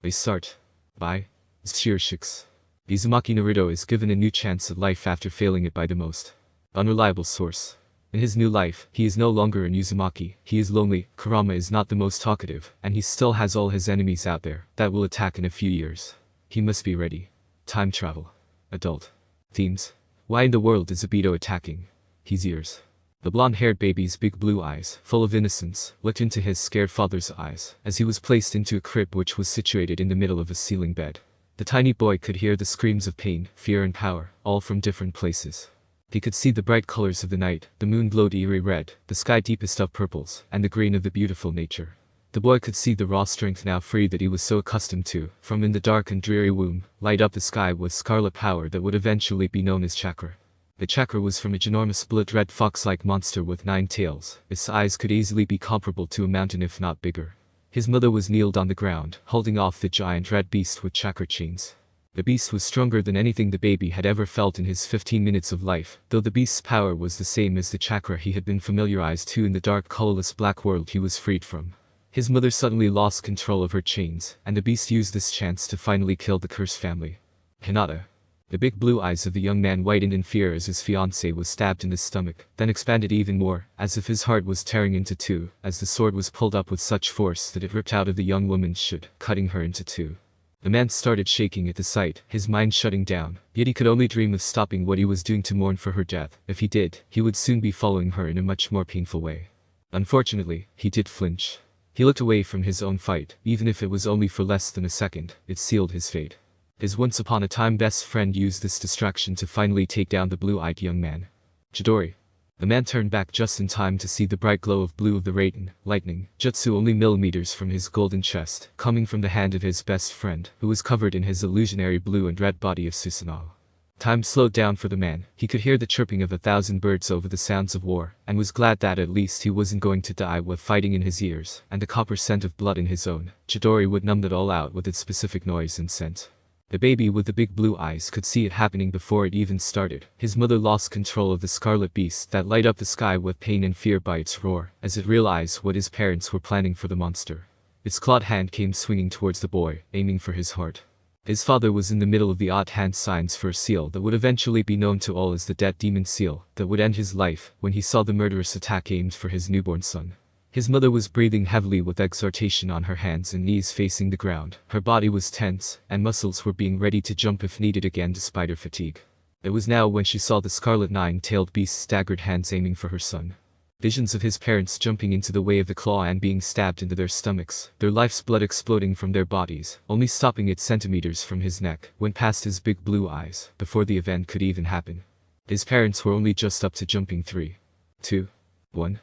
They start. By Shirashix. Uzumaki Naruto is given a new chance at life after failing it by the most unreliable source. In his new life, he is no longer an Uzumaki, he is lonely, Kurama is not the most talkative, and he still has all his enemies out there that will attack in a few years. He must be ready. Time travel. Adult. Themes. Why in the world is Obito attacking? His ears. The blonde-haired baby's big blue eyes, full of innocence, looked into his scared father's eyes as he was placed into a crib which was situated in the middle of a ceiling bed. The tiny boy could hear the screams of pain, fear and power, all from different places. He could see the bright colors of the night, the moon glowed eerie red, the sky deepest of purples, and the green of the beautiful nature. The boy could see the raw strength now free that he was so accustomed to, from in the dark and dreary womb, light up the sky with scarlet power that would eventually be known as chakra. The chakra was from a ginormous blood-red fox-like monster with 9 tails. Its size could easily be comparable to a mountain if not bigger. His mother was kneeled on the ground, holding off the giant red beast with chakra chains. The beast was stronger than anything the baby had ever felt in his 15 minutes of life, though the beast's power was the same as the chakra he had been familiarized to in the dark colorless black world he was freed from. His mother suddenly lost control of her chains, and the beast used this chance to finally kill the cursed family. Hinata. The big blue eyes of the young man widened in fear as his fiancée was stabbed in the stomach, then expanded even more, as if his heart was tearing into two, as the sword was pulled up with such force that it ripped out of the young woman's shoot, cutting her into two. The man started shaking at the sight, his mind shutting down, yet he could only dream of stopping what he was doing to mourn for her death. If he did, he would soon be following her in a much more painful way. Unfortunately, he did flinch. He looked away from his own fight, even if it was only for less than a second. It sealed his fate. His once-upon-a-time best friend used this distraction to finally take down the blue-eyed young man. Chidori. The man turned back just in time to see the bright glow of blue of the lightning jutsu only millimeters from his golden chest, coming from the hand of his best friend, who was covered in his illusionary blue and red body of Susanoo. Time slowed down for the man. He could hear the chirping of 1,000 birds over the sounds of war, and was glad that at least he wasn't going to die with fighting in his ears, and the copper scent of blood in his own. Chidori would numb it all out with its specific noise and scent. The baby with the big blue eyes could see it happening before it even started. His mother lost control of the scarlet beast that light up the sky with pain and fear by its roar, as it realized what his parents were planning for the monster. Its clawed hand came swinging towards the boy, aiming for his heart. His father was in the middle of the odd hand signs for a seal that would eventually be known to all as the Dead Demon Seal, that would end his life, when he saw the murderous attack aimed for his newborn son. His mother was breathing heavily with exhortation on her hands and knees facing the ground. Her body was tense, and muscles were being ready to jump if needed again despite her fatigue. It was now when she saw the scarlet 9-tailed beast's staggered hands aiming for her son. Visions of his parents jumping into the way of the claw and being stabbed into their stomachs, their life's blood exploding from their bodies, only stopping it centimeters from his neck, went past his big blue eyes, before the event could even happen. His parents were only just up to jumping 3, 2, 1.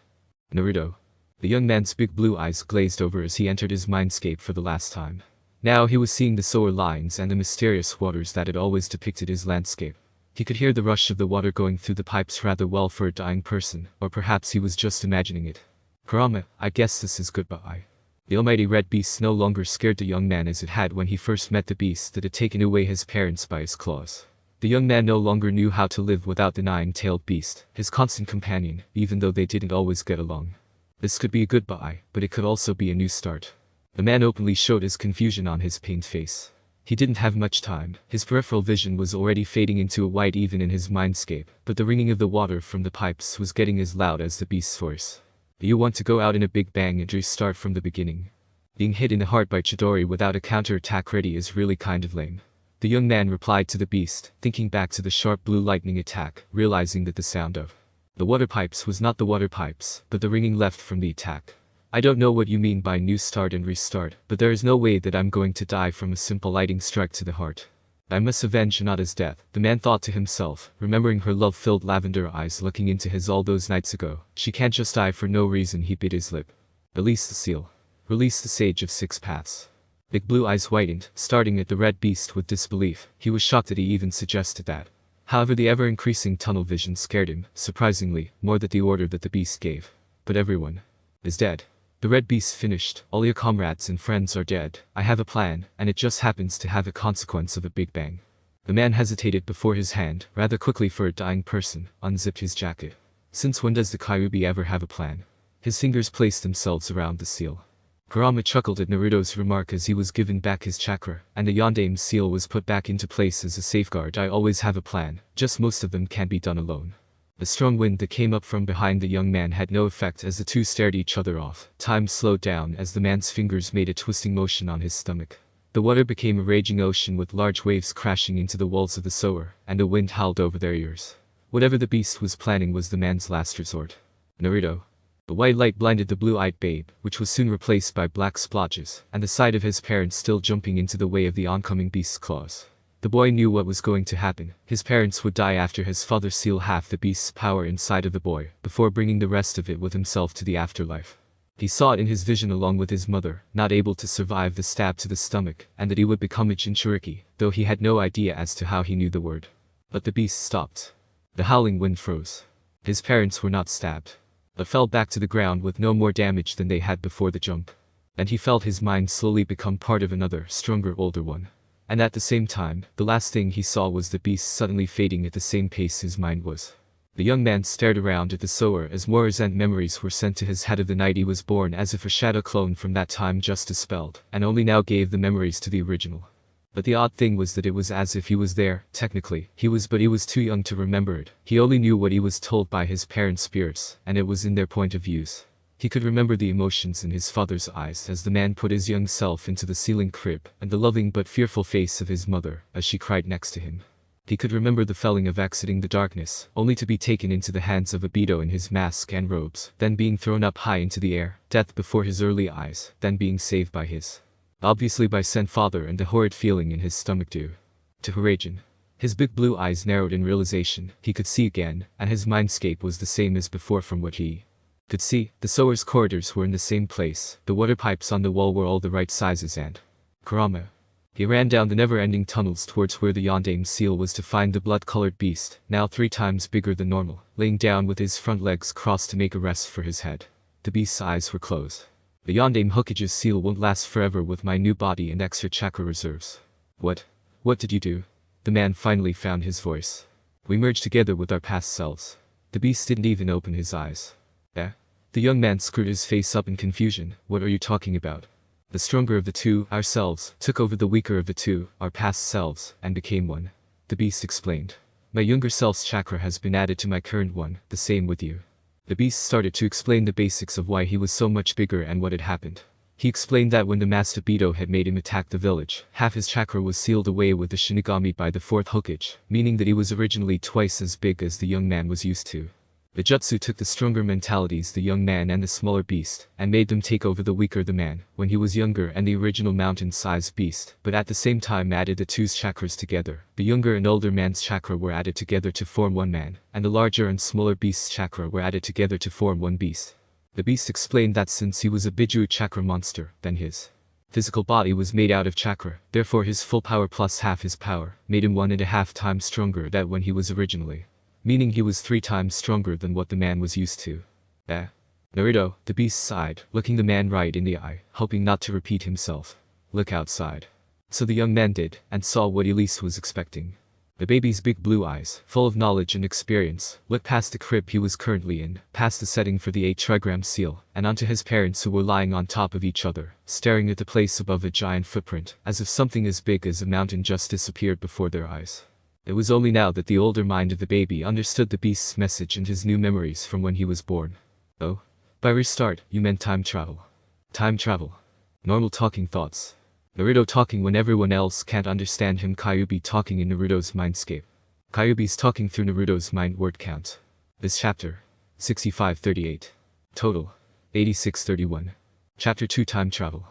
Naruto. The young man's big blue eyes glazed over as he entered his mindscape for the last time. Now he was seeing the solar lines and the mysterious waters that had always depicted his landscape. He could hear the rush of the water going through the pipes rather well for a dying person, or perhaps he was just imagining it. Kurama, I guess this is goodbye. The almighty red beast no longer scared the young man as it had when he first met the beast that had taken away his parents by his claws. The young man no longer knew how to live without the 9-tailed beast, his constant companion, even though they didn't always get along. This could be a goodbye, but it could also be a new start. The man openly showed his confusion on his pained face. He didn't have much time. His peripheral vision was already fading into a white even in his mindscape, but the ringing of the water from the pipes was getting as loud as the beast's voice. You want to go out in a big bang and restart from the beginning. Being hit in the heart by Chidori without a counterattack ready is really kind of lame. The young man replied to the beast, thinking back to the sharp blue lightning attack, realizing that the sound of the water pipes was not the water pipes, but the ringing left from the attack. I don't know what you mean by new start and restart, but there is no way that I'm going to die from a simple lightning strike to the heart. I must avenge Hinata's death, the man thought to himself, remembering her love-filled lavender eyes looking into his all those nights ago. She can't just die for no reason. He bit his lip. Release the seal. Release the Sage of Six Paths. Big blue eyes widened, starting at the red beast with disbelief. He was shocked that he even suggested that. However, the ever-increasing tunnel vision scared him, surprisingly, more than the order that the beast gave. But everyone is dead. The red beast finished. All your comrades and friends are dead. I have a plan, and it just happens to have a consequence of a big bang. The man hesitated before his hand, rather quickly for a dying person, unzipped his jacket. Since when does the Kyuubi ever have a plan? His fingers placed themselves around the seal. Kurama chuckled at Naruto's remark as he was given back his chakra, and the Yondaime seal was put back into place as a safeguard. I always have a plan, just most of them can't be done alone. The strong wind that came up from behind the young man had no effect as the two stared each other off. Time slowed down as the man's fingers made a twisting motion on his stomach. The water became a raging ocean with large waves crashing into the walls of the sewer, and the wind howled over their ears. Whatever the beast was planning was the man's last resort. Naruto. The white light blinded the blue-eyed babe, which was soon replaced by black splotches, and the sight of his parents still jumping into the way of the oncoming beast's claws. The boy knew what was going to happen. His parents would die after his father sealed half the beast's power inside of the boy, before bringing the rest of it with himself to the afterlife. He saw it in his vision along with his mother, not able to survive the stab to the stomach, and that he would become a Jinchuriki, though he had no idea as to how he knew the word. But the beast stopped. The howling wind froze. His parents were not stabbed, but fell back to the ground with no more damage than they had before the jump. And he felt his mind slowly become part of another, stronger, older one. And at the same time, the last thing he saw was the beast suddenly fading at the same pace his mind was. The young man stared around at the sewer as more recent memories were sent to his head of the night he was born, as if a shadow clone from that time just dispelled, and only now gave the memories to the original. But the odd thing was that it was as if he was there, technically, but he was too young to remember it. He only knew what he was told by his parents' spirits, and it was in their point of views. He could remember the emotions in his father's eyes as the man put his young self into the ceiling crib, and the loving but fearful face of his mother as she cried next to him. He could remember the feeling of exiting the darkness, only to be taken into the hands of Obito in his mask and robes, then being thrown up high into the air, death before his early eyes, then being saved by his, obviously by Sen father, and the horrid feeling in his stomach due to Hiragen. His big blue eyes narrowed in realization. He could see again, and his mindscape was the same as before from what he could see. The sewer's corridors were in the same place, the water pipes on the wall were all the right sizes, and Kurama. He ran down the never-ending tunnels towards where the Yondaime seal was to find the blood-colored beast, now 3 times bigger than normal, laying down with his front legs crossed to make a rest for his head. The beast's eyes were closed. The Yondaime Hokage's seal won't last forever with my new body and extra chakra reserves. What did you do? The man finally found his voice. We merged together with our past selves. The beast didn't even open his eyes. The young man screwed his face up in confusion. What are you talking about? The stronger of the two, ourselves, took over the weaker of the two, our past selves, and became one. The beast explained. My younger self's chakra has been added to my current one, the same with you. The beast started to explain the basics of why he was so much bigger and what had happened. He explained that when the Master Obito had made him attack the village, half his chakra was sealed away with the Shinigami by the 4th Hokage, meaning that he was originally twice as big as the young man was used to. The jutsu took the stronger mentalities, the young man and the smaller beast, and made them take over the weaker the man, when he was younger, and the original mountain-sized beast, but at the same time added the two's chakras together. The younger and older man's chakra were added together to form one man, and the larger and smaller beast's chakra were added together to form one beast. The beast explained that since he was a Biju chakra monster, then his physical body was made out of chakra, therefore his full power plus half his power made him 1.5 times stronger than when he was originally. Meaning he was 3 times stronger than what the man was used to. Naruto, the beast sighed, looking the man right in the eye, hoping not to repeat himself. Look outside. So the young man did, and saw what Elise was expecting. The baby's big blue eyes, full of knowledge and experience, looked past the crib he was currently in, past the setting for the 8 trigram seal, and onto his parents who were lying on top of each other, staring at the place above a giant footprint, as if something as big as a mountain just disappeared before their eyes. It was only now that the older mind of the baby understood the beast's message and his new memories from when he was born. Oh? By restart, you meant time travel. Time travel. Normal talking thoughts. Naruto talking when everyone else can't understand him. Kyuubi talking in Naruto's mindscape. Kyuubi's talking through Naruto's mind word count. This chapter. 65:38. Total. 86:31. Chapter 2 Time Travel.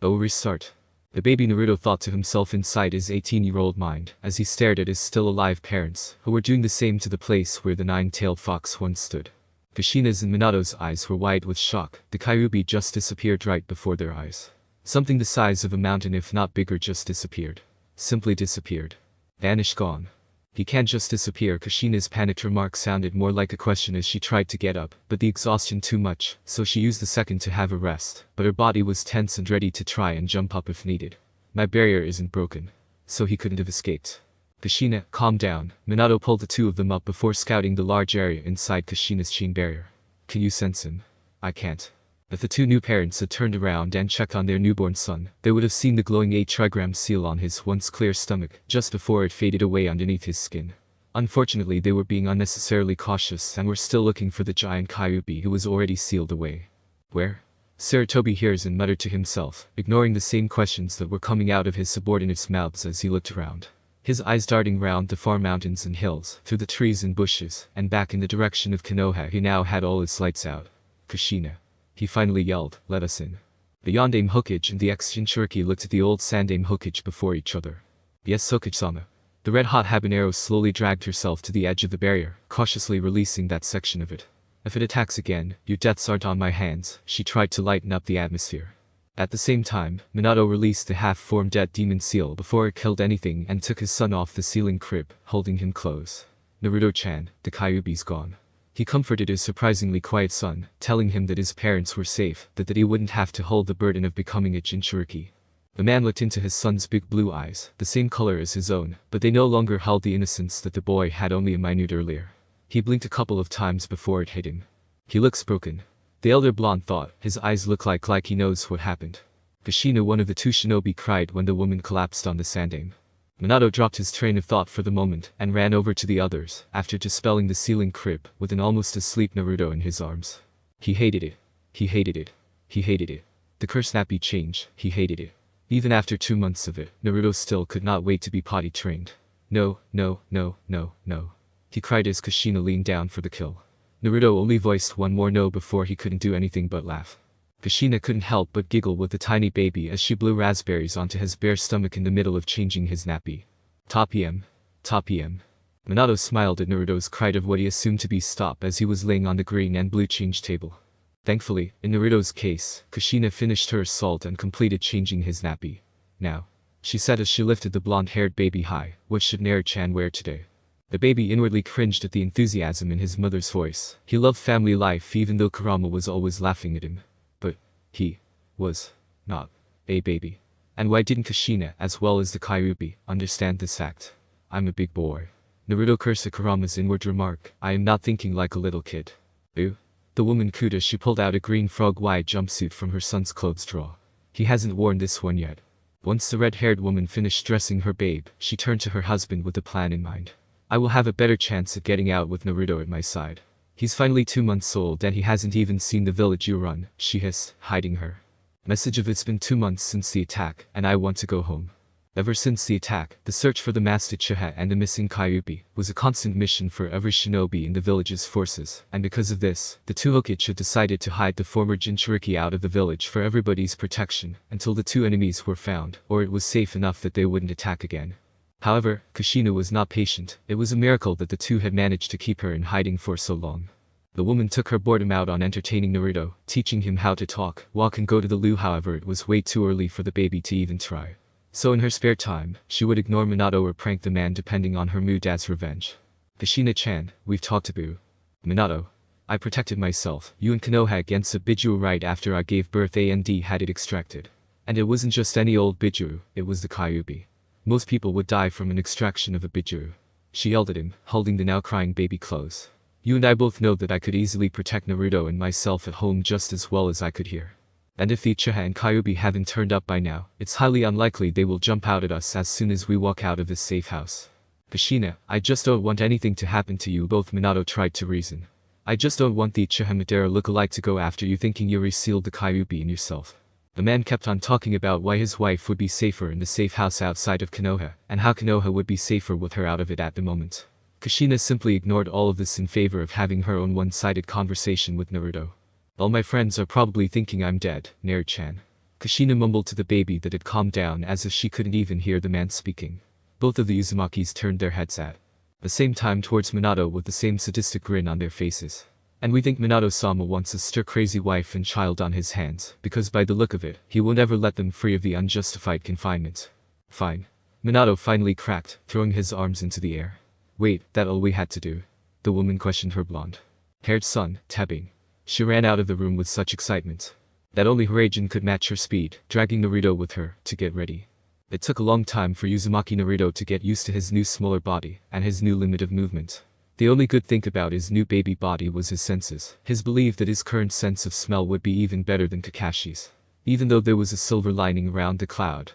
Oh, restart. The baby Naruto thought to himself inside his 18-year-old mind, as he stared at his still-alive parents, who were doing the same to the place where the 9-tailed fox once stood. Kushina's and Minato's eyes were wide with shock. The Kyuubi just disappeared right before their eyes. Something the size of a mountain, if not bigger, just disappeared. Simply disappeared. Vanished, gone. He can't just disappear. Kushina's panicked remark sounded more like a question as she tried to get up, but the exhaustion too much, so she used the second to have a rest, but her body was tense and ready to try and jump up if needed. My barrier isn't broken. So he couldn't have escaped. Kushina, calm down. Minato pulled the two of them up before scouting the large area inside Kushina's chain barrier. Can you sense him? I can't. If the two new parents had turned around and checked on their newborn son, they would have seen the glowing 8-trigram seal on his once clear stomach just before it faded away underneath his skin. Unfortunately, they were being unnecessarily cautious and were still looking for the giant Kyuubi who was already sealed away. Where? Sarutobi hears and muttered to himself, ignoring the same questions that were coming out of his subordinates' mouths as he looked around. His eyes darting round the far mountains and hills, through the trees and bushes, and back in the direction of Konoha. He now had all his lights out. Kushina. He finally yelled, "Let us in." The Yondaime Hokage and the ex-Jinchuriki looked at the old Sandaime Hokage before each other. "Yes, Hokage-sama." The red-hot habanero slowly dragged herself to the edge of the barrier, cautiously releasing that section of it. "If it attacks again, your deaths aren't on my hands." She tried to lighten up the atmosphere. At the same time, Minato released the half-formed dead demon seal before it killed anything and took his son off the ceiling crib, holding him close. "Naruto-chan, the Kyuubi's gone." He comforted his surprisingly quiet son, telling him that his parents were safe, that he wouldn't have to hold the burden of becoming a Jinchuriki. The man looked into his son's big blue eyes, the same color as his own, but they no longer held the innocence that the boy had only a minute earlier. He blinked a couple of times before it hit him. "He looks broken." The elder blonde thought. "His eyes look like he knows what happened." Kushina, one of the two shinobi, cried when the woman collapsed on the Sandaime. Minato dropped his train of thought for the moment and ran over to the others, after dispelling the ceiling crib, with an almost asleep Naruto in his arms. He hated it. He hated it. He hated it. The curse nappy change, he hated it. Even after 2 months of it, Naruto still could not wait to be potty trained. "No, no, no, no, no," he cried as Kushina leaned down for the kill. Naruto only voiced one more no before he couldn't do anything but laugh. Kushina couldn't help but giggle with the tiny baby as she blew raspberries onto his bare stomach in the middle of changing his nappy. Top EM. Top EM. Minato smiled at Naruto's cry of what he assumed to be stop as he was laying on the green and blue change table. Thankfully, in Naruto's case, Kushina finished her assault and completed changing his nappy. "Now," she said as she lifted the blonde-haired baby high, "what should Naru-chan wear today?" The baby inwardly cringed at the enthusiasm in his mother's voice. He loved family life even though Kurama was always laughing at him. But he was not a baby. And why didn't Kushina, as well as the Kyuubi, understand this fact? "I'm a big boy." Naruto cursed at Kurama's inward remark. "I am not thinking like a little kid." "Ooh." The woman cooed as she pulled out a green frog-wide jumpsuit from her son's clothes drawer. "He hasn't worn this one yet." Once the red-haired woman finished dressing her babe, she turned to her husband with a plan in mind. "I will have a better chance at getting out with Naruto at my side. He's finally 2 months old and he hasn't even seen the village you run," she hissed, hiding her message of "It's been 2 months since the attack, and I want to go home." Ever since the attack, the search for the Master Uchiha and the missing Kyuubi was a constant mission for every shinobi in the village's forces, and because of this, the two Hokage had decided to hide the former Jinchuriki out of the village for everybody's protection, until the two enemies were found, or it was safe enough that they wouldn't attack again. However, Kushina was not patient. It was a miracle that the two had managed to keep her in hiding for so long. The woman took her boredom out on entertaining Naruto, teaching him how to talk, walk and go to the loo. However, it was way too early for the baby to even try. So in her spare time, she would ignore Minato or prank the man depending on her mood as revenge. "Kushina-chan, we've talked to Boo." "Minato. I protected myself, you and Konoha against a Bijuu right after I gave birth and had it extracted. And it wasn't just any old Bijuu, it was the Kyuubi. Most people would die from an extraction of a Bijuu." She yelled at him, holding the now crying baby close. "You and I both know that I could easily protect Naruto and myself at home just as well as I could here. And if the Uchiha and Kyuubi haven't turned up by now, it's highly unlikely they will jump out at us as soon as we walk out of this safe house. Kushina, I just don't want anything to happen to you both." Minato tried to reason. "I just don't want the Uchiha Madara look-alike to go after you thinking you resealed the Kyuubi in yourself." The man kept on talking about why his wife would be safer in the safe house outside of Konoha, and how Konoha would be safer with her out of it at the moment. Kushina simply ignored all of this in favor of having her own one-sided conversation with Naruto. "All my friends are probably thinking I'm dead, Naru-chan." Kushina mumbled to the baby that had calmed down as if she couldn't even hear the man speaking. Both of the Uzumakis turned their heads at the same time towards Minato with the same sadistic grin on their faces. "And we think Minato-sama wants a stir-crazy wife and child on his hands, because by the look of it, he won't ever let them free of the unjustified confinement." "Fine." Minato finally cracked, throwing his arms into the air. "Wait, that all we had to do?" The woman questioned her blonde-haired son, tabbing. She ran out of the room with such excitement that only Hiraijin could match her speed, dragging Naruto with her, to get ready. It took a long time for Uzumaki Naruto to get used to his new smaller body, and his new limit of movement. The only good thing about his new baby body was his senses. His belief that his current sense of smell would be even better than Kakashi's. Even though there was a silver lining around the cloud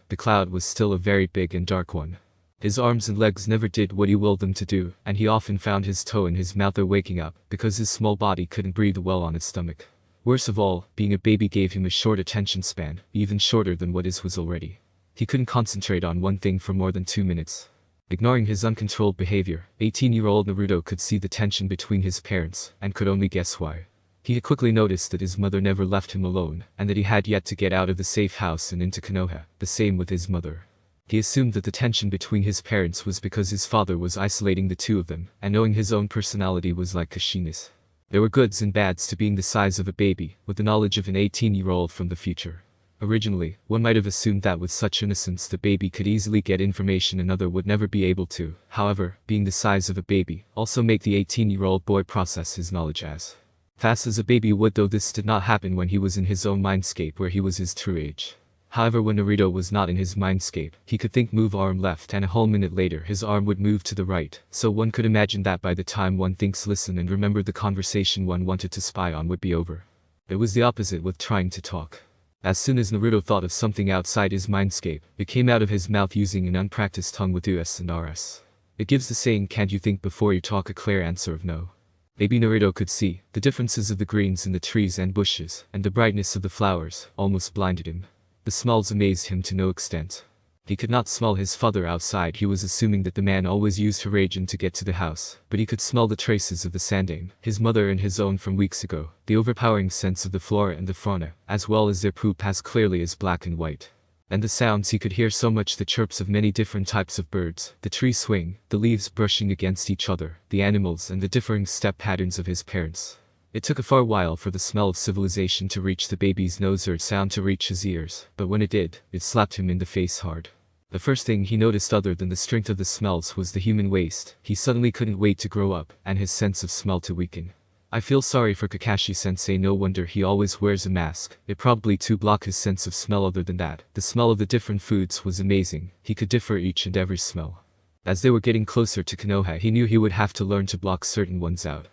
was still a very big and dark one. His arms and legs never did what he willed them to do, and he often found his toe in his mouth waking up, because his small body couldn't breathe well on its stomach. Worst of all, being a baby gave him a short attention span, even shorter than what his was already. He couldn't concentrate on one thing for more than 2 minutes. Ignoring his uncontrolled behavior, 18-year-old Naruto could see the tension between his parents, and could only guess why. He had quickly noticed that his mother never left him alone, and that he had yet to get out of the safe house and into Konoha, the same with his mother. He assumed that the tension between his parents was because his father was isolating the two of them, and knowing his own personality was like Kushina's. There were goods and bads to being the size of a baby, with the knowledge of an 18-year-old from the future. Originally, one might have assumed that with such innocence the baby could easily get information another would never be able to. However, being the size of a baby also make the 18-year-old boy process his knowledge as fast as a baby would, though this did not happen when he was in his own mindscape where he was his true age. However, when Naruto was not in his mindscape, he could think move arm left and a whole minute later his arm would move to the right, so one could imagine that by the time one thinks listen and remember the conversation one wanted to spy on would be over. It was the opposite with trying to talk. As soon as Naruto thought of something outside his mindscape, it came out of his mouth using an unpracticed tongue with us and rs. It gives the saying can't you think before you talk a clear answer of no. Baby Naruto could see the differences of the greens in the trees and bushes, and the brightness of the flowers almost blinded him. The smells amazed him to no extent. He could not smell his father outside. He was assuming that the man always used Hiragen to get to the house, but he could smell the traces of the Sandaime, his mother and his own from weeks ago, the overpowering sense of the flora and the fauna, as well as their poop as clearly as black and white. And the sounds he could hear so much, the chirps of many different types of birds, the tree swing, the leaves brushing against each other, the animals and the differing step patterns of his parents. It took a far while for the smell of civilization to reach the baby's nose or sound to reach his ears, but when it did, it slapped him in the face hard. The first thing he noticed other than the strength of the smells was the human waste. He suddenly couldn't wait to grow up, and his sense of smell to weaken. I feel sorry for Kakashi-sensei, no wonder he always wears a mask. It probably to block his sense of smell. Other than that, the smell of the different foods was amazing. He could differ each and every smell. As they were getting closer to Konoha, he knew he would have to learn to block certain ones out.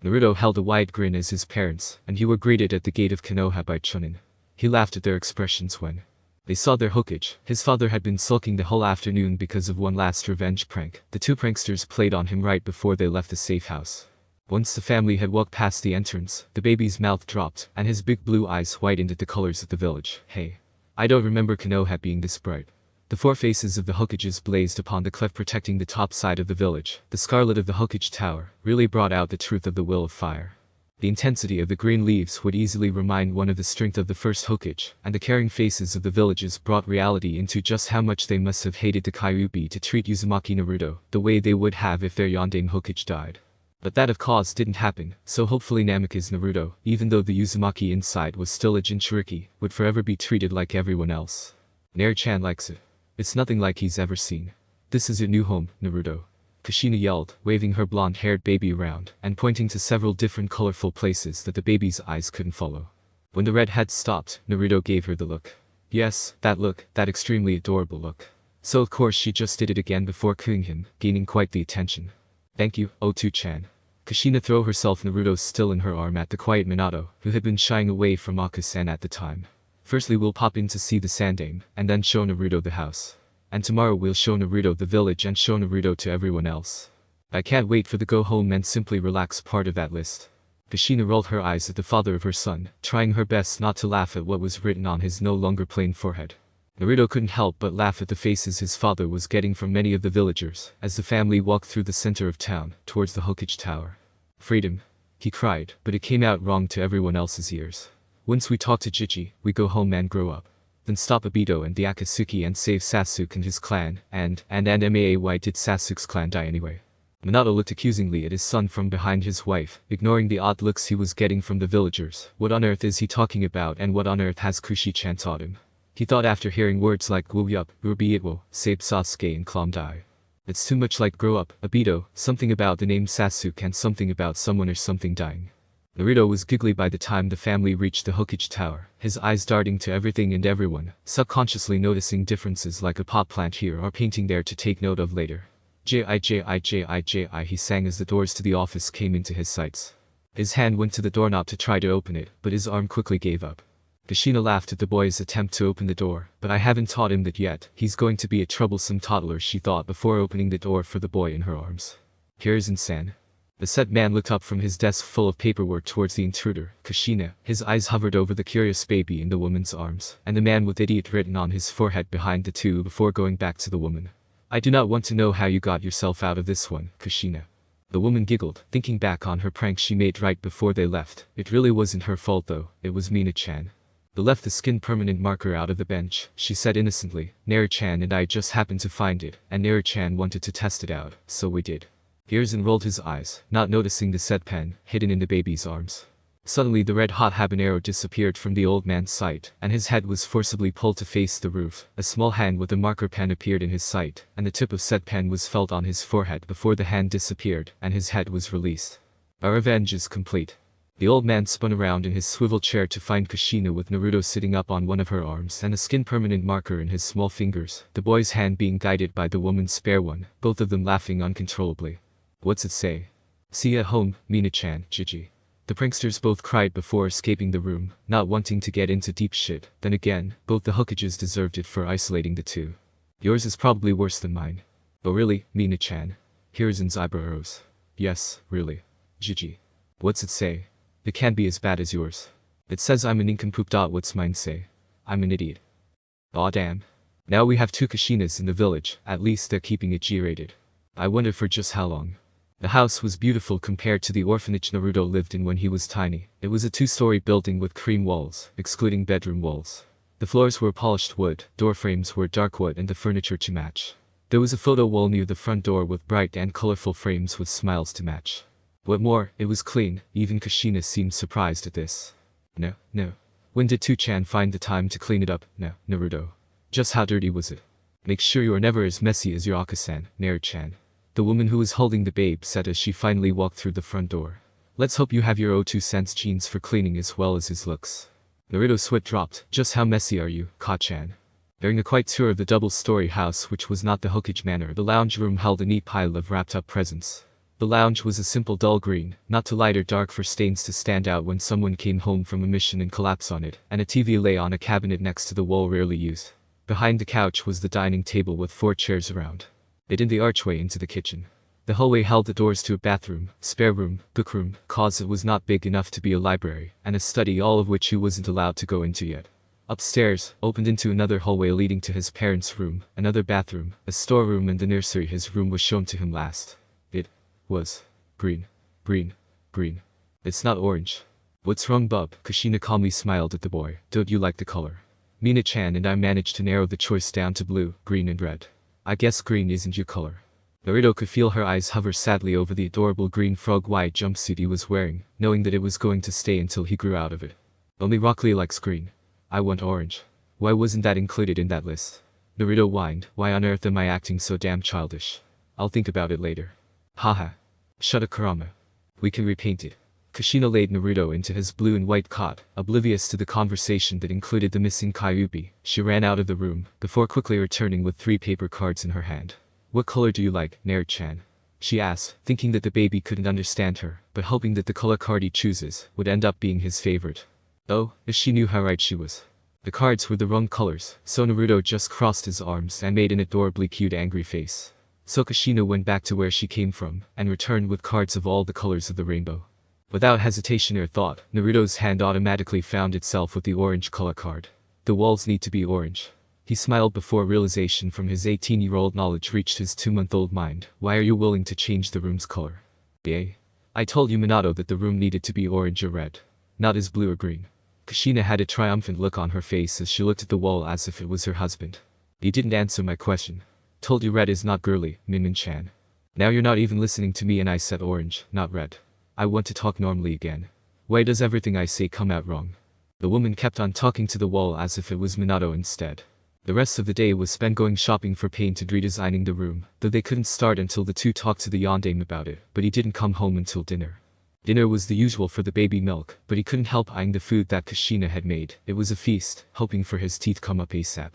Naruto held a wide grin as his parents and he were greeted at the gate of Konoha by Chunin. He laughed at their expressions when they saw their Hokage. His father had been sulking the whole afternoon because of one last revenge prank. The two pranksters played on him right before they left the safe house. Once the family had walked past the entrance, the baby's mouth dropped and his big blue eyes whitened at the colors of the village. Hey, I don't remember Konoha being this bright. The four faces of the Hokages blazed upon the cliff protecting the top side of the village. The scarlet of the Hokage Tower really brought out the truth of the will of fire. The intensity of the green leaves would easily remind one of the strength of the first Hokage, and the caring faces of the villages brought reality into just how much they must have hated the Kyuubi to treat Uzumaki Naruto the way they would have if their Yondaime Hokage died. But that of course didn't happen, so hopefully Namikaze Naruto, even though the Uzumaki inside was still a Jinchuriki, would forever be treated like everyone else. Naru-chan likes it. It's nothing like he's ever seen. This is your new home, Naruto. Kushina yelled, waving her blonde-haired baby around, and pointing to several different colorful places that the baby's eyes couldn't follow. When the redhead stopped, Naruto gave her the look. Yes, that look, that extremely adorable look. So of course she just did it again before cooing him, gaining quite the attention. Thank you, O2-chan. Kushina threw herself Naruto's still in her arm at the quiet Minato, who had been shying away from Aku-san at the time. Firstly we'll pop in to see the Sandaime, and then show Naruto the house. And tomorrow we'll show Naruto the village and show Naruto to everyone else. I can't wait for the go home and simply relax part of that list. Kushina rolled her eyes at the father of her son, trying her best not to laugh at what was written on his no longer plain forehead. Naruto couldn't help but laugh at the faces his father was getting from many of the villagers, as the family walked through the center of town, towards the Hokage Tower. Freedom! He cried, but it came out wrong to everyone else's ears. Once we talk to Chichi, we go home and grow up. Then stop Obito and the Akatsuki and save Sasuke and his clan, and why did Sasuke's clan die anyway? Minato looked accusingly at his son from behind his wife, ignoring the odd looks he was getting from the villagers. What on earth is he talking about, and what on earth has Kushi-chan taught him? He thought after hearing words like "Wu yup, Rubi it will, save Sasuke and Clom die." It's too much like grow up, Obito, something about the name Sasuke and something about someone or something dying. Naruto was giggly by the time the family reached the Hokage Tower, his eyes darting to everything and everyone, subconsciously noticing differences like a pot plant here or painting there to take note of later. Ji, he sang as the doors to the office came into his sights. His hand went to the doorknob to try to open it, but his arm quickly gave up. Kushina laughed at the boy's attempt to open the door, but I haven't taught him that yet. He's going to be a troublesome toddler, she thought before opening the door for the boy in her arms. Hiruzen-san. The set man looked up from his desk full of paperwork towards the intruder, Kushina. His eyes hovered over the curious baby in the woman's arms, and the man with idiot written on his forehead behind the two before going back to the woman. I do not want to know how you got yourself out of this one, Kushina. The woman giggled, thinking back on her prank she made right before they left. It really wasn't her fault though, it was Mina-chan. They left the skin permanent marker out of the bench, she said innocently. Naru-chan and I just happened to find it, and Naru-chan wanted to test it out, so we did. Hiruzen rolled his eyes, not noticing the set pen, hidden in the baby's arms. Suddenly the red-hot habanero disappeared from the old man's sight, and his head was forcibly pulled to face the roof. A small hand with a marker pen appeared in his sight, and the tip of said pen was felt on his forehead before the hand disappeared, and his head was released. Our revenge is complete. The old man spun around in his swivel chair to find Kushina with Naruto sitting up on one of her arms and a skin permanent marker in his small fingers, the boy's hand being guided by the woman's spare one, both of them laughing uncontrollably. What's it say? See you at home, Mina-chan, Gigi. The pranksters both cried before escaping the room, not wanting to get into deep shit. Then again, both the hookages deserved it for isolating the two. Yours is probably worse than mine. Oh really, Mina-chan? Hiruzen's eyebrow rose. Yes, really. Gigi. What's it say? It can't be as bad as yours. It says I'm an nincompoop. What's mine say? I'm an idiot. Aw damn. Now we have two Kushinas in the village, at least they're keeping it G-rated. I wonder for just how long. The house was beautiful compared to the orphanage Naruto lived in when he was tiny. It was a two-story building with cream walls, excluding bedroom walls. The floors were polished wood, door frames were dark wood and the furniture to match. There was a photo wall near the front door with bright and colorful frames with smiles to match. What more, it was clean. Even Kushina seemed surprised at this. No. When did 2-chan find the time to clean it up? No, Naruto. Just how dirty was it? Make sure you are never as messy as your Aka-san, Naru-chan. The woman who was holding the babe said as she finally walked through the front door. Let's hope you have your O2 genes for cleaning as well as his looks. Naruto's sweat dropped. Just how messy are you, Ka-chan? During a quiet tour of the double-story house, which was not the Hokage manor, the lounge room held a neat pile of wrapped-up presents. The lounge was a simple dull green, not too light or dark for stains to stand out when someone came home from a mission and collapse on it, and a TV lay on a cabinet next to the wall rarely used. Behind the couch was the dining table with 4 chairs around it in the archway into the kitchen. The hallway held the doors to a bathroom, spare room, book room, closet was not big enough to be a library, and a study, all of which he wasn't allowed to go into yet. Upstairs, opened into another hallway leading to his parents' room, another bathroom, a storeroom and the nursery. His room was shown to him last. It was green. It's not orange. What's wrong, bub? Kushina calmly smiled at the boy. Don't you like the color? Mina-chan and I managed to narrow the choice down to blue, green and red. I guess green isn't your color. Naruto could feel her eyes hover sadly over the adorable green frog-white jumpsuit he was wearing, knowing that it was going to stay until he grew out of it. Only Rock Lee likes green. I want orange. Why wasn't that included in that list? Naruto whined. Why on earth am I acting so damn childish? I'll think about it later. Haha. Shut up, Kurama. We can repaint it. Kushina laid Naruto into his blue and white cot, oblivious to the conversation that included the missing Kyuubi. She ran out of the room, before quickly returning with 3 paper cards in her hand. What color do you like, Naru-chan? She asked, thinking that the baby couldn't understand her, but hoping that the color card he chooses would end up being his favorite. Oh, if she knew how right she was. The cards were the wrong colors, so Naruto just crossed his arms and made an adorably cute angry face. So Kushina went back to where she came from, and returned with cards of all the colors of the rainbow. Without hesitation or thought, Naruto's hand automatically found itself with the orange color card. The walls need to be orange. He smiled before realization from his 18-year-old knowledge reached his 2-month-old mind. Why are you willing to change the room's color? Yay. I told you, Minato, that the room needed to be orange or red. Not as blue or green. Kushina had a triumphant look on her face as she looked at the wall as if it was her husband. You didn't answer my question. Told you red is not girly, Min-chan. Now you're not even listening to me and I said orange, not red. I want to talk normally again. Why does everything I say come out wrong? The woman kept on talking to the wall as if it was Minato instead. The rest of the day was spent going shopping for paint and redesigning the room, though they couldn't start until the two talked to the yondaime about it, but he didn't come home until dinner. Dinner was the usual for the baby milk, but he couldn't help eyeing the food that Kushina had made. It was a feast, hoping for his teeth come up ASAP.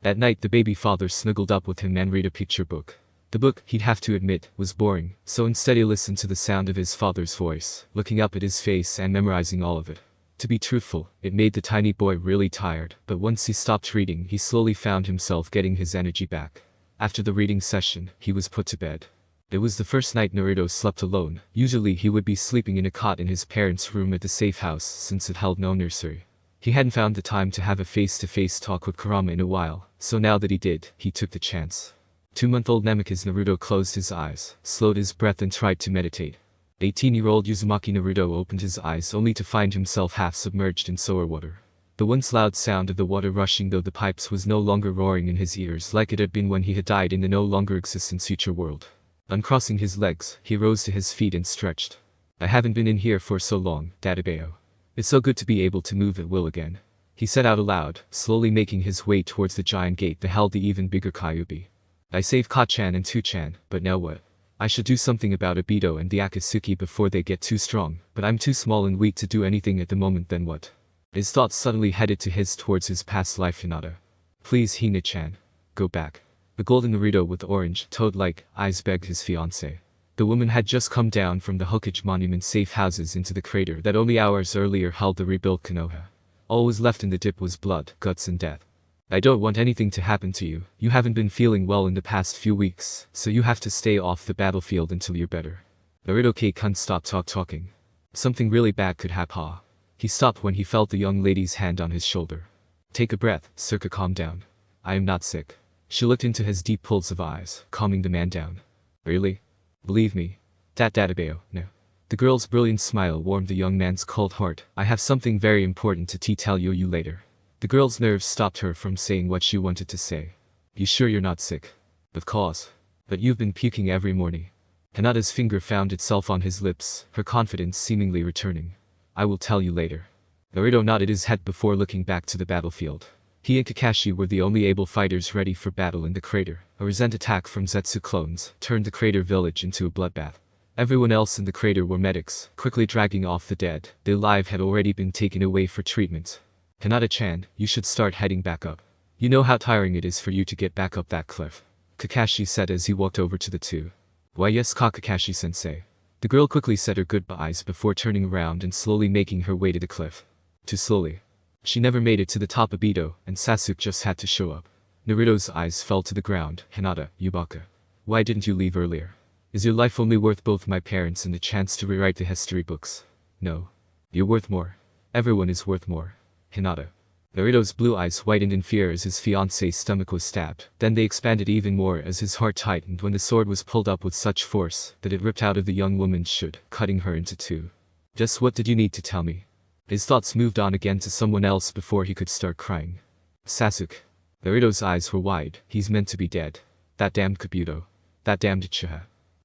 At night the baby father snuggled up with him and read a picture book. The book, he'd have to admit, was boring, so instead he listened to the sound of his father's voice, looking up at his face and memorizing all of it. To be truthful, it made the tiny boy really tired, but once he stopped reading he slowly found himself getting his energy back. After the reading session, he was put to bed. It was the first night Naruto slept alone. Usually he would be sleeping in a cot in his parents' room at the safe house since it held no nursery. He hadn't found the time to have a face-to-face talk with Kurama in a while, so now that he did, he took the chance. 2-month-old Namikaze Naruto closed his eyes, slowed his breath and tried to meditate. 18-year-old Uzumaki Naruto opened his eyes only to find himself half submerged in soda water. The once loud sound of the water rushing through the pipes was no longer roaring in his ears like it had been when he had died in the no longer existent future world. Uncrossing his legs, he rose to his feet and stretched. I haven't been in here for so long, Dadabeo. It's so good to be able to move at will again. He said out aloud, slowly making his way towards the giant gate that held the even bigger Kyuubi. I saved Ka-chan and Tu-chan, but now what? I should do something about Obito and the Akatsuki before they get too strong, but I'm too small and weak to do anything at the moment. Then what? His thoughts suddenly headed towards his past life. Hinata. Please, Hina-chan. Go back. The golden Naruto with orange, toad-like eyes begged his fiancée. The woman had just come down from the Hokage monument safe houses into the crater that only hours earlier held the rebuilt Konoha. All was left in the dip was blood, guts and death. I don't want anything to happen to you. You haven't been feeling well in the past few weeks, so you have to stay off the battlefield until you're better. Naruto couldn't stop talking. Something really bad could happen. He stopped when he felt the young lady's hand on his shoulder. Take a breath, Circa, calm down. I am not sick. She looked into his deep pools of eyes, calming the man down. Really? Believe me. Dadabeo, no. The girl's brilliant smile warmed the young man's cold heart. I have something very important to tell you later. The girl's nerves stopped her from saying what she wanted to say. You sure you're not sick? Of course. But you've been puking every morning. Hinata's finger found itself on his lips, her confidence seemingly returning. I will tell you later. Naruto nodded his head before looking back to the battlefield. He and Kakashi were the only able fighters ready for battle in the crater. A recent attack from Zetsu clones turned the crater village into a bloodbath. Everyone else in the crater were medics, quickly dragging off the dead. Their lives had already been taken away for treatment. Hinata-chan, you should start heading back up. You know how tiring it is for you to get back up that cliff. Kakashi said as he walked over to the two. Why yes, Kakashi-sensei. The girl quickly said her goodbyes before turning around and slowly making her way to the cliff. Too slowly. She never made it to the top of Obito, and Sasuke just had to show up. Naruto's eyes fell to the ground. Hinata, Yubaka. Why didn't you leave earlier? Is your life only worth both my parents and the chance to rewrite the history books? No. You're worth more. Everyone is worth more. Hinata. Naruto's blue eyes whitened in fear as his fiancée's stomach was stabbed. Then they expanded even more as his heart tightened when the sword was pulled up with such force that it ripped out of the young woman's shirt, cutting her into two. Just what did you need to tell me? His thoughts moved on again to someone else before he could start crying. Sasuke. Naruto's eyes were wide. He's meant to be dead. That damned Kabuto. That damned Uchiha.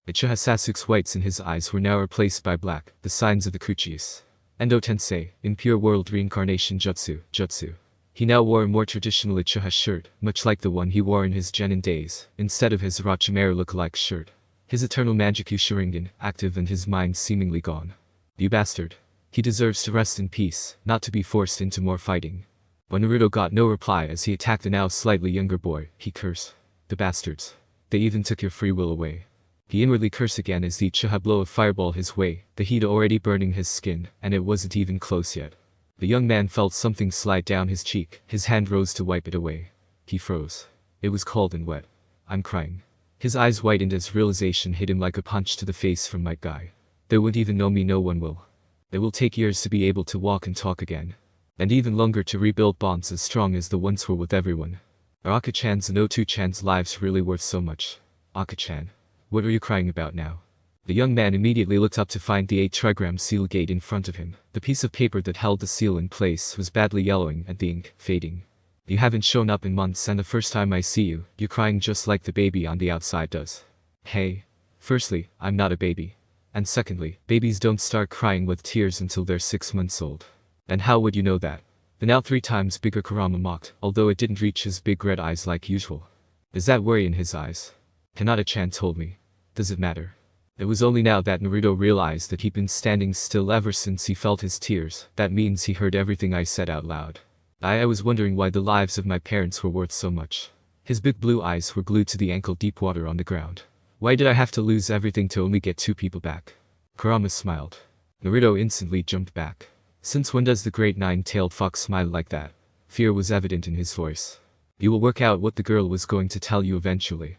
Uchiha. Sasuke's whites in his eyes were now replaced by black, the signs of the Kuchis. Endo Tensei, in pure world reincarnation jutsu. He now wore a more traditional Uchiha shirt, much like the one he wore in his Genin days, instead of his Orochimaru look-alike shirt. His eternal Manjutsu Sharingan, active and his mind seemingly gone. You bastard. He deserves to rest in peace, not to be forced into more fighting. When Naruto got no reply as he attacked the now slightly younger boy, he cursed. The bastards. They even took your free will away. He inwardly cursed again as the Uchiha blow of fireball his way, the heat already burning his skin, and it wasn't even close yet. The young man felt something slide down his cheek, his hand rose to wipe it away. He froze. It was cold and wet. I'm crying. His eyes widened as realization hit him like a punch to the face from my guy. They won't even know me, no one will. It will take years to be able to walk and talk again. And even longer to rebuild bonds as strong as the ones were with everyone. Are Aka-chan's and O2-chan's lives really worth so much? Aka-chan. What are you crying about now? The young man immediately looked up to find the 8-trigram seal gate in front of him. The piece of paper that held the seal in place was badly yellowing and the ink fading. You haven't shown up in months and the first time I see you, you're crying just like the baby on the outside does. Hey. Firstly, I'm not a baby. And secondly, babies don't start crying with tears until they're 6 months old. And how would you know that? The now 3 times bigger Kurama mocked, although it didn't reach his big red eyes like usual. Is that worry in his eyes? Hinata-chan told me. Does it matter? It was only now that Naruto realized that he'd been standing still ever since he felt his tears. That means he heard everything I said out loud. I was wondering why the lives of my parents were worth so much. His big blue eyes were glued to the ankle-deep water on the ground. Why did I have to lose everything to only get 2 people back? Kurama smiled. Naruto instantly jumped back. Since when does the great nine-tailed fox smile like that? Fear was evident in his voice. You will work out what the girl was going to tell you eventually.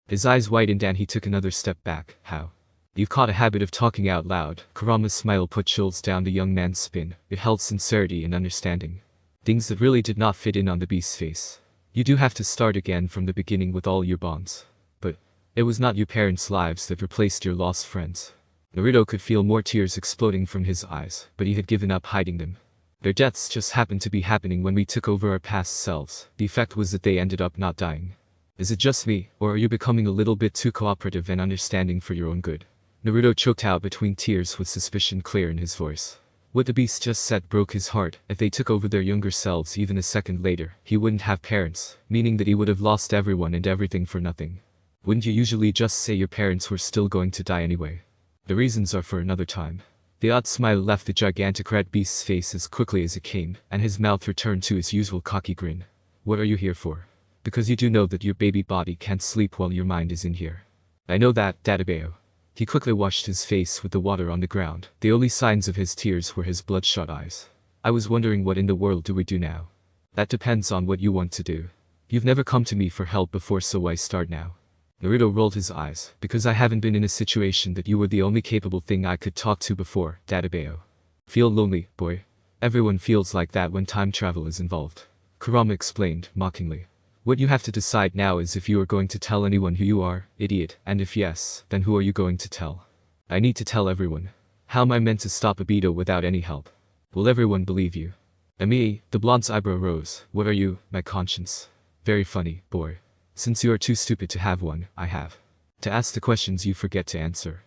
His eyes widened and he took another step back. How? You've caught a habit of talking out loud. Kurama's smile put chills down the young man's spine. It held sincerity and understanding. Things that really did not fit in on the beast's face. You do have to start again from the beginning with all your bonds. But it was not your parents' lives that replaced your lost friends. Naruto could feel more tears exploding from his eyes, but he had given up hiding them. Their deaths just happened to be happening when we took over our past selves. The effect was that they ended up not dying. Is it just me, or are you becoming a little bit too cooperative and understanding for your own good? Naruto choked out between tears with suspicion clear in his voice. What the beast just said broke his heart. If they took over their younger selves even a second later, he wouldn't have parents, meaning that he would have lost everyone and everything for nothing. Wouldn't you usually just say your parents were still going to die anyway? The reasons are for another time. The odd smile left the gigantic red beast's face as quickly as it came, and his mouth returned to his usual cocky grin. What are you here for? Because you do know that your baby body can't sleep while your mind is in here. I know that, Databeo. He quickly washed his face with the water on the ground. The only signs of his tears were his bloodshot eyes. I was wondering what in the world do we do now? That depends on what you want to do. You've never come to me for help before, so why start now? Naruto rolled his eyes. Because I haven't been in a situation that you were the only capable thing I could talk to before, Databeo. Feel lonely, boy? Everyone feels like that when time travel is involved. Kurama explained, mockingly. What you have to decide now is if you are going to tell anyone who you are, idiot, and if yes, then who are you going to tell? I need to tell everyone. How am I meant to stop Obito without any help? Will everyone believe you? Me, the blonde's eyebrow rose. What are you, my conscience? Very funny, boy. Since you are too stupid to have one, I have to ask the questions you forget to answer.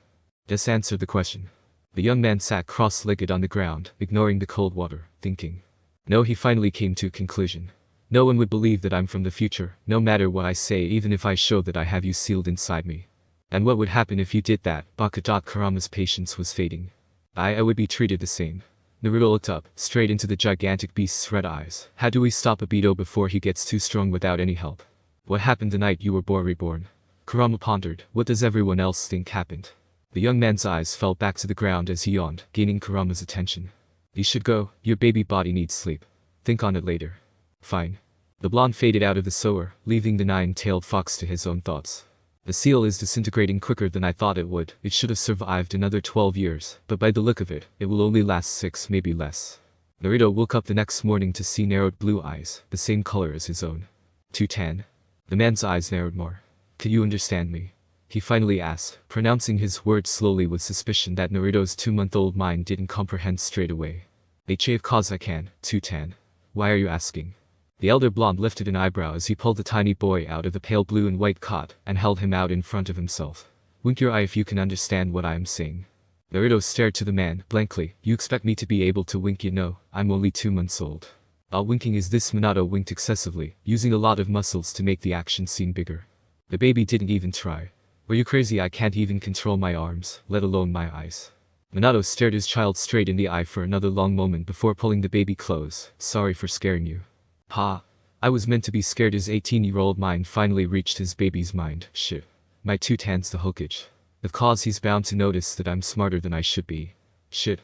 Just answer the question. The young man sat cross-legged on the ground, ignoring the cold water, thinking. No, he finally came to a conclusion. No one would believe that I'm from the future, no matter what I say, even if I show that I have you sealed inside me. And what would happen if you did that? Kurama's patience was fading. I would be treated the same. Naruto looked up, straight into the gigantic beast's red eyes. How do we stop Obito before he gets too strong without any help? What happened the night you were reborn? Kurama pondered. What does everyone else think happened? The young man's eyes fell back to the ground as he yawned, gaining Kurama's attention. You should go, your baby body needs sleep. Think on it later. Fine. The blonde faded out of the sewer, leaving the nine-tailed fox to his own thoughts. The seal is disintegrating quicker than I thought it would. It should have survived another 12 years, but by the look of it, it will only last 6, maybe less. Naruto woke up the next morning to see narrowed blue eyes, the same color as his own. 210. The man's eyes narrowed more. Can you understand me? He finally asked, pronouncing his words slowly with suspicion that Naruto's 2-month-old mind didn't comprehend straight away. Of course I can, 210. Why are you asking? The elder blonde lifted an eyebrow as he pulled the tiny boy out of the pale blue and white cot and held him out in front of himself. Wink your eye if you can understand what I am saying. Naruto stared to the man, blankly. You expect me to be able to wink? You know, I'm only 2 months old. All winking is this. Minato winked excessively, using a lot of muscles to make the action seem bigger. The baby didn't even try. Are you crazy? I can't even control my arms, let alone my eyes. Minato stared his child straight in the eye for another long moment before pulling the baby close. Sorry for scaring you. Ha. I was meant to be scared. His 18-year-old mind finally reached his baby's mind. Shit. My 210's the hookage. Of course he's bound to notice that I'm smarter than I should be. Shit.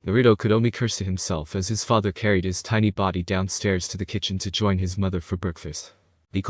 Naruto could only curse to himself as his father carried his tiny body downstairs to the kitchen to join his mother for breakfast. A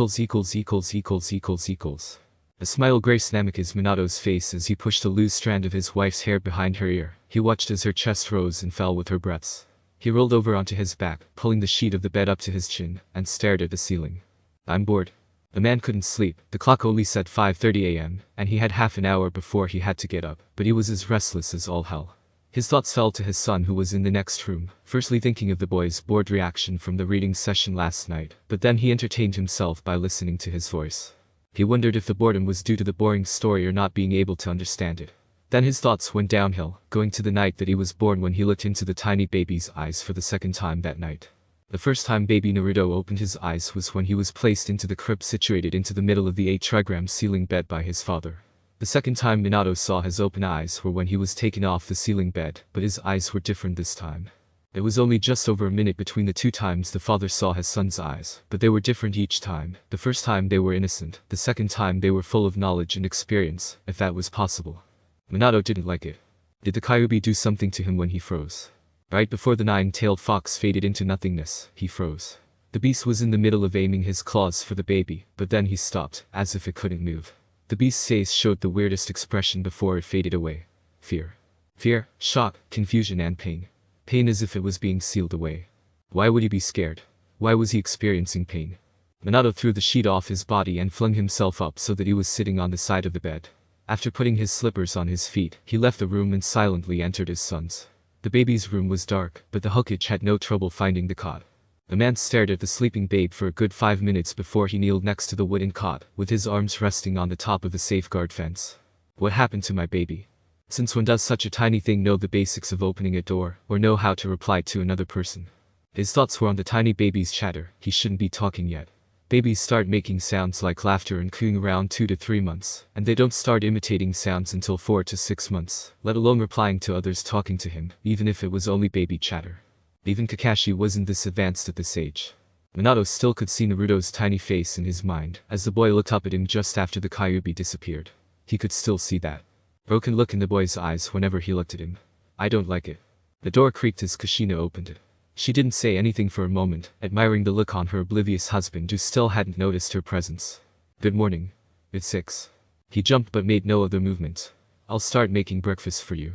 smile graced Namikaze Minato's face as he pushed a loose strand of his wife's hair behind her ear. He watched as her chest rose and fell with her breaths. He rolled over onto his back, pulling the sheet of the bed up to his chin, and stared at the ceiling. I'm bored. The man couldn't sleep. The clock only said 5:30 a.m., and he had half an hour before he had to get up, but he was as restless as all hell. His thoughts fell to his son who was in the next room, firstly thinking of the boy's bored reaction from the reading session last night, but then he entertained himself by listening to his voice. He wondered if the boredom was due to the boring story or not being able to understand it. Then his thoughts went downhill, going to the night that he was born when he looked into the tiny baby's eyes for the second time that night. The first time baby Naruto opened his eyes was when he was placed into the crib situated into the middle of the 8-trigram ceiling bed by his father. The second time Minato saw his open eyes were when he was taken off the ceiling bed, but his eyes were different this time. It was only just over a minute between the two times the father saw his son's eyes, but they were different each time. The first time they were innocent, the second time they were full of knowledge and experience, if that was possible. Minato didn't like it. Did the Kyuubi do something to him when he froze? Right before the nine-tailed fox faded into nothingness, he froze. The beast was in the middle of aiming his claws for the baby, but then he stopped, as if it couldn't move. The beast's face showed the weirdest expression before it faded away. Fear. Fear, shock, confusion and pain. Pain as if it was being sealed away. Why would he be scared? Why was he experiencing pain? Minato threw the sheet off his body and flung himself up so that he was sitting on the side of the bed. After putting his slippers on his feet, he left the room and silently entered his son's. The baby's room was dark, but the Hokage had no trouble finding the cot. The man stared at the sleeping babe for a good 5 minutes before he kneeled next to the wooden cot, with his arms resting on the top of the safeguard fence. What happened to my baby? Since when does such a tiny thing know the basics of opening a door, or know how to reply to another person? His thoughts were on the tiny baby's chatter. He shouldn't be talking yet. Babies start making sounds like laughter and cooing around 2 to 3 months, and they don't start imitating sounds until 4 to 6 months, let alone replying to others talking to him, even if it was only baby chatter. Even Kakashi wasn't this advanced at this age. Minato still could see Naruto's tiny face in his mind, as the boy looked up at him just after the Kyuubi disappeared. He could still see that broken look in the boy's eyes whenever he looked at him. I don't like it. The door creaked as Kushina opened it. She didn't say anything for a moment, admiring the look on her oblivious husband who still hadn't noticed her presence. Good morning. It's 6. He jumped but made no other movement. I'll start making breakfast for you.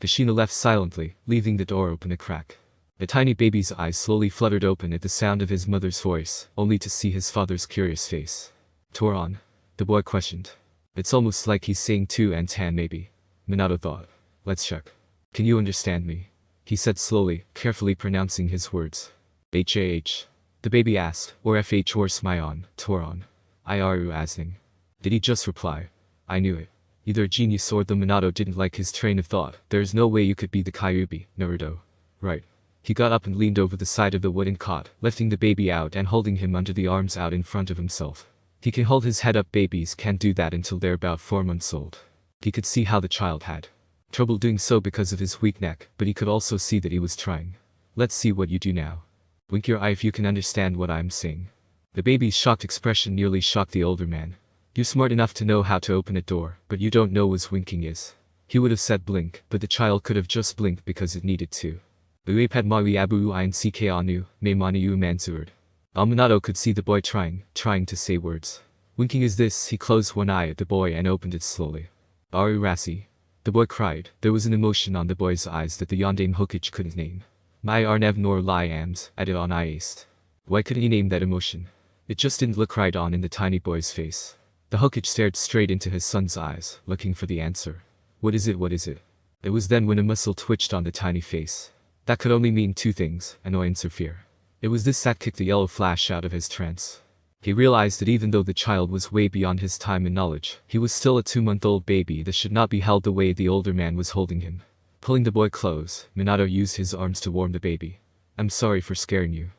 Kushina left silently, leaving the door open a crack. The tiny baby's eyes slowly fluttered open at the sound of his mother's voice, only to see his father's curious face. Toron? The boy questioned. It's almost like he's saying to and tan maybe. Minato thought. Let's check. Can you understand me? He said slowly, carefully pronouncing his words. H-A-H. The baby asked, or F-H or Smyon, Toron. I-R-U asning. Did he just reply? I knew it. Either a genius or the Minato didn't like his train of thought. There's no way you could be the Kyuubi, Naruto. Right. He got up and leaned over the side of the wooden cot, lifting the baby out and holding him under the arms out in front of himself. He can hold his head up. Babies can't do that until they're about 4 months old. He could see how the child had trouble doing so because of his weak neck, but he could also see that he was trying. Let's see what you do now. Wink your eye if you can understand what I'm saying. The baby's shocked expression nearly shocked the older man. You're smart enough to know how to open a door, but you don't know what winking is. He would have said blink, but the child could have just blinked because it needed to. Uepad maui abu ein ck anu, me maniu mansured. Minato could see the boy trying to say words. Winking is this. He closed one eye at the boy and opened it slowly. Aru Rasi. The boy cried. There was an emotion on the boy's eyes that the Yondaime Hokage couldn't name. My Arnev nor Lai Ams, added on Iaced. Why couldn't he name that emotion? It just didn't look right on in the tiny boy's face. The Hokage stared straight into his son's eyes, looking for the answer. What is it? What is it? It was then when a muscle twitched on the tiny face. That could only mean 2 things, annoyance or fear. It was this that kicked the yellow flash out of his trance. He realized that even though the child was way beyond his time and knowledge, he was still a 2-month-old baby that should not be held the way the older man was holding him. Pulling the boy close, Minato used his arms to warm the baby. I'm sorry for scaring you.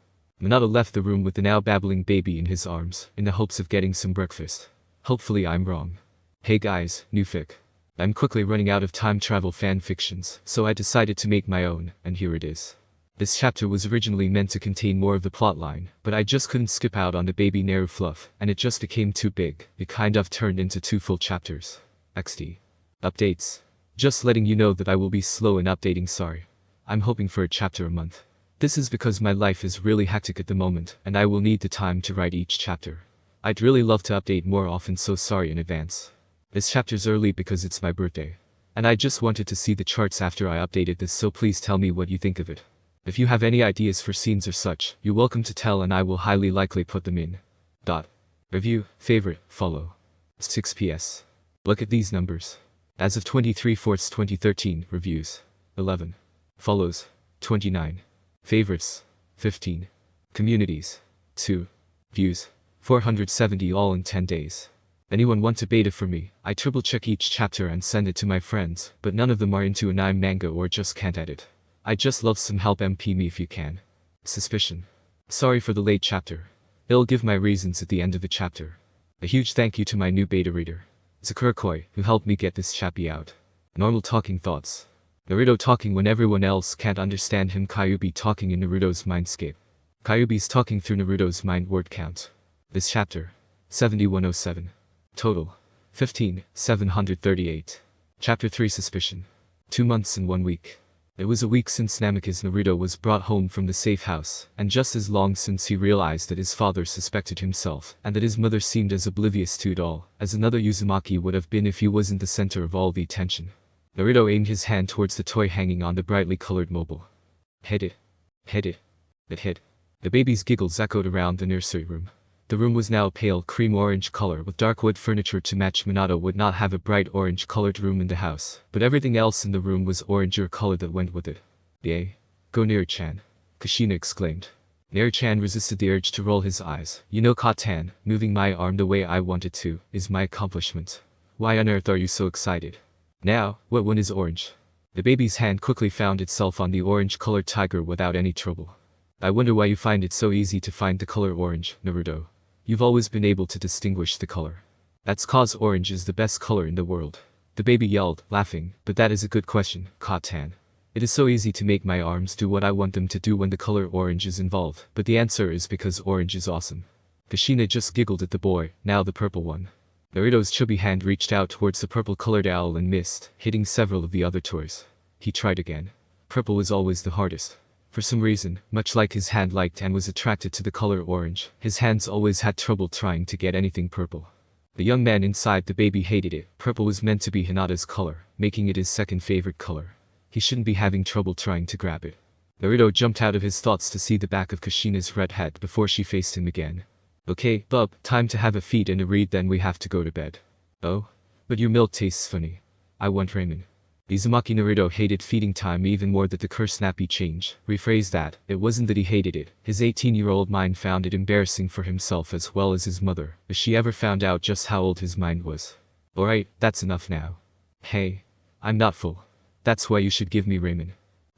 Minato left the room with the now babbling baby in his arms, in the hopes of getting some breakfast. Hopefully I'm wrong. Hey guys, new fic. I'm quickly running out of time travel fan fictions, so I decided to make my own, and here it is. This chapter was originally meant to contain more of the plotline, but I just couldn't skip out on the baby Naru fluff, and it just became too big. It kind of turned into 2 full chapters. XD. Updates. Just letting you know that I will be slow in updating, sorry. I'm hoping for a chapter a month. This is because my life is really hectic at the moment, and I will need the time to write each chapter. I'd really love to update more often, so sorry in advance. This chapter's early because it's my birthday. And I just wanted to see the charts after I updated this, so please tell me what you think of it. If you have any ideas for scenes or such, you're welcome to tell and I will highly likely put them in. Review, favorite, follow. 6 PS. Look at these numbers. As of 23/4/2013, reviews. 11. Follows. 29. Favorites. 15. Communities. 2. Views. 470 all in 10 days. Anyone want to beta for me? I triple check each chapter and send it to my friends, but none of them are into anime manga or just can't edit. I just love some help, MP me if you can. Suspicion. Sorry for the late chapter. I'll give my reasons at the end of the chapter. A huge thank you to my new beta reader, Sakura, who helped me get this chappy out. Normal talking thoughts. Naruto talking when everyone else can't understand him. Kyuubi talking in Naruto's mindscape. Kyuubi's talking through Naruto's mind word count. This chapter. 7107. Total. 15,738. Chapter 3 Suspicion. 2 months and 1 week. It was a week since Namikaze Naruto was brought home from the safe house, and just as long since he realized that his father suspected himself, and that his mother seemed as oblivious to it all, as another Uzumaki would have been if he wasn't the center of all the attention. Naruto aimed his hand towards the toy hanging on the brightly colored mobile. Hit it. Hit it. It hit. The baby's giggles echoed around the nursery room. The room was now a pale cream-orange color with dark wood furniture to match. Minato would not have a bright orange-colored room in the house, but everything else in the room was oranger color that went with it. Yay. Go Naru-chan. Kushina exclaimed. Naru-chan resisted the urge to roll his eyes. You know Katan, moving my arm the way I wanted to, is my accomplishment. Why on earth are you so excited? Now, what one is orange? The baby's hand quickly found itself on the orange-colored tiger without any trouble. I wonder why you find it so easy to find the color orange, Naruto. You've always been able to distinguish the color. That's cause orange is the best color in the world. The baby yelled, laughing, but that is a good question, Katan. It is so easy to make my arms do what I want them to do when the color orange is involved, but the answer is because orange is awesome. Kushina just giggled at the boy, now the purple one. Naruto's chubby hand reached out towards the purple-colored owl and missed, hitting several of the other toys. He tried again. Purple was always the hardest. For some reason, much like his hand liked and was attracted to the color orange, his hands always had trouble trying to get anything purple. The young man inside the baby hated it. Purple was meant to be Hinata's color, making it his second favorite color. He shouldn't be having trouble trying to grab it. Naruto jumped out of his thoughts to see the back of Kushina's red head before she faced him again. Okay, bub, time to have a feed and a read, then we have to go to bed. Oh? But your milk tastes funny. I want ramen. Uzumaki Naruto hated feeding time even more than the curse nappy change. Rephrase that, it wasn't that he hated it, his 18-year-old mind found it embarrassing for himself as well as his mother, if she ever found out just how old his mind was. Alright, that's enough now. Hey. I'm not full. That's why you should give me ramen.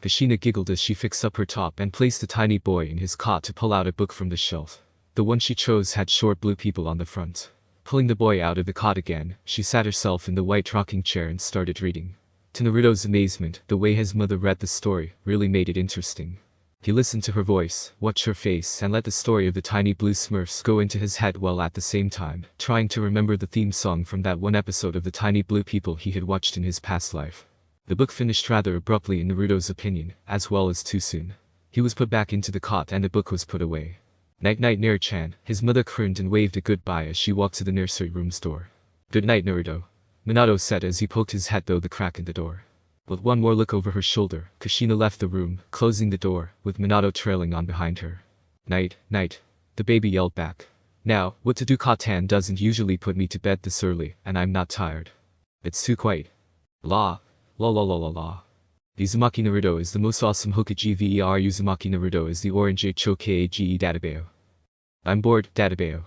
Kushina giggled as she fixed up her top and placed the tiny boy in his cot to pull out a book from the shelf. The one she chose had short blue people on the front. Pulling the boy out of the cot again, she sat herself in the white rocking chair and started reading. To Naruto's amazement, the way his mother read the story really made it interesting. He listened to her voice, watched her face, and let the story of the tiny blue Smurfs go into his head while at the same time trying to remember the theme song from that one episode of the tiny blue people he had watched in his past life. The book finished rather abruptly in Naruto's opinion, as well as too soon. He was put back into the cot and the book was put away. Night-night Naru-chan, his mother crooned and waved a goodbye as she walked to the nursery room's door. Good night Naruto. Minato said as he poked his head through the crack in the door. With one more look over her shoulder, Kushina left the room, closing the door, with Minato trailing on behind her. Night, night. The baby yelled back. Now, what to do? Katan doesn't usually put me to bed this early, and I'm not tired. It's too quiet. La. La la la la la. Uzumaki Naruto is the most awesome Hokage ver Uzumaki Naruto is the orange Hokage Databeo. I'm bored, Databeo.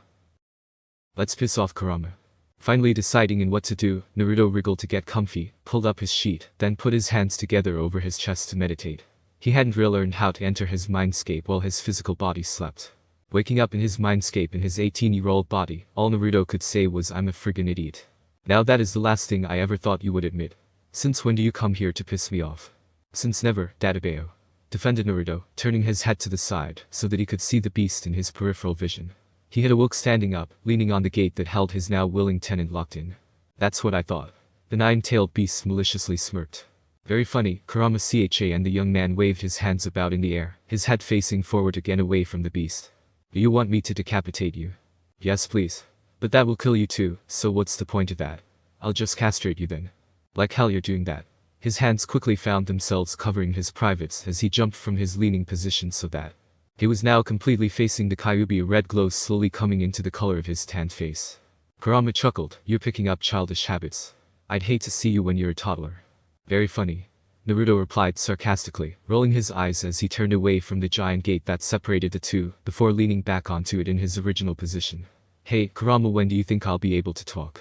Let's piss off Kurama. Finally deciding in what to do, Naruto wriggled to get comfy, pulled up his sheet, then put his hands together over his chest to meditate. He hadn't really learned how to enter his mindscape while his physical body slept. Waking up in his mindscape in his 18-year-old body, all Naruto could say was I'm a friggin' idiot. Now that is the last thing I ever thought you would admit. Since when do you come here to piss me off? Since never, Databeo. Defended Naruto, turning his head to the side so that he could see the beast in his peripheral vision. He had awoke standing up, leaning on the gate that held his now willing tenant locked in. That's what I thought. The nine-tailed beast maliciously smirked. Very funny, Kurama Cha, and the young man waved his hands about in the air, his head facing forward again away from the beast. Do you want me to decapitate you? Yes please. But that will kill you too, so what's the point of that? I'll just castrate you then. Like hell you're doing that. His hands quickly found themselves covering his privates as he jumped from his leaning position so that he was now completely facing the Kyuubi, a red glow slowly coming into the color of his tanned face. Kurama chuckled, you're picking up childish habits. I'd hate to see you when you're a toddler. Very funny. Naruto replied sarcastically, rolling his eyes as he turned away from the giant gate that separated the two, before leaning back onto it in his original position. Hey, Kurama, when do you think I'll be able to talk?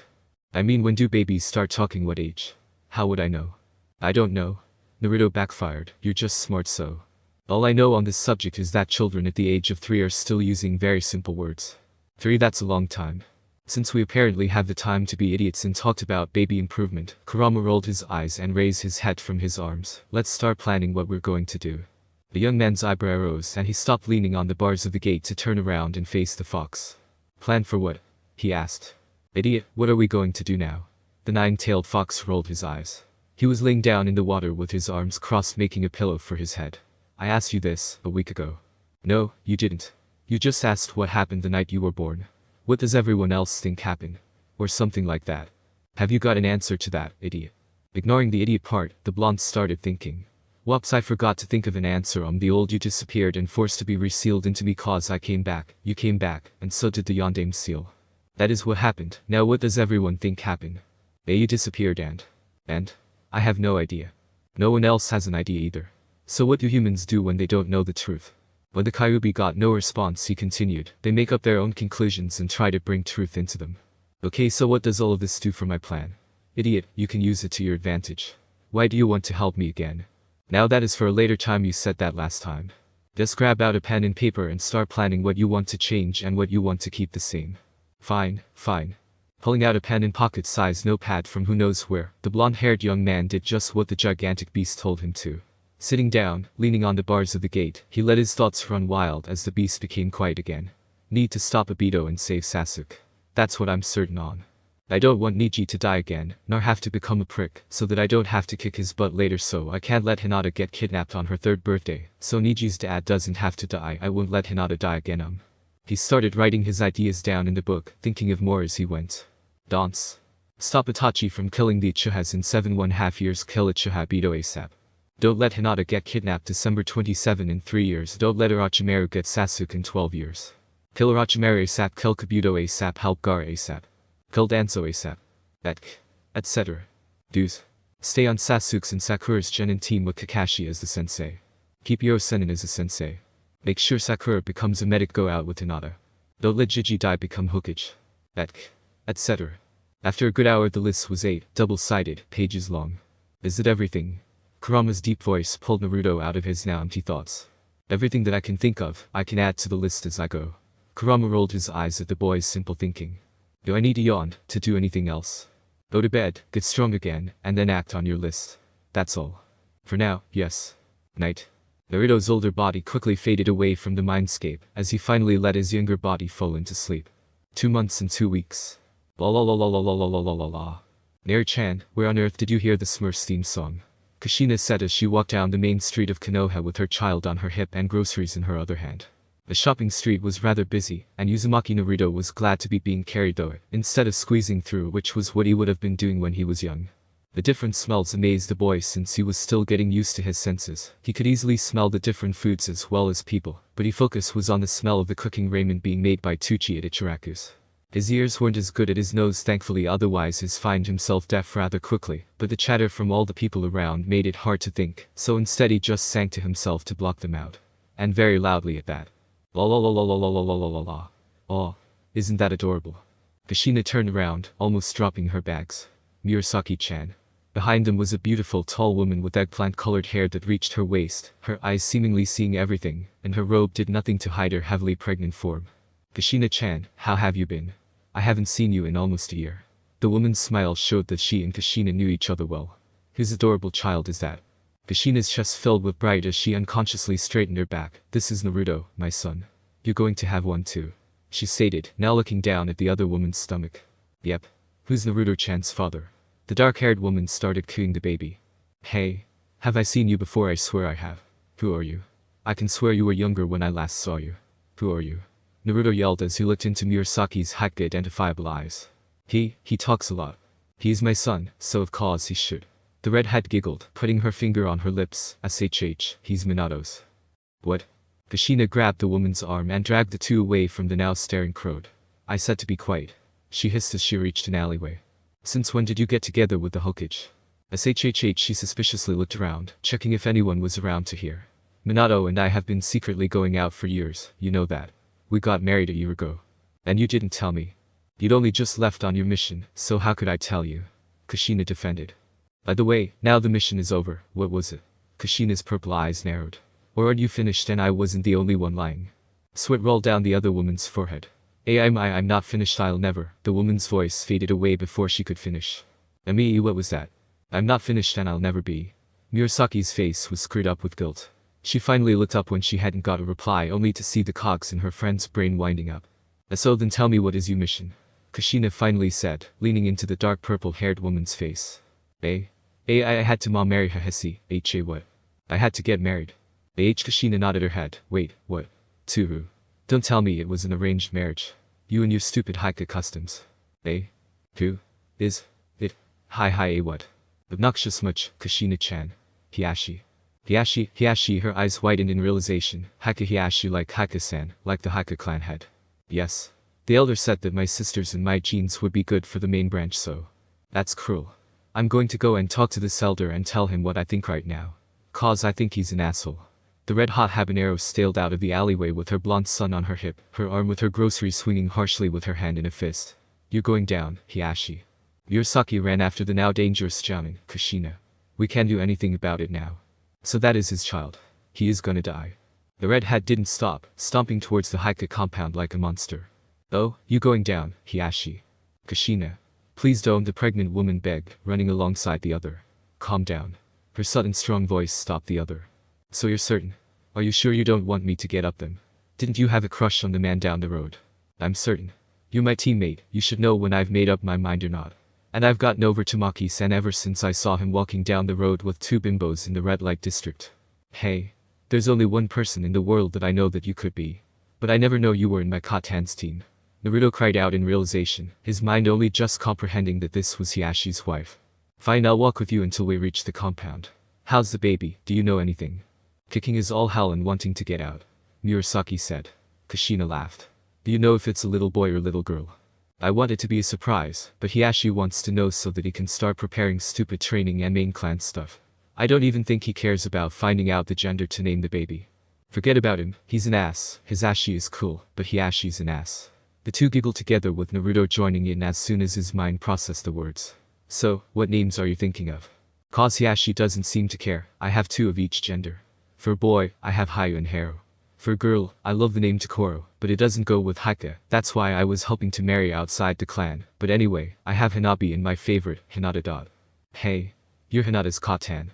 I mean, when do babies start talking? What age? How would I know? I don't know. Naruto backfired, you're just smart so. All I know on this subject is that children at the age of 3 are still using very simple words. 3, that's a long time. Since we apparently have the time to be idiots and talked about baby improvement, Kurama rolled his eyes and raised his head from his arms. Let's start planning what we're going to do. The young man's eyebrow rose and he stopped leaning on the bars of the gate to turn around and face the fox. Plan for what? He asked. Idiot, what are we going to do now? The nine-tailed fox rolled his eyes. He was laying down in the water with his arms crossed making a pillow for his head. I asked you this a week ago. No, you didn't. You just asked what happened the night you were born. What does everyone else think happened? Or something like that. Have you got an answer to that, idiot? Ignoring the idiot part, the blonde started thinking. Whoops, I forgot to think of an answer. The old you disappeared and forced to be resealed into me cause I came back, you came back, and so did the Yondaime seal. That is what happened. Now what does everyone think happened? You disappeared and? I have no idea. No one else has an idea either. So what do humans do when they don't know the truth? When the Kyuubi got no response, he continued, they make up their own conclusions and try to bring truth into them. Okay, so what does all of this do for my plan? Idiot, you can use it to your advantage. Why do you want to help me again? Now that is for a later time, you said that last time. Just grab out a pen and paper and start planning what you want to change and what you want to keep the same. Fine, fine. Pulling out a pen and pocket-sized notepad from who knows where, the blonde-haired young man did just what the gigantic beast told him to. Sitting down, leaning on the bars of the gate, he let his thoughts run wild as the beast became quiet again. Need to stop Obito and save Sasuke. That's what I'm certain on. I don't want Niji to die again, nor have to become a prick, so that I don't have to kick his butt later, so I can't let Hinata get kidnapped on her 3rd birthday, so Niji's dad doesn't have to die. I won't let Hinata die again. He started writing his ideas down in the book, thinking of more as he went. Dance. Stop Itachi from killing the Uchihas in 7½ years. Kill Uchiha Obito ASAP. Don't let Hinata get kidnapped December 27 in 3 years. Don't let Orochimaru get Sasuke in 12 years. Kill Orochimaru ASAP. Kill Kabuto ASAP. Help Gaara ASAP. Kill Danzo ASAP. Etc. Dudes. Stay on Sasuke's and Sakura's Genin team with Kakashi as the sensei. Keep Yosenin as a sensei. Make sure Sakura becomes a medic. Go out with Hinata. Don't let Jiji die become Hokage. Etc. After a good hour the list was 8, double-sided, pages long. Is it everything? Kurama's deep voice pulled Naruto out of his now empty thoughts. Everything that I can think of, I can add to the list as I go. Kurama rolled his eyes at the boy's simple thinking. Do I need to yawn to do anything else? Go to bed, get strong again, and then act on your list. That's all. For now, yes. Night. Naruto's older body quickly faded away from the mindscape as he finally let his younger body fall into sleep. 2 months and 2 weeks. La la la la la la la la la la la. Naru-chan, where on earth did you hear the Smurfs theme song? Kushina said as she walked down the main street of Konoha with her child on her hip and groceries in her other hand. The shopping street was rather busy, and Uzumaki Naruto was glad to be being carried through it, instead of squeezing through, which was what he would have been doing when he was young. The different smells amazed the boy since he was still getting used to his senses. He could easily smell the different foods as well as people, but his focus was on the smell of the cooking ramen being made by Tucci at Ichiraku's. His ears weren't as good at his nose thankfully, otherwise he'd find himself deaf rather quickly, but the chatter from all the people around made it hard to think, so instead he just sang to himself to block them out. And very loudly at that. La la la la la la la la la la la. Oh, isn't that adorable? Kushina turned around, almost dropping her bags. Murasaki-chan. Behind them was a beautiful tall woman with eggplant-colored hair that reached her waist, her eyes seemingly seeing everything, and her robe did nothing to hide her heavily pregnant form. Kushina-chan, how have you been? I haven't seen you in almost a year. The woman's smile showed that she and Kushina knew each other well. Whose adorable child is that? Kushina's chest filled with pride as she unconsciously straightened her back. This is Naruto, my son. You're going to have one too. She stated, now looking down at the other woman's stomach. Yep. Who's Naruto-chan's father? The dark-haired woman started cooing the baby. Hey. Have I seen you before? I swear I have. Who are you? I can swear you were younger when I last saw you. Who are you? Naruto yelled as he looked into Murasaki's highly identifiable eyes. He talks a lot. He's my son, so of course he should. The redhead giggled, putting her finger on her lips. SHH, he's Minato's. What? Kushina grabbed the woman's arm and dragged the two away from the now staring crowd. I said to be quiet. She hissed as she reached an alleyway. Since when did you get together with the Hokage? SHHH, she suspiciously looked around, checking if anyone was around to hear. Minato and I have been secretly going out for years, you know that. We got married a year ago. And you didn't tell me. You'd only just left on your mission, so how could I tell you? Kushina defended. By the way, now the mission is over, what was it? Kushina's purple eyes narrowed. Or aren't you finished and I wasn't the only one lying? Sweat rolled down the other woman's forehead. I'm not finished, I'll never. The woman's voice faded away before she could finish. What was that? I'm not finished and I'll never be. Murasaki's face was screwed up with guilt. She finally looked up when she hadn't got a reply, only to see the cogs in her friend's brain winding up. So then tell me, what is your mission? Kushina finally said, leaning into the dark purple-haired woman's face. I had to marry Hahesi. What? I had to get married. Kushina nodded her head. Wait, what? Turu. Don't tell me it was an arranged marriage. You and your stupid Haika customs. Who? Is it? Hi, what? Obnoxious much, Kushina-chan. Hiashi, her eyes widened in realization. Haika Hiashi, like Haika-san, like the Haika clan head. Yes. The elder said that my sisters and my genes would be good for the main branch, so. That's cruel. I'm going to go and talk to this elder and tell him what I think right now. Cause I think he's an asshole. The red-hot habanero staled out of the alleyway with her blonde son on her hip, her arm with her groceries swinging harshly with her hand in a fist. You're going down, Hiashi. Murasaki ran after the now dangerous Jounin, Kushina. We can't do anything about it now. So that is his child. He is gonna die. The red hat didn't stop, stomping towards the Haika compound like a monster. Oh, you going down, Hiashi. Kushina. Please don't, the pregnant woman begged, running alongside the other. Calm down. Her sudden strong voice stopped the other. So you're certain? Are you sure you don't want me to get up them? Didn't you have a crush on the man down the road? I'm certain. You're my teammate, you should know when I've made up my mind or not. And I've gotten over Tamaki-san ever since I saw him walking down the road with two bimbos in the red light district. Hey. There's only one person in the world that I know that you could be. But I never know you were in my Katan's team. Naruto cried out in realization, his mind only just comprehending that this was Hiashi's wife. Fine, I'll walk with you until we reach the compound. How's the baby, do you know anything? Kicking is all hell and wanting to get out. Murasaki said. Kushina laughed. Do you know if it's a little boy or little girl? I want it to be a surprise, but Hiashi wants to know so that he can start preparing stupid training and main clan stuff. I don't even think he cares about finding out the gender to name the baby. Forget about him, he's an ass. His Ashi is cool, but Hiashi's an ass. The two giggled together with Naruto joining in as soon as his mind processed the words. So, what names are you thinking of? Cause Hiashi doesn't seem to care, I have two of each gender. For boy, I have Hayu and Haru. For girl, I love the name Takoro, but it doesn't go with Haika, that's why I was hoping to marry outside the clan, but anyway, I have Hanabi and my favorite, Hinata. Hey. You're Hinata's Katan.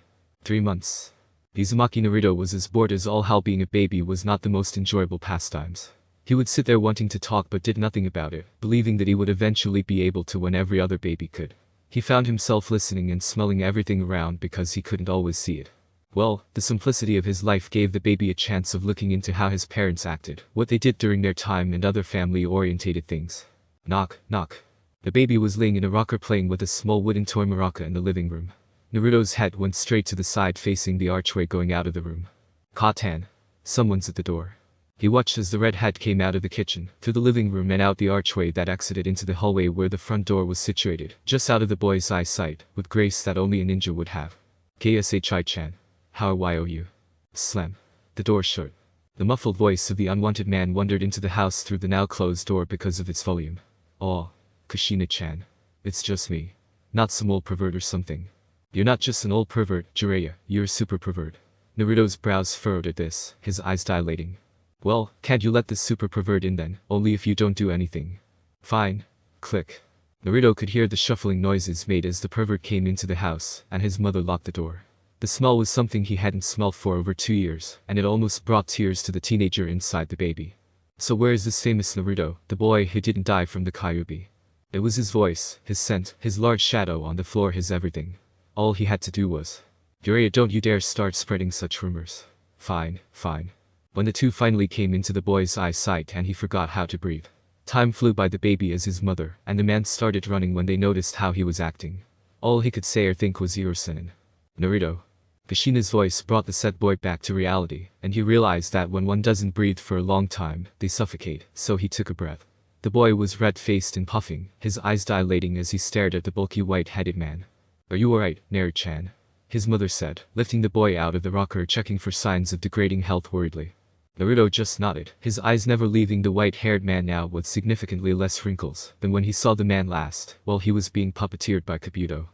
3 months. Izumaki Naruto was as bored as all hell. Being a baby was not the most enjoyable pastimes. He would sit there wanting to talk but did nothing about it, believing that he would eventually be able to when every other baby could. He found himself listening and smelling everything around because he couldn't always see it. Well, the simplicity of his life gave the baby a chance of looking into how his parents acted, what they did during their time and other family-orientated things. Knock, knock. The baby was laying in a rocker playing with a small wooden toy maraca in the living room. Naruto's head went straight to the side facing the archway going out of the room. Katan. Someone's at the door. He watched as the red hat came out of the kitchen, through the living room and out the archway that exited into the hallway where the front door was situated, just out of the boy's eyesight, with grace that only a ninja would have. Kshi-chan. How are you? Slam. The door shut. The muffled voice of the unwanted man wandered into the house through the now closed door because of its volume. Oh. Kushina-chan. It's just me. Not some old pervert or something. You're not just an old pervert, Jiraiya, you're a super pervert. Naruto's brows furrowed at this, his eyes dilating. Well, can't you let this super pervert in then, only if you don't do anything. Fine. Click. Naruto could hear the shuffling noises made as the pervert came into the house, and his mother locked the door. The smell was something he hadn't smelled for over 2 years, and it almost brought tears to the teenager inside the baby. So where is this famous Naruto, the boy who didn't die from the Kyuubi? It was his voice, his scent, his large shadow on the floor, his everything. All he had to do was. Jiraiya, don't you dare start spreading such rumors. Fine, fine. When the two finally came into the boy's eyesight and he forgot how to breathe. Time flew by the baby as his mother and the man started running when they noticed how he was acting. All he could say or think was Iro-san. Naruto. Kushina's voice brought the sad boy back to reality, and he realized that when one doesn't breathe for a long time, they suffocate, so he took a breath. The boy was red-faced and puffing, his eyes dilating as he stared at the bulky white-headed man. Are you alright, Naru-chan? His mother said, lifting the boy out of the rocker, checking for signs of degrading health worriedly. Naruto just nodded, his eyes never leaving the white-haired man now with significantly less wrinkles than when he saw the man last, while he was being puppeteered by Kabuto.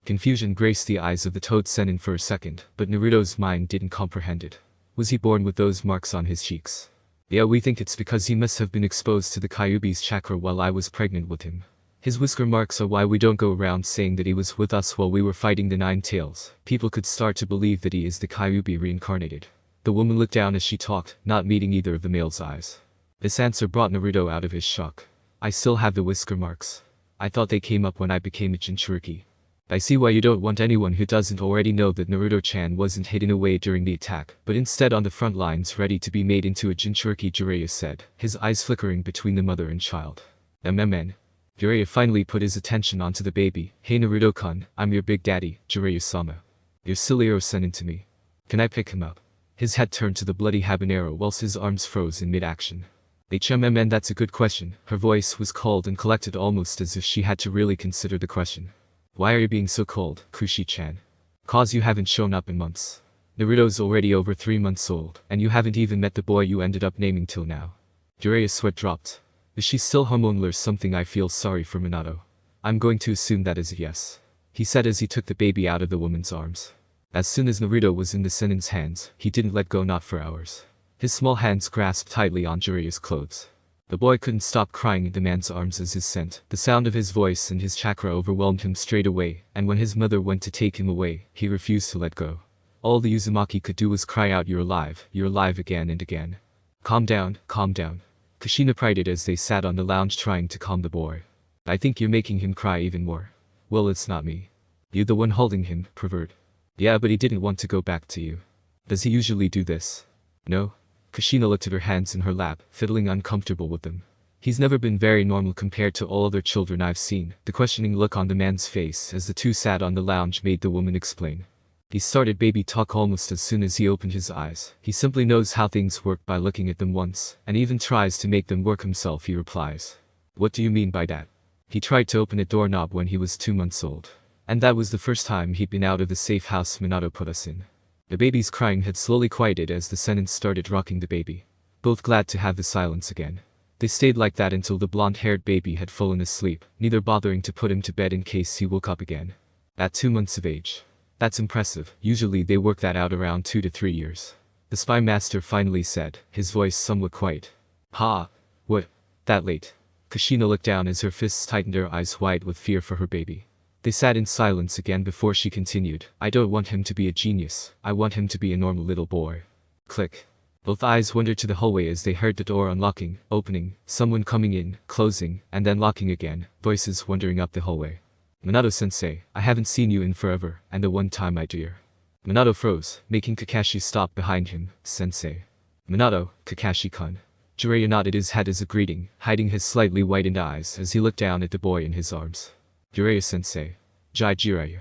Confusion graced the eyes of the Toad Sennin for a second, but Naruto's mind didn't comprehend it. Was he born with those marks on his cheeks? Yeah, we think it's because he must have been exposed to the Kyuubi's chakra while I was pregnant with him. His whisker marks are why we don't go around saying that he was with us while we were fighting the Nine Tails. People could start to believe that he is the Kyuubi reincarnated. The woman looked down as she talked, not meeting either of the male's eyes. This answer brought Naruto out of his shock. I still have the whisker marks. I thought they came up when I became a Jinchuriki. I see why you don't want anyone who doesn't already know that Naruto-chan wasn't hidden away during the attack, but instead on the front lines ready to be made into a Jinchuriki, Jiraiya said, his eyes flickering between the mother and child. Jiraiya finally put his attention onto the baby. Hey Naruto-kun, I'm your big daddy, Jiraiya-sama. You're silly Senin to me. Can I pick him up? His head turned to the bloody habanero whilst his arms froze in mid-action. That's a good question. Her voice was cold and collected almost as if she had to really consider the question. Why are you being so cold, Kushi-chan? Cause you haven't shown up in months. Naruto's already over 3 months old, and you haven't even met the boy you ended up naming till now. Jiraiya's sweat dropped. Is she still hormonal or something? I feel sorry for Minato. I'm going to assume that is a yes. He said as he took the baby out of the woman's arms. As soon as Naruto was in the Senin's hands, he didn't let go, not for hours. His small hands grasped tightly on Jiraiya's clothes. The boy couldn't stop crying in the man's arms as his scent, the sound of his voice and his chakra overwhelmed him straight away, and when his mother went to take him away, he refused to let go. All the Uzumaki could do was cry out, you're alive again and again. Calm down, calm down. Kushina prided as they sat on the lounge trying to calm the boy. I think you're making him cry even more. Well, it's not me. You the one holding him, pervert. Yeah, but he didn't want to go back to you. Does he usually do this? No. Kushina looked at her hands in her lap, fiddling uncomfortable with them. He's never been very normal compared to all other children I've seen. The questioning look on the man's face as the two sat on the lounge made the woman explain. He started baby talk almost as soon as he opened his eyes. He simply knows how things work by looking at them once, and even tries to make them work himself, he replies. What do you mean by that? He tried to open a doorknob when he was 2 months old. And that was the first time he'd been out of the safe house Minato put us in. The baby's crying had slowly quieted as the Senin started rocking the baby. Both glad to have the silence again. They stayed like that until the blonde-haired baby had fallen asleep, neither bothering to put him to bed in case he woke up again. At 2 months of age. That's impressive. Usually they work that out around 2 to 3 years. The spy master finally said, his voice somewhat quiet. Ha! What? That late? Kushina looked down as her fists tightened, her eyes wide with fear for her baby. They sat in silence again before she continued. I don't want him to be a genius. I want him to be a normal little boy. Click. Both eyes wandered to the hallway as they heard the door unlocking, opening, someone coming in, closing, and then locking again, voices wandering up the hallway. Minato-sensei, I haven't seen you in forever, and the one time I dear. Minato froze, making Kakashi stop behind him. Sensei. Minato, Kakashi-kun. Jiraiya nodded his head as a greeting, hiding his slightly widened eyes as he looked down at the boy in his arms. Jiraiya-sensei. Jiraiya.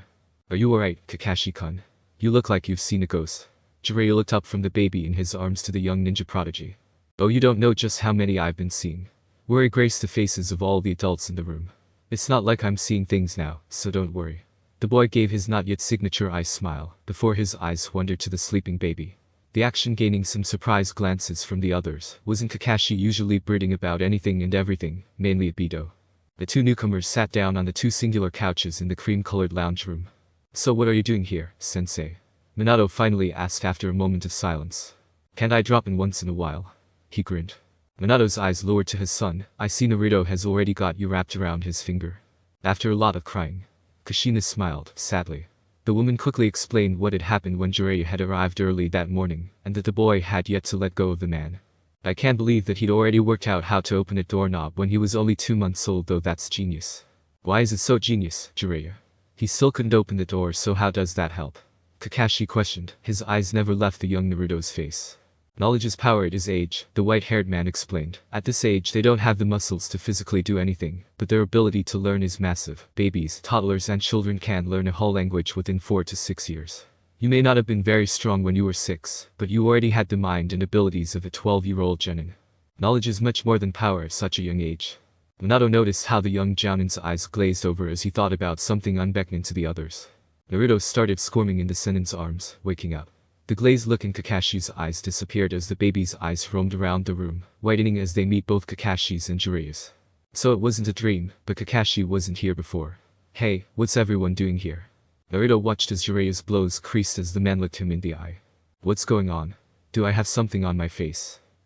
Are you alright, Kakashi-kun? You look like you've seen a ghost. Jiraiya looked up from the baby in his arms to the young ninja prodigy. Oh, you don't know just how many I've been seeing. Worry graced the faces of all the adults in the room. It's not like I'm seeing things now, so don't worry. The boy gave his not yet signature eye smile, before his eyes wandered to the sleeping baby. The action gaining some surprised glances from the others. Wasn't Kakashi usually brooding about anything and everything, mainly Ibido? The two newcomers sat down on the 2 singular couches in the cream-colored lounge room. So what are you doing here, sensei? Minato finally asked after a moment of silence. Can't I drop in once in a while? He grinned. Minato's eyes lowered to his son. I see Naruto has already got you wrapped around his finger. After a lot of crying. Kushina smiled, sadly. The woman quickly explained what had happened when Jiraiya had arrived early that morning, and that the boy had yet to let go of the man. I can't believe that he'd already worked out how to open a doorknob when he was only 2 months old, though that's genius. Why is it so genius, Jiraiya? He still couldn't open the door, so how does that help? Kakashi questioned, his eyes never left the young Naruto's face. Knowledge is power at his age, the white-haired man explained. At this age they don't have the muscles to physically do anything, but their ability to learn is massive. Babies, toddlers and children can learn a whole language within 4 to 6 years. You may not have been very strong when you were 6, but you already had the mind and abilities of a 12-year-old genin. Knowledge is much more than power at such a young age. Minato noticed how the young Jounin's eyes glazed over as he thought about something unbeckoned to the others. Naruto started squirming in the Senin's arms, waking up. The glazed look in Kakashi's eyes disappeared as the baby's eyes roamed around the room, widening as they meet both Kakashi's and Jiraiya's. So it wasn't a dream, but Kakashi wasn't here before. Hey, what's everyone doing here? Naruto watched as Jiraiya's blows creased as the man looked him in the eye. What's going on? Do I have something on my face?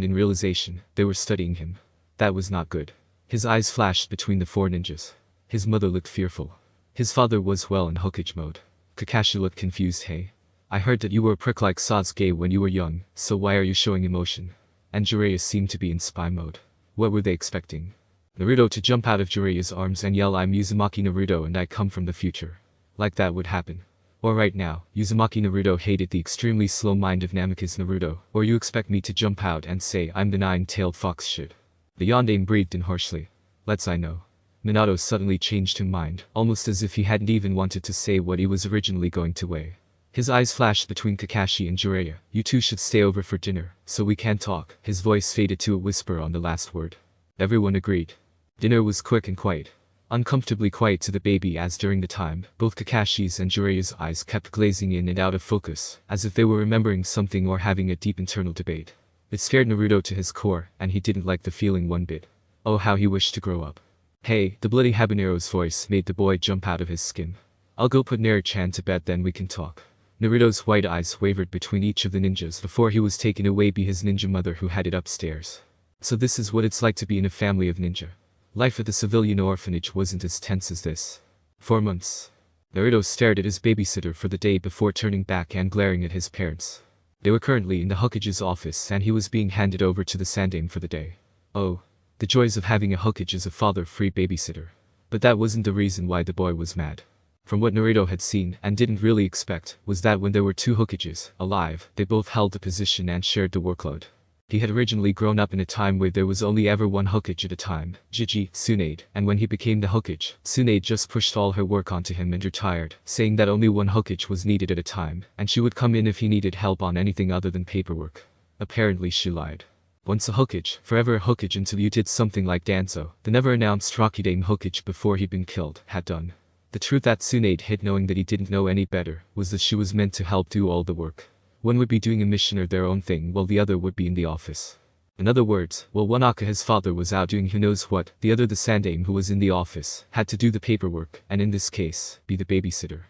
second in realization, they were studying him. That was not good. His eyes flashed between the four ninjas. His mother looked fearful. His father was well in Hokage mode. Kakashi looked confused. Hey, I heard that you were a prick like Sasuke when you were young, so why are you showing emotion? And Jiraiya seemed to be in spy mode. What were they expecting? Naruto to jump out of Jiraiya's arms and yell, I'm Uzumaki Naruto and I come from the future. Like that would happen. Or right now, Uzumaki Naruto hated the extremely slow mind of Namikaze Naruto, or you expect me to jump out and say I'm the nine-tailed fox shit. The Yondaime breathed in harshly. Let's I know. Minato suddenly changed his mind, almost as if he hadn't even wanted to say what he was originally going to say. His eyes flashed between Kakashi and Jiraiya. You two should stay over for dinner, so we can talk. His voice faded to a whisper on the last word. Everyone agreed. Dinner was quick and quiet. Uncomfortably quiet to the baby, as during the time, both Kakashi's and Jiraiya's eyes kept glazing in and out of focus, as if they were remembering something or having a deep internal debate. It scared Naruto to his core, and he didn't like the feeling one bit. Oh, how he wished to grow up. Hey, the bloody habanero's voice made the boy jump out of his skin. I'll go put Naru-chan to bed, then we can talk. Naruto's white eyes wavered between each of the ninjas before he was taken away by his ninja mother who had it upstairs. So this is what it's like to be in a family of ninja. Life at the civilian orphanage wasn't as tense as this. 4 months. Naruto stared at his babysitter for the day before turning back and glaring at his parents. They were currently in the Hokage's office and he was being handed over to the Sandaime for the day. Oh. The joys of having a Hokage as a father-free babysitter. But that wasn't the reason why the boy was mad. From what Naruto had seen and didn't really expect was that when there were two Hokages alive, they both held the position and shared the workload. He had originally grown up in a time where there was only ever one Hokage at a time, Jiji, Tsunade, and when he became the Hokage, Tsunade just pushed all her work onto him and retired, saying that only one Hokage was needed at a time, and she would come in if he needed help on anything other than paperwork. Apparently she lied. Once a Hokage, forever a Hokage until you did something like Danzo, the never-announced Rokudaime Hokage before he'd been killed, had done. The truth that Tsunade hid, knowing that he didn't know any better, was that she was meant to help do all the work. One would be doing a mission or their own thing while the other would be in the office. In other words, while one Aka, his father, was out doing who knows what, the other, the Sandaime, who was in the office, had to do the paperwork, and in this case, be the babysitter.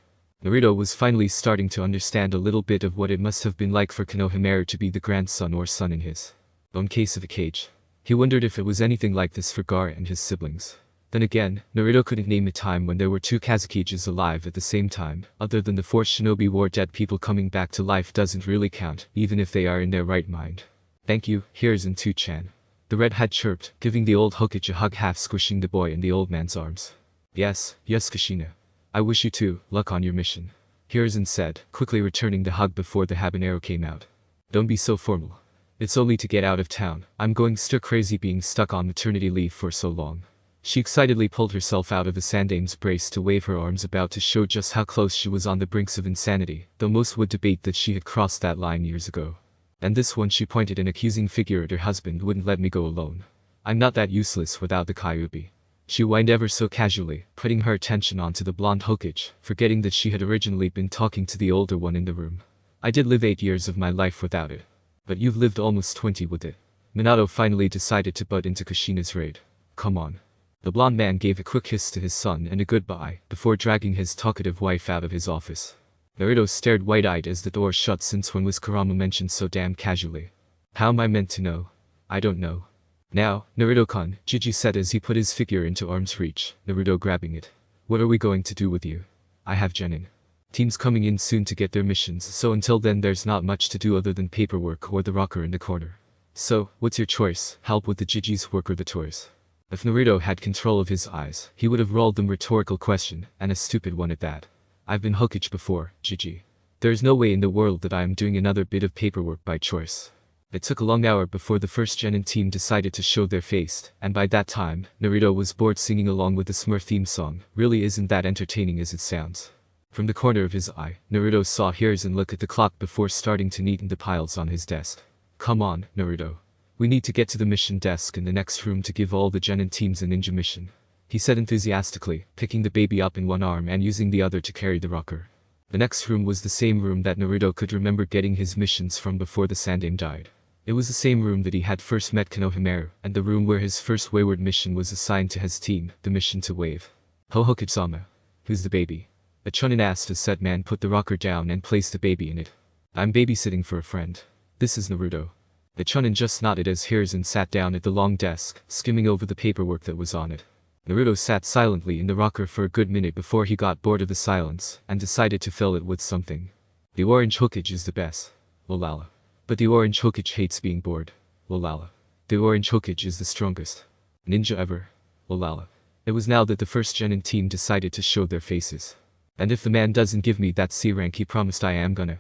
Naruto was finally starting to understand a little bit of what it must have been like for Konohamaru to be the grandson or son in his own case of a cage. He wondered if it was anything like this for Gaara and his siblings. Then again, Naruto couldn't name a time when there were two Kazukages alive at the same time. Other than the Force Shinobi War, dead people coming back to life doesn't really count, even if they are in their right mind. Thank you, Hiruzen 2-chan. The red had chirped, giving the old Hokage a hug, half squishing the boy in the old man's arms. Yes, Kushina. I wish you too, luck on your mission. Hiruzen said, quickly returning the hug before the habanero came out. Don't be so formal. It's only to get out of town. I'm going stir crazy being stuck on maternity leave for so long. She excitedly pulled herself out of the Sandaime's brace to wave her arms about to show just how close she was on the brinks of insanity, though most would debate that she had crossed that line years ago. And this one, she pointed an accusing finger at her husband, wouldn't let me go alone. I'm not that useless without the Kyuubi. She whined ever so casually, putting her attention onto the blonde Hokage, forgetting that she had originally been talking to the older one in the room. I did live 8 years of my life without it. But you've lived almost 20 with it. Minato finally decided to butt into Kushina's raid. Come on. The blonde man gave a quick kiss to his son and a goodbye, before dragging his talkative wife out of his office. Naruto stared wide-eyed as the door shut. Since when was Kurama mentioned so damn casually? How am I meant to know? I don't know. Now, Naruto-kun, Jiji said as he put his figure into arm's reach, Naruto grabbing it. What are we going to do with you? I have Genin. Teams coming in soon to get their missions, so until then there's not much to do other than paperwork or the rocker in the corner. So, what's your choice, help with the Jiji's work or the toys? If Naruto had control of his eyes, he would have rolled them rhetorical question, and a stupid one at that. I've been Hokage before, Jiji. There's no way in the world that I am doing another bit of paperwork by choice. It took a long hour before the first Genin team decided to show their face, and by that time, Naruto was bored singing along with the Smurf theme song. Really isn't that entertaining as it sounds. From the corner of his eye, Naruto saw Hiruzen look at the clock before starting to neaten the piles on his desk. Come on, Naruto. We need to get to the mission desk in the next room to give all the genin teams a ninja mission, he said enthusiastically, picking the baby up in one arm and using the other to carry the rocker. The next room was the same room that Naruto could remember getting his missions from before the Sandaime died. It was the same room that he had first met Konohamaru, and the room where his first wayward mission was assigned to his team, the mission to Wave. Hohokage-sama. Who's the baby? A chunin asked as said man put the rocker down and placed the baby in it. I'm babysitting for a friend. This is Naruto. The chunin just nodded as Hiruzen sat down at the long desk, skimming over the paperwork that was on it. Naruto sat silently in the rocker for a good minute before he got bored of the silence, and decided to fill it with something. The orange Hokage is the best. Lolala. But the orange Hokage hates being bored. Lolala. The orange Hokage is the strongest ninja ever. Lolala. It was now that the first genin team decided to show their faces. And if the man doesn't give me that C rank he promised I am gonna.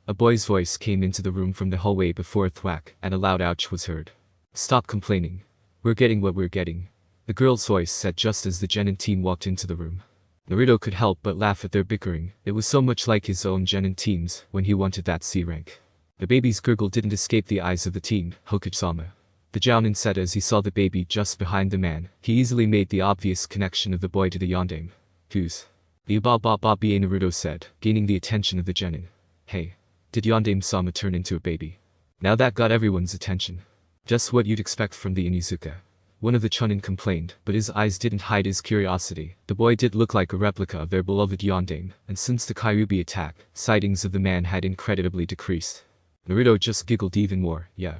A boy's voice came into the room from the hallway before a thwack, and a loud ouch was heard. Stop complaining. We're getting what we're getting. The girl's voice said just as the genin team walked into the room. Naruto could help but laugh at their bickering. It was so much like his own genin teams when he wanted that C rank. The baby's gurgle didn't escape the eyes of the team, Hokage-sama. The jounin said as he saw the baby just behind the man. He easily made the obvious connection of the boy to the yondaime. Who's? The ba Naruto said, gaining the attention of the genin. Hey. Did yondaime-sama turn into a baby? Now that got everyone's attention. Just what you'd expect from the Inuzuka. One of the chunin complained, but his eyes didn't hide his curiosity. The boy did look like a replica of their beloved yondaime, and since the Kyuubi attack, sightings of the man had incredibly decreased. Naruto just giggled even more. Yeah.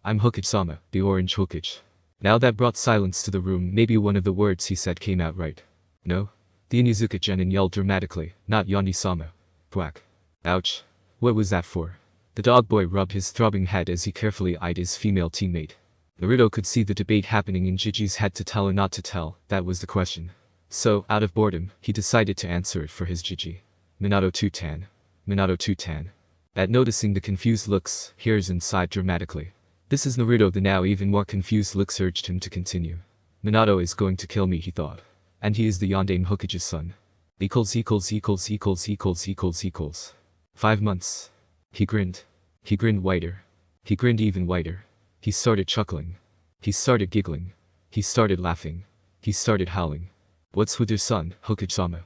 I'm Hokage-sama, the orange Hokage. Now that brought silence to the room. Maybe one of the words he said came out right. No? The Inuzuka genin yelled dramatically, not Yondaime-sama. Thwack. Ouch. What was that for? The dog boy rubbed his throbbing head as he carefully eyed his female teammate. Naruto could see the debate happening in Jiji's head. To tell or not to tell, that was the question. So, out of boredom, he decided to answer it for his Jiji. Minato 2-tan. Minato 2-tan. At noticing the confused looks, Hiruzen sighed dramatically. This is Naruto. The now even more confused looks urged him to continue. Minato is going to kill me, he thought. And he is the Yondaime Hokage's son. == 5 months. He grinned. He grinned whiter. He grinned even whiter. He started chuckling. He started giggling. He started laughing. He started howling. What's with your son, Hokage-sama?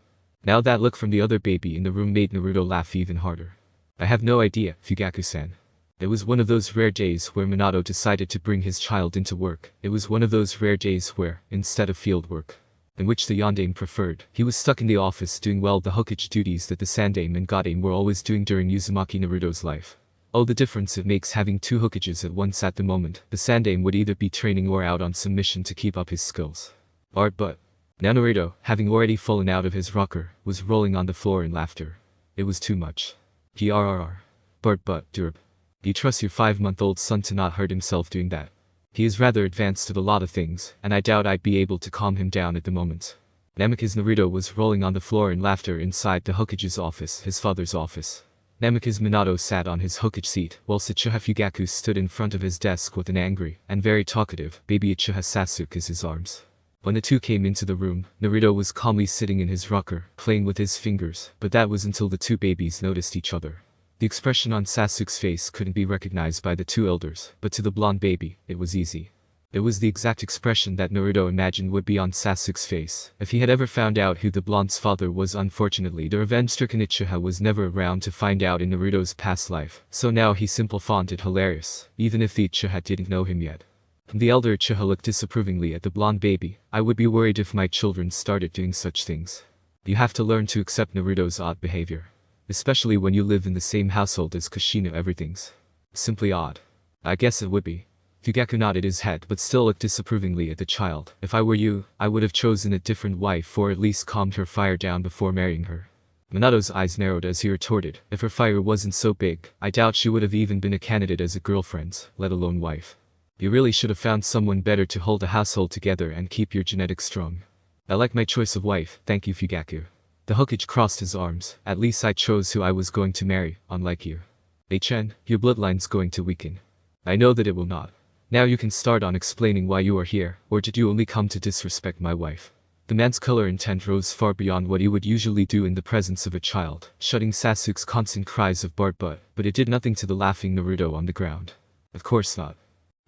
Now that look from the other baby in the room made Naruto laugh even harder. I have no idea, Fugaku-san. It was one of those rare days where Minato decided to bring his child into work. It was one of those rare days where, instead of field work, in which the yondaime preferred, he was stuck in the office doing well the Hokage duties that the Sandaime and Godaime were always doing during Uzumaki Naruto's life. Oh, the difference it makes having two Hokages at once. At the moment, the Sandaime would either be training or out on some mission to keep up his skills. But now Naruto, having already fallen out of his rocker, was rolling on the floor in laughter. It was too much. But Durb. You trust your 5-month-old son to not hurt himself doing that? He is rather advanced at a lot of things, and I doubt I'd be able to calm him down at the moment. Namikaze Naruto was rolling on the floor in laughter inside the Hokage's office, his father's office. Namikaze Minato sat on his Hokage seat, while Uchiha Fugaku stood in front of his desk with an angry, and very talkative, baby Uchiha Sasuke in his arms. When the two came into the room, Naruto was calmly sitting in his rocker, playing with his fingers, but that was until the two babies noticed each other. The expression on Sasuke's face couldn't be recognized by the two elders, but to the blonde baby, it was easy. It was the exact expression that Naruto imagined would be on Sasuke's face if he had ever found out who the blonde's father was. Unfortunately, the revenge-stricken Uchiha was never around to find out in Naruto's past life, so now he simply found it hilarious, even if the Uchiha didn't know him yet. The elder Uchiha looked disapprovingly at the blonde baby. I would be worried if my children started doing such things. You have to learn to accept Naruto's odd behavior. Especially when you live in the same household as Kushina. Everything's simply odd. I guess it would be. Fugaku nodded his head but still looked disapprovingly at the child. If I were you, I would have chosen a different wife or at least calmed her fire down before marrying her. Minato's eyes narrowed as he retorted, if her fire wasn't so big, I doubt she would have even been a candidate as a girlfriend, let alone wife. You really should have found someone better to hold a household together and keep your genetics strong. I like my choice of wife, thank you Fugaku. The Hokage crossed his arms, at least I chose who I was going to marry, unlike you. Chen, your bloodline's going to weaken. I know that it will not. Now you can start on explaining why you are here, or did you only come to disrespect my wife? The man's color intent rose far beyond what he would usually do in the presence of a child, shutting Sasuke's constant cries of but it did nothing to the laughing Naruto on the ground. Of course not.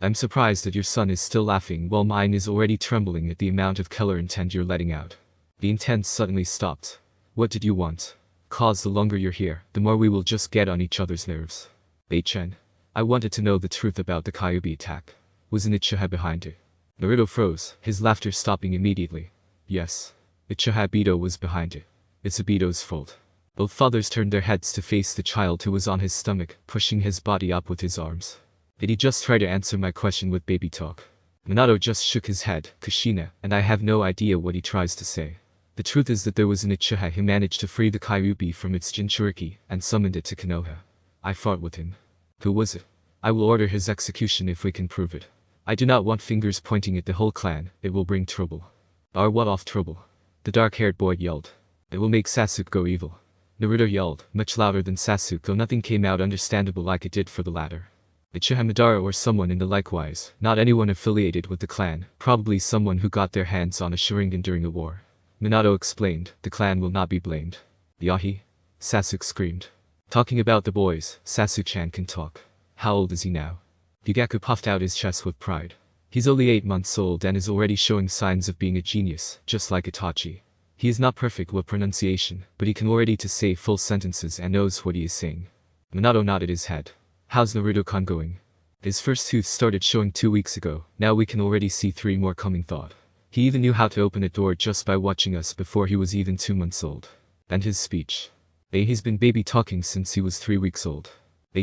I'm surprised that your son is still laughing while mine is already trembling at the amount of color intent you're letting out. The intent suddenly stopped. What did you want? Cause the longer you're here, the more we will just get on each other's nerves. Bei-chan. I wanted to know the truth about the Kyuubi attack. Wasn't Uchiha behind it? Naruto froze, his laughter stopping immediately. Yes. Uchiha Ibito was behind it. It's Ibito's fault. Both fathers turned their heads to face the child who was on his stomach, pushing his body up with his arms. Did he just try to answer my question with baby talk? Minato just shook his head, Kushina, and I have no idea what he tries to say. The truth is that there was an Uchiha who managed to free the Kyuubi from its Jinchuriki and summoned it to Konoha. I fought with him. Who was it? I will order his execution if we can prove it. I do not want fingers pointing at the whole clan, it will bring trouble. What off trouble? The dark-haired boy yelled. It will make Sasuke go evil. Naruto yelled, much louder than Sasuke, though nothing came out understandable like it did for the latter. Uchiha Madara or someone in the likewise, not anyone affiliated with the clan, probably someone who got their hands on a Sharingan during the war. Minato explained, the clan will not be blamed. Yahi? Sasuke screamed. Talking about the boys, Sasuke-chan can talk. How old is he now? Fugaku puffed out his chest with pride. He's only 8 months old and is already showing signs of being a genius, just like Itachi. He is not perfect with pronunciation, but he can already to say full sentences and knows what he is saying. Minato nodded his head. How's Naruto-kun going? His first tooth started showing 2 weeks ago, now we can already see 3 more coming thought. He even knew how to open a door just by watching us before he was even 2 months old. And his speech. He's been baby talking since he was 3 weeks old.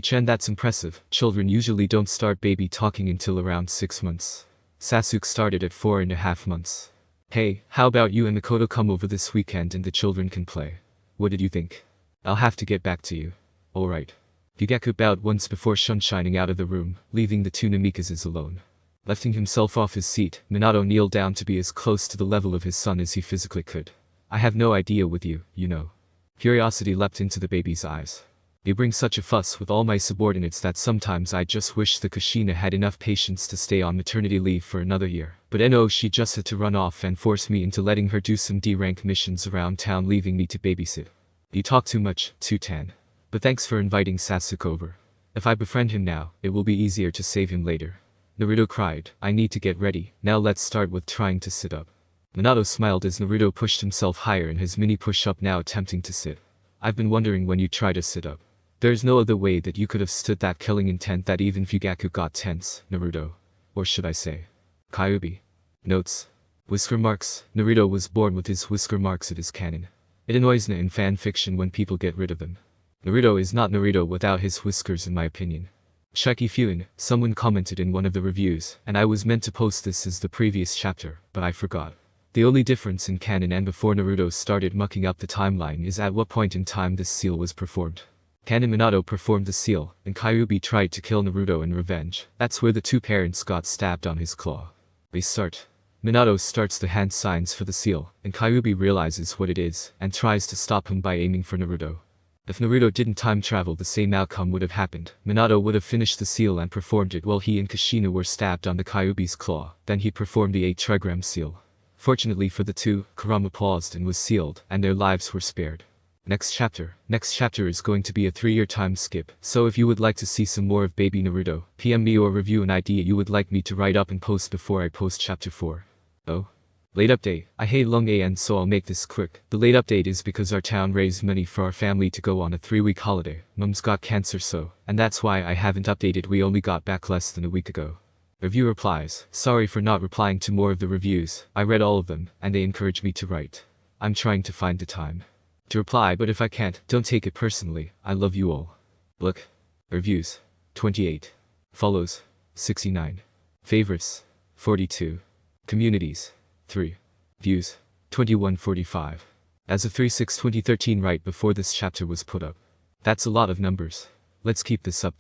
Chan, that's impressive. Children usually don't start baby talking until around 6 months. Sasuke started at 4.5 months. Hey, how about you and Makoto come over this weekend and the children can play? What did you think? I'll have to get back to you. Alright. Fugaku bowed once before shining out of the room, leaving the two Namikazes alone. Lifting himself off his seat, Minato kneeled down to be as close to the level of his son as he physically could. I have no idea with you, you know. Curiosity leapt into the baby's eyes. You bring such a fuss with all my subordinates that sometimes I just wish the Kushina had enough patience to stay on maternity leave for another year. But no, she just had to run off and force me into letting her do some D-rank missions around town, leaving me to babysit. You talk too much, Tan. But thanks for inviting Sasuke over. If I befriend him now, it will be easier to save him later. Naruto cried, I need to get ready, now let's start with trying to sit up. Minato smiled as Naruto pushed himself higher in his mini push-up, now attempting to sit. I've been wondering when you try to sit up. There's no other way that you could have stood that killing intent that even Fugaku got tense, Naruto. Or should I say, Kyuubi. Notes. Whisker marks. Naruto was born with his whisker marks at his canon. It annoys me in fan fiction when people get rid of them. Naruto is not Naruto without his whiskers in my opinion. Shiki Fuin, someone commented in one of the reviews, and I was meant to post this as the previous chapter, but I forgot. The only difference in canon and before Naruto started mucking up the timeline is at what point in time this seal was performed. Canon Minato performed the seal, and Kyuubi tried to kill Naruto in revenge. That's where the two parents got stabbed on his claw. They start. Minato starts the hand signs for the seal, and Kyuubi realizes what it is, and tries to stop him by aiming for Naruto. If Naruto didn't time travel, the same outcome would have happened. Minato would have finished the seal and performed it while he and Kushina were stabbed on the Kyuubi's claw, then he performed the 8 trigram seal. Fortunately for the two, Kurama paused and was sealed, and their lives were spared. Next chapter is going to be a 3-year time skip, so if you would like to see some more of baby Naruto, PM me or review an idea you would like me to write up and post before I post chapter 4. Oh? Late update. I hate long and so I'll make this quick. The late update is because our town raised money for our family to go on a 3-week holiday. Mum's got cancer and that's why I haven't updated, we only got back less than a week ago. Review replies, sorry for not replying to more of the reviews, I read all of them, and they encouraged me to write. I'm trying to find the time to reply, but if I can't, don't take it personally, I love you all. Look. Reviews. 28. Follows. 69. Favorites. 42. Communities. 3. Views. 2145. As of 3/6/2013, right before this chapter was put up. That's a lot of numbers. Let's keep this up.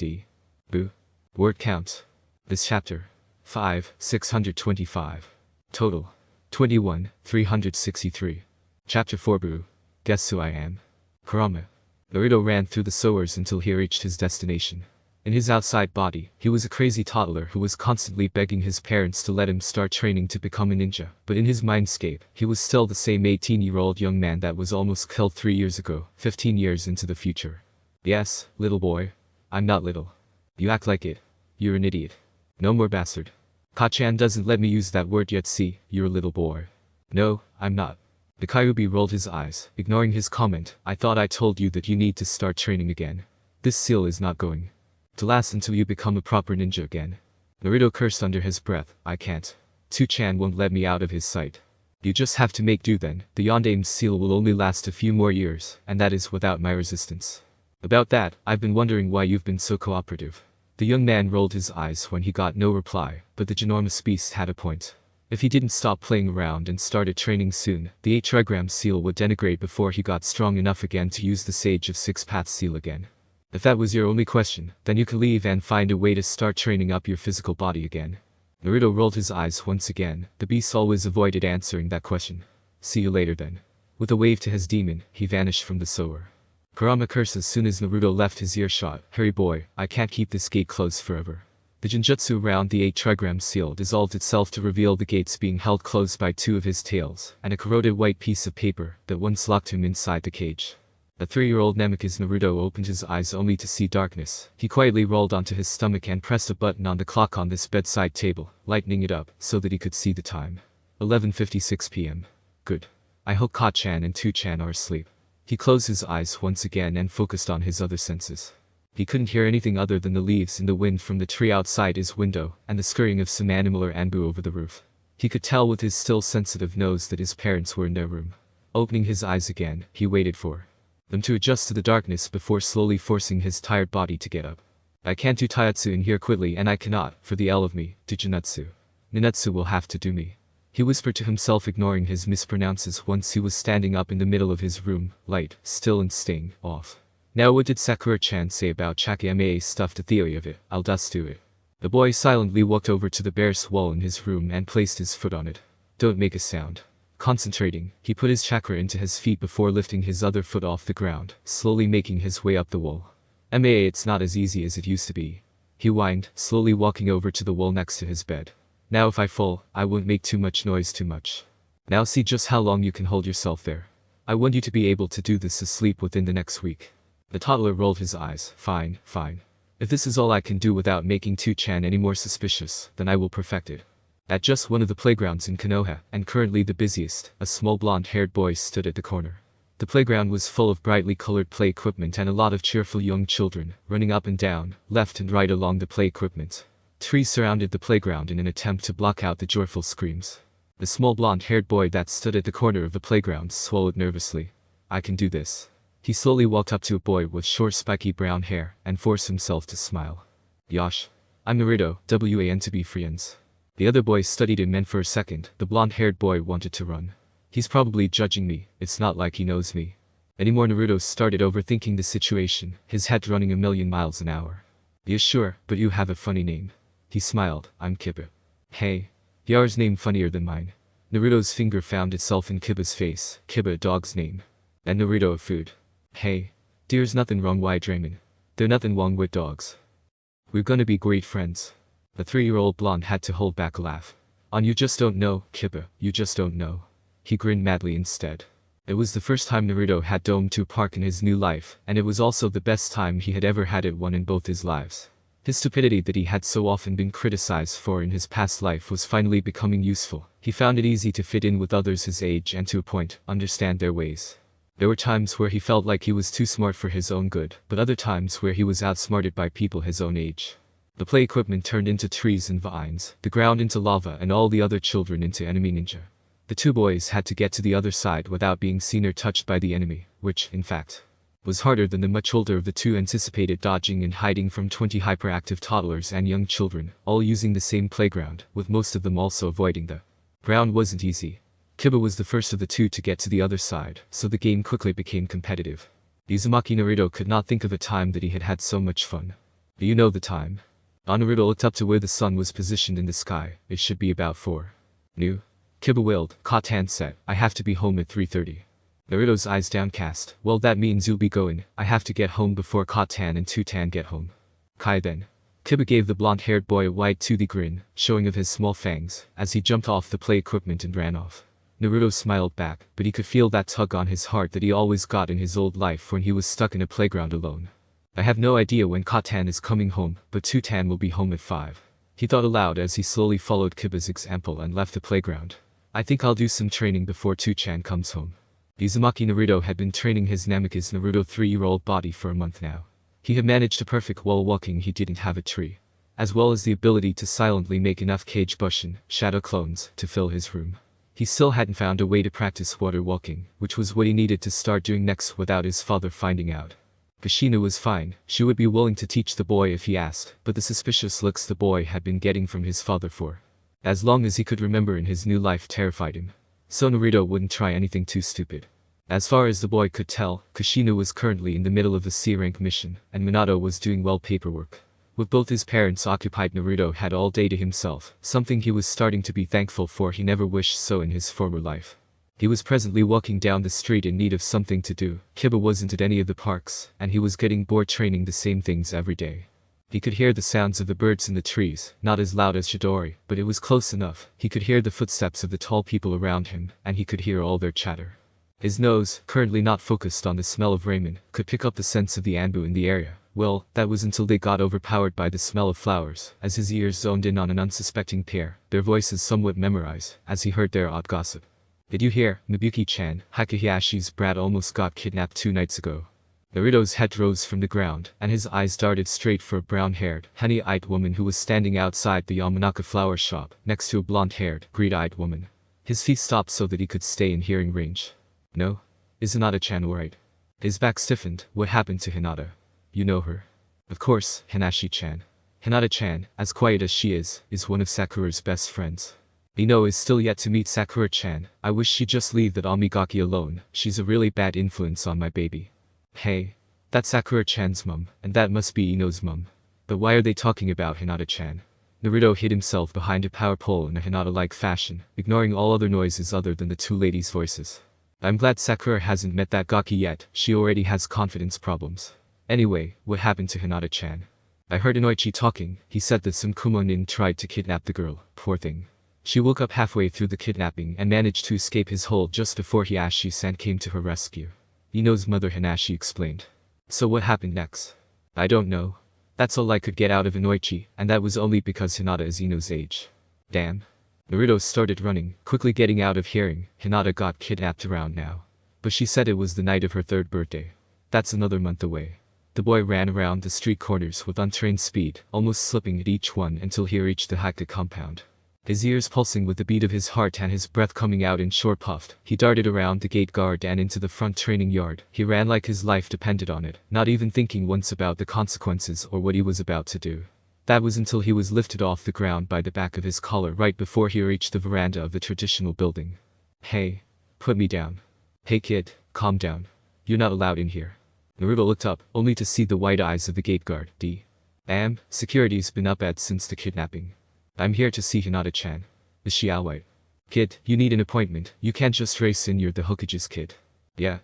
Boo. Word count. This chapter. 5,625. Total. 21,363. Chapter 4. Boo. Guess who I am? Kurama. Naruto ran through the sewers until he reached his destination. In his outside body, he was a crazy toddler who was constantly begging his parents to let him start training to become a ninja, but in his mindscape, he was still the same 18-year-old young man that was almost killed 3 years ago, 15 years into the future. Yes, little boy. I'm not little. You act like it. You're an idiot. No more bastard. Ka-chan doesn't let me use that word yet. See, you're a little boy. No, I'm not. The Kyuubi rolled his eyes, ignoring his comment. I thought I told you that you need to start training again. This seal is not going to last until you become a proper ninja again. Naruto cursed under his breath. I can't. 2chan won't let me out of his sight. You just have to make do then. The Yondame's seal will only last a few more years, and that is without my resistance. About that, I've been wondering why you've been so cooperative. The young man rolled his eyes when he got no reply, but the ginormous beast had a point. If he didn't stop playing around and started training soon, the 8-trigram seal would disintegrate before he got strong enough again to use the Sage of Six Paths seal again. If that was your only question, then you can leave and find a way to start training up your physical body again. Naruto rolled his eyes once again. The beast always avoided answering that question. See you later then. With a wave to his demon, he vanished from the sewer. Kurama cursed as soon as Naruto left his earshot. Hurry boy, I can't keep this gate closed forever. The genjutsu around the 8-trigram seal dissolved itself to reveal the gates being held closed by 2 of his tails, and a corroded white piece of paper that once locked him inside the cage. The 3-year-old Nemesis Naruto opened his eyes only to see darkness. He quietly rolled onto his stomach and pressed a button on the clock on this bedside table, lightening it up so that he could see the time. 11:56 p.m. Good. I hope Ka-chan and 2chan are asleep. He closed his eyes once again and focused on his other senses. He couldn't hear anything other than the leaves in the wind from the tree outside his window and the scurrying of some animal or anbu over the roof. He could tell with his still sensitive nose that his parents were in their room. Opening his eyes again, he waited for them to adjust to the darkness before slowly forcing his tired body to get up. I can't do taijutsu in here quickly, and I cannot, for the L of me, do Junutsu. Ninetsu will have to do me. He whispered to himself, ignoring his mispronounces once he was standing up in the middle of his room, light, still and staying off. Now what did Sakura-chan say about Chakamae's stuff to theory of it? I'll just do it. The boy silently walked over to the bare wall in his room and placed his foot on it. Don't make a sound. Concentrating, he put his chakra into his feet before lifting his other foot off the ground, slowly making his way up the wall. It's not as easy as it used to be. He whined, slowly walking over to the wall next to his bed. Now if I fall, I won't make too much noise too much. Now see just how long you can hold yourself there. I want you to be able to do this asleep within the next week. The toddler rolled his eyes. Fine, fine. If this is all I can do without making 2chan any more suspicious, then I will perfect it. At just one of the playgrounds in Konoha, and currently the busiest, a small blonde-haired boy stood at the corner. The playground was full of brightly colored play equipment and a lot of cheerful young children, running up and down, left and right along the play equipment. Trees surrounded the playground in an attempt to block out the joyful screams. The small blonde-haired boy that stood at the corner of the playground swallowed nervously. I can do this. He slowly walked up to a boy with short spiky brown hair, and forced himself to smile. Yosh. I'm Naruto, WAN to be friends. The other boy studied him, and for a second, the blonde-haired boy wanted to run. He's probably judging me, it's not like he knows me anymore. Naruto started overthinking the situation, his head running a million miles an hour. Yeah sure, but you have a funny name. He smiled. I'm Kiba. Hey. Yar's name funnier than mine. Naruto's finger found itself in Kiba's face. Kiba, a dog's name. And Naruto, a food. Hey. There's nothing wrong with Draymond. There's nothing wrong with dogs. We're gonna be great friends. The 3-year-old blonde had to hold back a laugh. You just don't know, Kiba, you just don't know. He grinned madly instead. It was the first time Naruto had domed to a park in his new life, and it was also the best time he had ever had at one in both his lives. His stupidity that he had so often been criticized for in his past life was finally becoming useful. He found it easy to fit in with others his age and to a point, understand their ways. There were times where he felt like he was too smart for his own good, but other times where he was outsmarted by people his own age. The play equipment turned into trees and vines, the ground into lava, and all the other children into enemy ninja. The 2 boys had to get to the other side without being seen or touched by the enemy, which, in fact, was harder than the much older of the 2 anticipated, dodging and hiding from 20 hyperactive toddlers and young children, all using the same playground, with most of them also avoiding the ground. Wasn't easy. Kiba was the first of the 2 to get to the other side, so the game quickly became competitive. Uzumaki Naruto could not think of a time that he had had so much fun. Do you know the time? Naruto looked up to where the sun was positioned in the sky. It should be about 4. New? Kiba wailed. Ka-tan said, I have to be home at 3:30. Naruto's eyes downcast. Well, that means you'll be going. I have to get home before Ka-tan and 2tan get home. Kai then. Kiba gave the blonde-haired boy a wide toothy grin, showing of his small fangs, as he jumped off the play equipment and ran off. Naruto smiled back, but he could feel that tug on his heart that he always got in his old life when he was stuck in a playground alone. I have no idea when Katan is coming home, but Tutan will be home at 5. He thought aloud as he slowly followed Kiba's example and left the playground. I think I'll do some training before Tuchan comes home. Uzumaki Naruto had been training his Namikaze Naruto 3-year-old body for a month now. He had managed a perfect wall walking. He didn't have a tree, as well as the ability to silently make enough Kage Bushin, shadow clones, to fill his room. He still hadn't found a way to practice water walking, which was what he needed to start doing next without his father finding out. Kushina was fine. She would be willing to teach the boy if he asked, but the suspicious looks the boy had been getting from his father for as long as he could remember in his new life terrified him. So Naruto wouldn't try anything too stupid. As far as the boy could tell, Kushina was currently in the middle of the C-rank mission, and Minato was doing well paperwork. With both his parents occupied, Naruto had all day to himself, something he was starting to be thankful for. He never wished so in his former life. He was presently walking down the street in need of something to do. Kiba wasn't at any of the parks, and he was getting bored training the same things every day. He could hear the sounds of the birds in the trees, not as loud as Chidori, but it was close enough. He could hear the footsteps of the tall people around him, and he could hear all their chatter. His nose, currently not focused on the smell of ramen, could pick up the sense of the anbu in the area. Well, that was until they got overpowered by the smell of flowers, as his ears zoned in on an unsuspecting pair, their voices somewhat memorized, as he heard their odd gossip. Did you hear, Nobuki-chan, Hakahiyashi's brat almost got kidnapped 2 nights ago? Naruto's head rose from the ground, and his eyes darted straight for a brown-haired, honey-eyed woman who was standing outside the Yamanaka flower shop, next to a blonde-haired, greed-eyed woman. His feet stopped so that he could stay in hearing range. No? Is Hinata-chan alright? His back stiffened. What happened to Hinata? You know her. Of course, Hinashi-chan. Hinata-chan, as quiet as she is one of Sakura's best friends. Ino is still yet to meet Sakura-chan. I wish she'd just leave that Omigaki alone. She's a really bad influence on my baby. Hey. That's Sakura-chan's mum, and that must be Ino's mum. But why are they talking about Hinata-chan? Naruto hid himself behind a power pole in a Hinata-like fashion, ignoring all other noises other than the 2 ladies' voices. I'm glad Sakura hasn't met that Gaki yet. She already has confidence problems. Anyway, what happened to Hinata-chan? I heard Inoichi talking. He said that some Kumonin tried to kidnap the girl. Poor thing. She woke up halfway through the kidnapping and managed to escape his hold just before Hiashi-san came to her rescue. Ino's mother, Hinashi explained. So what happened next? I don't know. That's all I could get out of Inoichi, and that was only because Hinata is Ino's age. Damn. Naruto started running, quickly getting out of hearing. Hinata got kidnapped around now. But she said it was the night of her 3rd birthday. That's another month away. The boy ran around the street corners with untrained speed, almost slipping at each one until he reached the Haka compound. His ears pulsing with the beat of his heart and his breath coming out in short puffs, he darted around the gate guard and into the front training yard. He ran like his life depended on it, not even thinking once about the consequences or what he was about to do. That was until he was lifted off the ground by the back of his collar right before he reached the veranda of the traditional building. Hey. Put me down. Hey kid, calm down. You're not allowed in here. Naruto looked up, only to see the white eyes of the gate guard. Security's been up at since the kidnapping. I'm here to see Hinata-chan. Is she alright? Kid, you need an appointment. You can't just race in. You're the Hokage's kid. Yeah.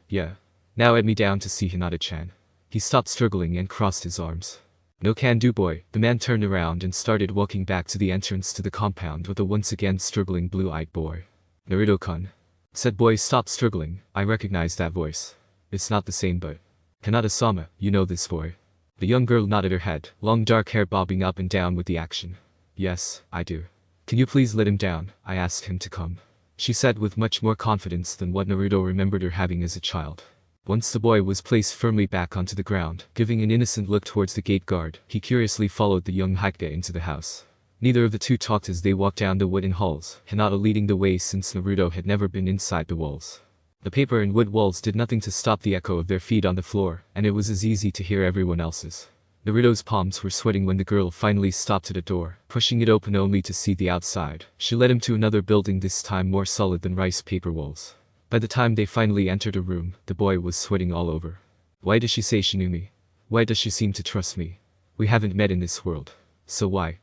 Now add me down to see Hinata-chan. He stopped struggling and crossed his arms. No can do, boy. The man turned around and started walking back to the entrance to the compound with a once again struggling blue-eyed boy. Naruto-kun. Said boy stopped struggling. I recognize that voice. It's not the same but. Hinata-sama, you know this boy. The young girl nodded her head, long dark hair bobbing up and down with the action. Yes, I do. Can you please let him down? I asked him to come. She said with much more confidence than what Naruto remembered her having as a child. Once the boy was placed firmly back onto the ground, giving an innocent look towards the gate guard, he curiously followed the young Hyuga into the house. Neither of the two talked as they walked down the wooden halls, Hinata leading the way since Naruto had never been inside the walls. The paper and wood walls did nothing to stop the echo of their feet on the floor, and it was as easy to hear everyone else's. Naruto's palms were sweating when the girl finally stopped at a door, pushing it open only to see the outside. She led him to another building, this time more solid than rice paper walls. By the time they finally entered a room, the boy was sweating all over. Why does she say she knew me? Why does she seem to trust me? We haven't met in this world. So why?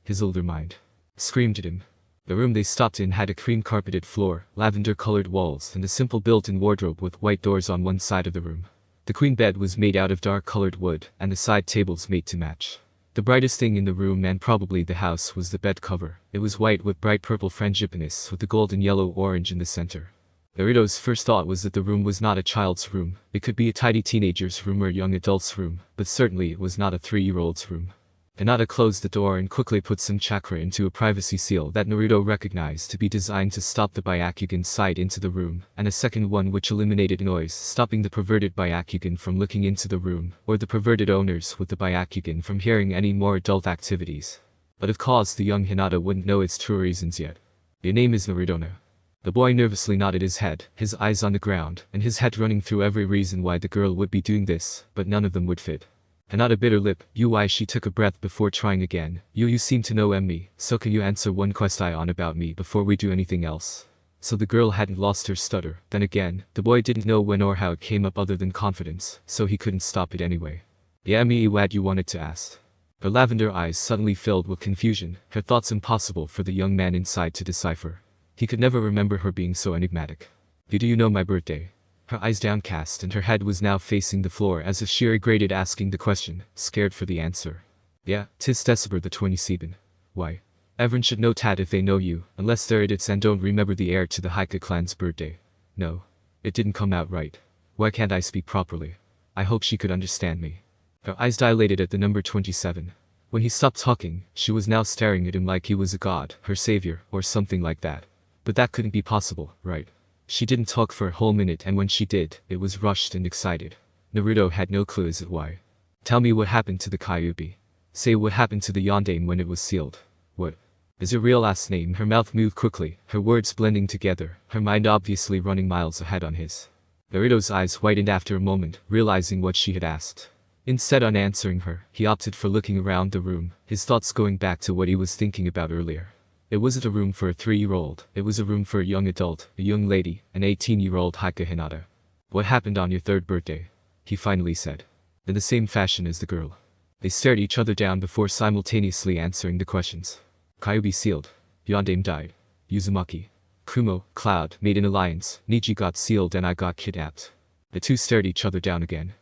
His older mind screamed at him. The room they stopped in had a cream-carpeted floor, lavender-colored walls, and a simple built-in wardrobe with white doors on one side of the room. The queen bed was made out of dark-colored wood, and the side tables made to match. The brightest thing in the room and probably the house was the bed cover. It was white with bright purple frangipanists with the golden yellow-orange in the center. Naruto's first thought was that the room was not a child's room. It could be a tidy teenager's room or a young adult's room, but certainly it was not a 3-year-old's room. Hinata closed the door and quickly put some chakra into a privacy seal that Naruto recognized to be designed to stop the Byakugan sight into the room, and a second one which eliminated noise, stopping the perverted Byakugan from looking into the room, or the perverted owners with the Byakugan from hearing any more adult activities. But of course the young Hinata wouldn't know its true reasons yet. Your name is Naruto now. The boy nervously nodded his head, his eyes on the ground, and his head running through every reason why the girl would be doing this, but none of them would fit. Hinata bit her lip. Why she took a breath before trying again. You seem to know me, so can you answer one question about me before we do anything else? So the girl hadn't lost her stutter. Then again, the boy didn't know when or how it came up other than confidence, so he couldn't stop it anyway. Yeah, me what you wanted to ask. Her lavender eyes suddenly filled with confusion, her thoughts impossible for the young man inside to decipher. He could never remember her being so enigmatic. Do you know my birthday? Her eyes downcast and her head was now facing the floor as if she regretted asking the question, scared for the answer. Yeah, 'tis December the 27th. Why? Everyone should know that if they know you, unless they're idiots and don't remember the heir to the Hyuga clan's birthday. No. It didn't come out right. Why can't I speak properly? I hope she could understand me. Her eyes dilated at the number 27. When he stopped talking, she was now staring at him like he was a god, her savior, or something like that. But that couldn't be possible, right? She didn't talk for a whole minute and when she did, it was rushed and excited. Naruto had no clue as to why. Tell me what happened to the Kyuubi. Say what happened to the Yondaime when it was sealed. What? Is her real last name? Her mouth moved quickly, her words blending together, her mind obviously running miles ahead on his. Naruto's eyes whitened after a moment, realizing what she had asked. Instead on answering her, he opted for looking around the room, his thoughts going back to what he was thinking about earlier. It wasn't a room for a 3-year-old, it was a room for a young adult, a young lady, an 18-year-old Hyuga Hinata. What happened on your 3rd birthday? He finally said. In the same fashion as the girl. They stared each other down before simultaneously answering the questions. Kyuubi sealed. Yondaime died. Uzumaki. Kumo, Cloud, made an alliance, Niji got sealed and I got kidnapped. The two stared each other down again.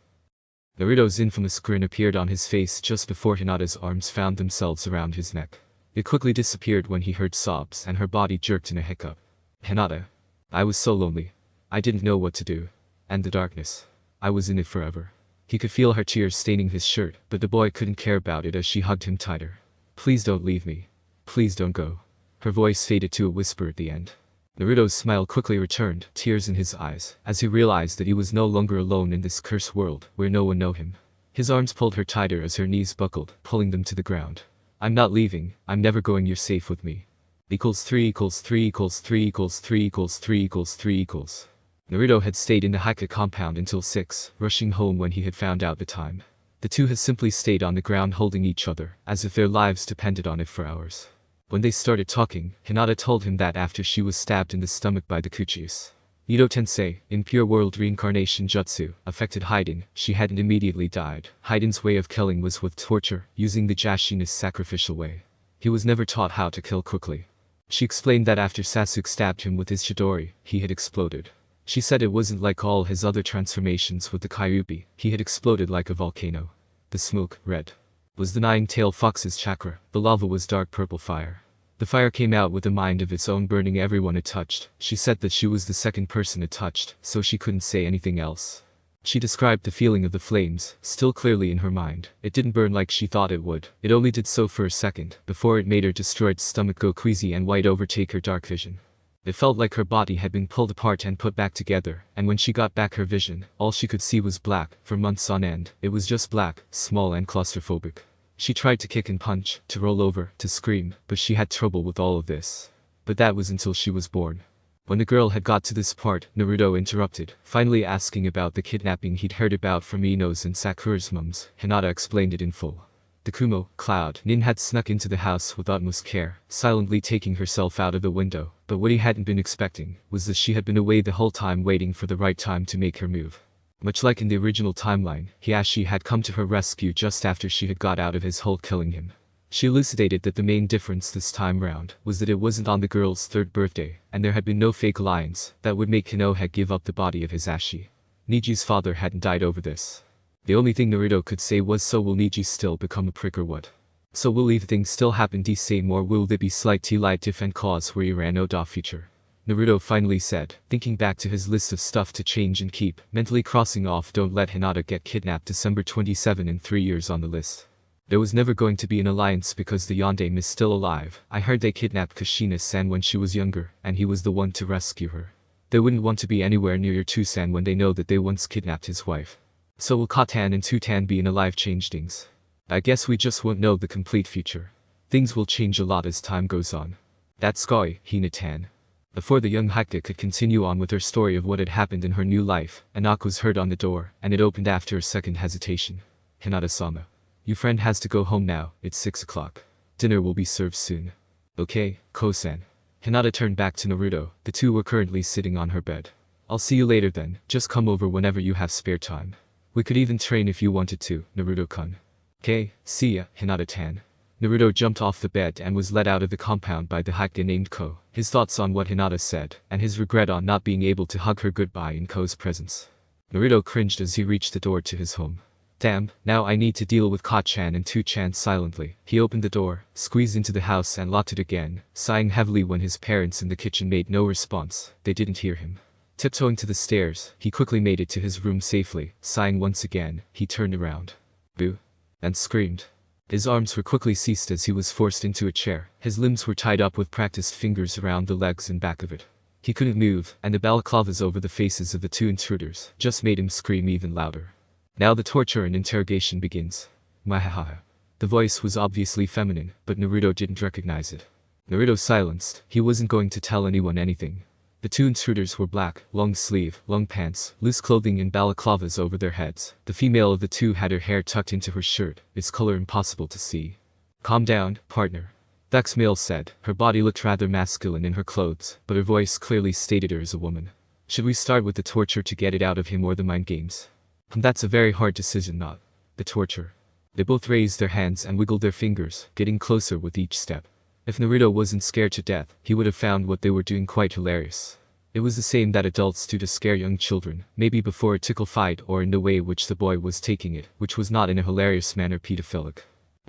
Naruto's infamous grin appeared on his face just before Hinata's arms found themselves around his neck. It quickly disappeared when he heard sobs and her body jerked in a hiccup. Hinata. I was so lonely. I didn't know what to do. And the darkness. I was in it forever. He could feel her tears staining his shirt, but the boy couldn't care about it as she hugged him tighter. Please don't leave me. Please don't go. Her voice faded to a whisper at the end. Naruto's smile quickly returned, tears in his eyes, as he realized that he was no longer alone in this cursed world, where no one knew him. His arms pulled her tighter as her knees buckled, pulling them to the ground. I'm not leaving, I'm never going, you're safe with me. Equals 3 equals 3 equals 3 equals 3 equals 3 equals 3 equals. Naruto had stayed in the Hyuga compound until 6, rushing home when he had found out the time. The two had simply stayed on the ground holding each other, as if their lives depended on it for hours. When they started talking, Hinata told him that after she was stabbed in the stomach by the Kuchis, Ito Tensei, in pure world reincarnation jutsu, affected Haiden, she hadn't immediately died. Haiden's way of killing was with torture, using the Jashin's sacrificial way. He was never taught how to kill quickly. She explained that after Sasuke stabbed him with his Chidori, he had exploded. She said it wasn't like all his other transformations with the Kyuubi, he had exploded like a volcano. The smoke, red, was the nine-tailed fox's chakra, the lava was dark purple fire. The fire came out with a mind of its own, burning everyone it touched. She said that she was the second person it touched, so she couldn't say anything else. She described the feeling of the flames, still clearly in her mind. It didn't burn like she thought it would. It only did so for a second, before it made her destroyed stomach go queasy and white overtake her dark vision. It felt like her body had been pulled apart and put back together, and when she got back her vision, all she could see was black. For months on end, it was just black, small and claustrophobic. She tried to kick and punch, to roll over, to scream, but she had trouble with all of this. But that was until she was born. When the girl had got to this part, Naruto interrupted, finally asking about the kidnapping he'd heard about from Ino's and Sakura's mums. Hinata explained it in full. The Kumo, Cloud, Nin had snuck into the house with utmost care, silently taking herself out of the window, but what he hadn't been expecting was that she had been away the whole time waiting for the right time to make her move. Much like in the original timeline, Hiashi had come to her rescue just after she had got out of his hold, killing him. She elucidated that the main difference this time round was that it wasn't on the girl's 3rd birthday, and there had been no fake alliance that would make Konoha give up the body of his Ashi. Niji's father hadn't died over this. The only thing Naruto could say was, so will Niji still become a prick or what? So will things still happen the same, or will there be slight light different cause where you ran out of future? Naruto finally said, thinking back to his list of stuff to change and keep, mentally crossing off don't let Hinata get kidnapped December 27 and 3 years on the list. There was never going to be an alliance because the Yondaime is still alive. I heard they kidnapped Kushina-san when she was younger, and he was the one to rescue her. They wouldn't want to be anywhere near your Two-san when they know that they once kidnapped his wife. So will Katan and Two-tan be in a live changelings? I guess we just won't know the complete future. Things will change a lot as time goes on. That's Goi, Hinata. Before the young Hikta could continue on with her story of what had happened in her new life, a knock was heard on the door, and it opened after a second hesitation. Hinata-sama. Your friend has to go home now, it's 6 o'clock. Dinner will be served soon. Okay, Ko-san. Hinata turned back to Naruto, the two were currently sitting on her bed. I'll see you later then, just come over whenever you have spare time. We could even train if you wanted to, Naruto-kun. Okay, see ya, Hinata-tan. Naruto jumped off the bed and was led out of the compound by the Hikta named Ko, his thoughts on what Hinata said, and his regret on not being able to hug her goodbye in Ko's presence. Naruto cringed as he reached the door to his home. Damn, now I need to deal with Ka-chan and Two-chan silently. He opened the door, squeezed into the house and locked it again, sighing heavily when his parents in the kitchen made no response. They didn't hear him. Tiptoeing to the stairs, he quickly made it to his room safely. Sighing once again, he turned around. Boo! And screamed. His arms were quickly seized as he was forced into a chair. His limbs were tied up with practiced fingers around the legs and back of it. He couldn't move, and the balaclavas over the faces of the two intruders just made him scream even louder. Now the torture and interrogation begins. Mwahaha. The voice was obviously feminine, but Naruto didn't recognize it. Naruto silenced. He wasn't going to tell anyone anything. The two intruders were black, long sleeve, long pants, loose clothing and balaclavas over their heads. The female of the two had her hair tucked into her shirt, its color impossible to see. Calm down, partner. Dex male said. Her body looked rather masculine in her clothes, but her voice clearly stated her as a woman. Should we start with the torture to get it out of him or the mind games? That's a very hard decision, not the torture. They both raised their hands and wiggled their fingers, getting closer with each step. If Naruto wasn't scared to death, he would have found what they were doing quite hilarious. It was the same that adults do to scare young children, maybe before a tickle fight or in the way which the boy was taking it, which was not in a hilarious manner pedophilic.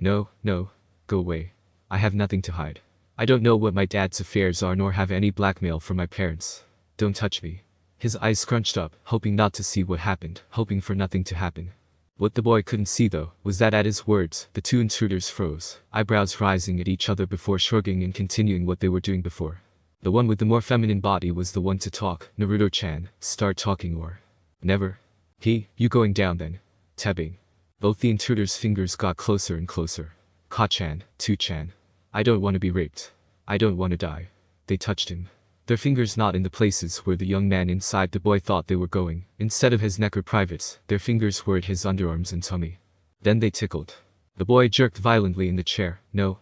No, go away. I have nothing to hide. I don't know what my dad's affairs are nor have any blackmail from my parents. Don't touch me. His eyes scrunched up, hoping not to see what happened, hoping for nothing to happen. What the boy couldn't see though, was that at his words, the two intruders froze, eyebrows rising at each other before shrugging and continuing what they were doing before. The one with the more feminine body was the one to talk. Naruto-chan, start talking or... Never. You going down then. Tebbing. Both the intruders' fingers got closer and closer. Ka-chan, Two-chan. I don't want to be raped. I don't want to die. They touched him. Their fingers not in the places where the young man inside the boy thought they were going. Instead of his neck or privates, their fingers were at his underarms and tummy. Then they tickled. The boy jerked violently in the chair. No.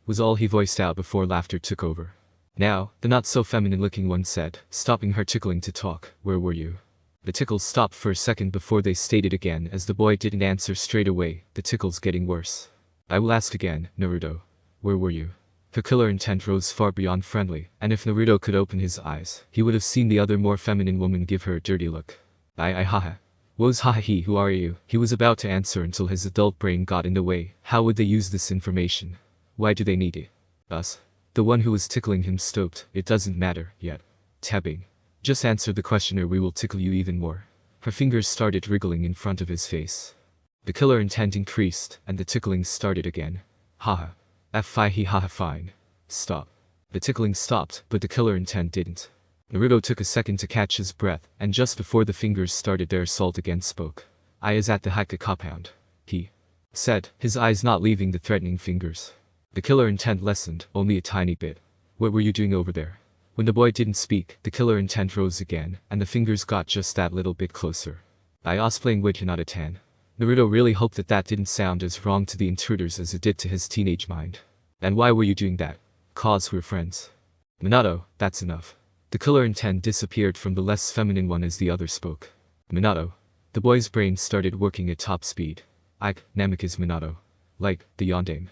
Was all he voiced out before laughter took over. Now, the not-so-feminine-looking one said, stopping her tickling to talk, where were you? The tickles stopped for a second before they stated again as the boy didn't answer straight away, the tickles getting worse. I will ask again, Naruto. Where were you? Her killer intent rose far beyond friendly, and if Naruto could open his eyes, he would have seen the other more feminine woman give her a dirty look. Haha. Woes haha he, who are you? He was about to answer until his adult brain got in the way. How would they use this information? Why do they need it? Us. The one who was tickling him stoked. It doesn't matter, yet. Tabbing. Just answer the question or we will tickle you even more. Her fingers started wriggling in front of his face. The killer intent increased, and the tickling started again. Haha. Haha fine. Stop. The tickling stopped, but the killer intent didn't. Naruto took a second to catch his breath, and just before the fingers started their assault again spoke. I is at the Hikta compound. He said, his eyes not leaving the threatening fingers. The killer intent lessened, only a tiny bit. What were you doing over there? When the boy didn't speak, the killer intent rose again, and the fingers got just that little bit closer. I was playing with Hinata-tan. Naruto really hoped that that didn't sound as wrong to the intruders as it did to his teenage mind. And why were you doing that? 'Cause we're friends. Minato, that's enough. The killer intent disappeared from the less feminine one as the other spoke. Minato. The boy's brain started working at top speed. Namek is Minato. Like, the Yondaime.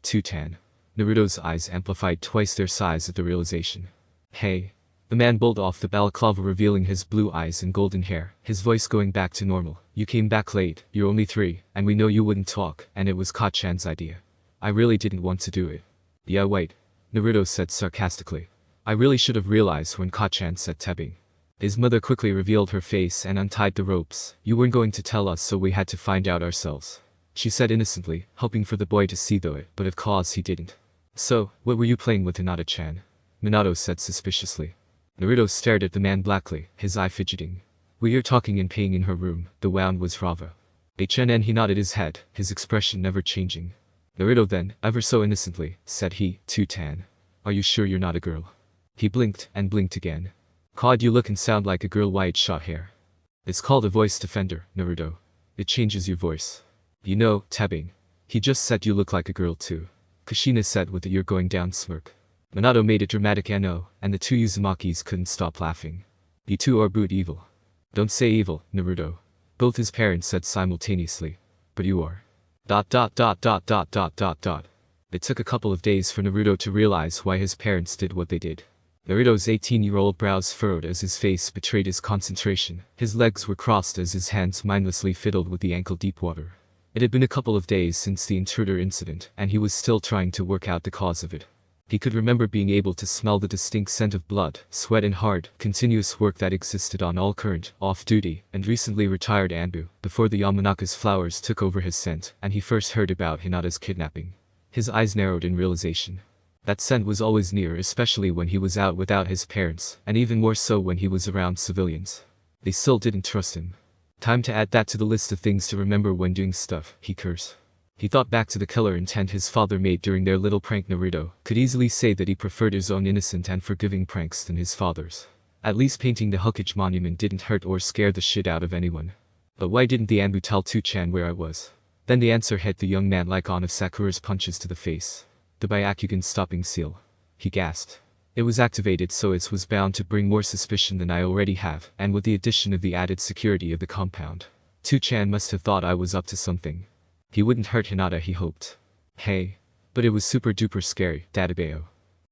Two-tan. Naruto's eyes amplified twice their size at the realization. Hey. The man pulled off the balaclava revealing his blue eyes and golden hair, his voice going back to normal. You came back late, you're only 3, and we know you wouldn't talk, and it was Ka-chan's idea. I really didn't want to do it. Yeah wait. Naruto said sarcastically. I really should have realized when Kachan said tebbing. His mother quickly revealed her face and untied the ropes. You weren't going to tell us, so we had to find out ourselves. She said innocently, hoping for the boy to see through it, but of course he didn't. So, what were you playing with, Hinata-chan? Minato said suspiciously. Naruto stared at the man blackly, his eye fidgeting. We are talking and paying in her room, the wound was Rava. HNN. He nodded his head, his expression never changing. Naruto then, ever so innocently, said he, too tan. Are you sure you're not a girl? He blinked, and blinked again. God, you look and sound like a girl. White shot hair. It's called a voice defender, Naruto. It changes your voice. You know, tebbing. He just said you look like a girl too. Kushina said with a you're going down smirk. Minato made a dramatic no, and the two Uzumakis couldn't stop laughing. You two are boot evil. Don't say evil, Naruto. Both his parents said simultaneously. But you are. ... It took a couple of days for Naruto to realize why his parents did what they did. Naruto's 18-year-old brows furrowed as his face betrayed his concentration. His legs were crossed as his hands mindlessly fiddled with the ankle-deep water. It had been a couple of days since the intruder incident, and he was still trying to work out the cause of it. He could remember being able to smell the distinct scent of blood, sweat and hard, continuous work that existed on all current, off-duty, and recently retired Anbu, before the Yamanaka's flowers took over his scent, and he first heard about Hinata's kidnapping. His eyes narrowed in realization. That scent was always near, especially when he was out without his parents, and even more so when he was around civilians. They still didn't trust him. Time to add that to the list of things to remember when doing stuff, he cursed. He thought back to the killer intent his father made during their little prank. Naruto could easily say that he preferred his own innocent and forgiving pranks than his father's. At least painting the Hokage monument didn't hurt or scare the shit out of anyone. But why didn't the Anbu tell 2chan where I was? Then the answer hit the young man like one of Sakura's punches to the face. The Byakugan stopping seal. He gasped. It was activated, so it was bound to bring more suspicion than I already have, and with the addition of the added security of the compound. 2chan must have thought I was up to something. He wouldn't hurt Hinata, he hoped. Hey. But it was super duper scary, Databeo.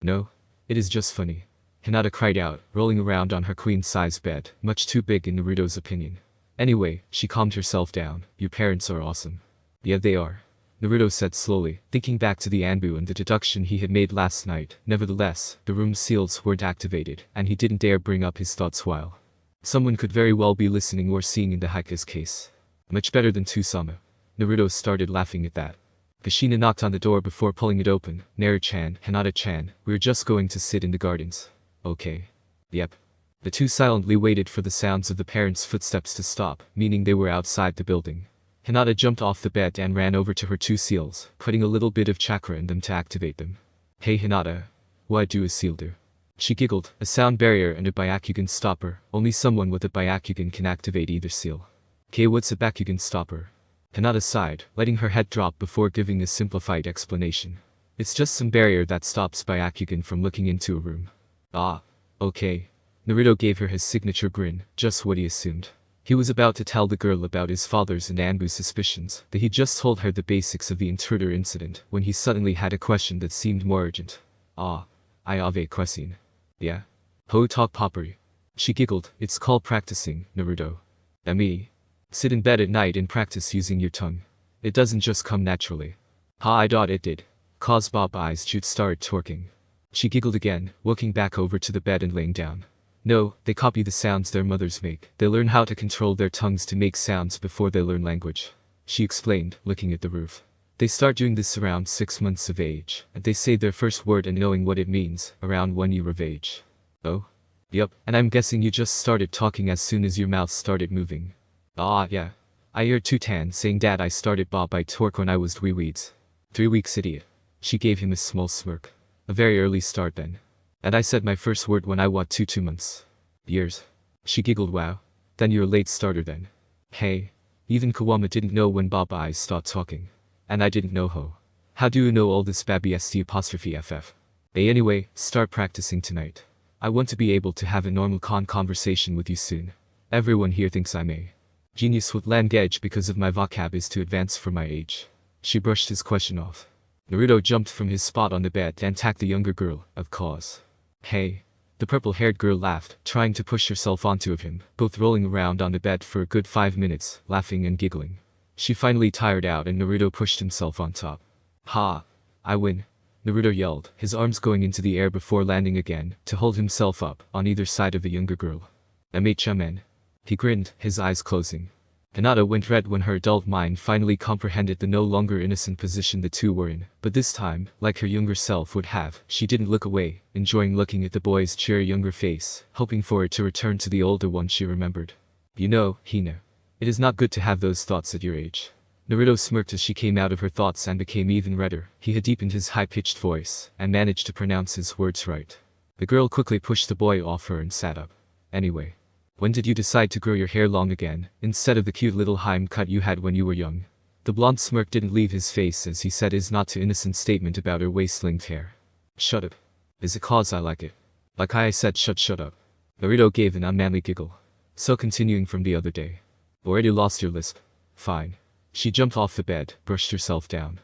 No? It is just funny. Hinata cried out, rolling around on her queen-size bed, much too big in Naruto's opinion. Anyway, she calmed herself down. Your parents are awesome. Yeah, they are. Naruto said slowly, thinking back to the Anbu and the deduction he had made last night. Nevertheless, the room's seals weren't activated, and he didn't dare bring up his thoughts while someone could very well be listening or seeing in the Haika's case. Much better than Tusama. Naruto started laughing at that. Kushina knocked on the door before pulling it open. Naru-chan, Hinata-chan, we're just going to sit in the gardens. Okay. Yep. The two silently waited for the sounds of the parents' footsteps to stop, meaning they were outside the building. Hinata jumped off the bed and ran over to her two seals, putting a little bit of chakra in them to activate them. Hey Hinata. What do a seal do? She giggled, a sound barrier and a Byakugan stopper. Only someone with a Byakugan can activate either seal. Okay, what's a Byakugan stopper? Hinata sighed, letting her head drop before giving a simplified explanation. It's just some barrier that stops Byakugan from looking into a room. Ah. Okay. Naruto gave her his signature grin, just what he assumed. He was about to tell the girl about his father's and Anbu's suspicions, that he just told her the basics of the intruder incident, when he suddenly had a question that seemed more urgent. Ah. I have a question. Yeah? Ho talk poppery. She giggled, it's called practicing, Naruto. Me. Sit in bed at night and practice using your tongue. It doesn't just come naturally. Ha, I thought it did. Cause Bob's eyes should start twerking. She giggled again, walking back over to the bed and laying down. No, they copy the sounds their mothers make. They learn how to control their tongues to make sounds before they learn language. She explained, looking at the roof. They start doing this around 6 months of age, and they say their first word and knowing what it means, around 1 year of age. Oh? Yup, and I'm guessing you just started talking as soon as your mouth started moving. Ah, yeah. I heard Tutan saying that I started Bob by twerk when I was 3 weeks. 3 weeks, idiot. She gave him a small smirk. A very early start then. And I said my first word when I was 2 months. Years. She giggled, wow. Then you're a late starter then. Hey. Even Kawama didn't know when Bob eyes start talking. And I didn't know ho. How do you know all this baby st''ff? Hey, anyway, start practicing tonight. I want to be able to have a normal conversation with you soon. Everyone here thinks I'm a genius with language because of my vocab is too advanced for my age. She brushed his question off. Naruto jumped from his spot on the bed and attacked the younger girl, of course. Hey. The purple-haired girl laughed, trying to push herself onto him, both rolling around on the bed for a good 5 minutes, laughing and giggling. She finally tired out and Naruto pushed himself on top. Ha. I win. Naruto yelled, his arms going into the air before landing again, to hold himself up, on either side of the younger girl. "Mhmen." He grinned, his eyes closing. Hinata went red when her adult mind finally comprehended the no longer innocent position the two were in, but this time, like her younger self would have, she didn't look away, enjoying looking at the boy's cheery younger face, hoping for it to return to the older one she remembered. "You know, Hina. It is not good to have those thoughts at your age." Naruto smirked as she came out of her thoughts and became even redder. He had deepened his high-pitched voice, and managed to pronounce his words right. The girl quickly pushed the boy off her and sat up. "Anyway. When did you decide to grow your hair long again, instead of the cute little Heim cut you had when you were young?" The blonde smirk didn't leave his face as he said his not-too-innocent statement about her waist-length hair. "Shut up. Is it cause I like it? Like I said shut up." Naruto gave an unmanly giggle. "So continuing from the other day. Already lost your lisp? Fine." She jumped off the bed, brushed herself down.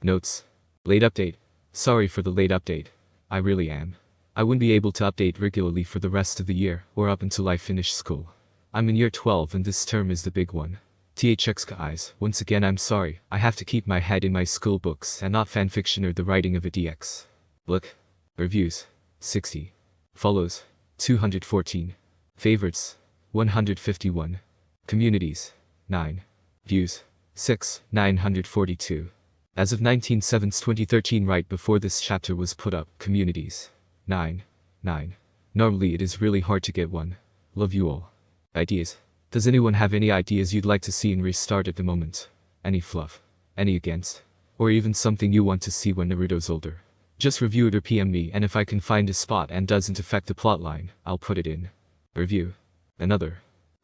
Notes. Late update. Sorry for the late update. I really am. I wouldn't be able to update regularly for the rest of the year, or up until I finish school. I'm in year 12 and this term is the big one. THX guys, once again I'm sorry, I have to keep my head in my school books and not fanfiction or the writing of a DX. Look. Reviews. 60. Follows. 214. Favorites. 151. Communities. 9. Views. 6. 942. As of 19/7/2013, right before this chapter was put up, communities. 9. Normally it is really hard to get one. Love you all. Ideas. Does anyone have any ideas you'd like to see in Restart at the moment? Any fluff? Any against? Or even something you want to see when Naruto's older? Just review it or PM me, and if I can find a spot and doesn't affect the plotline, I'll put it in. Review. Another.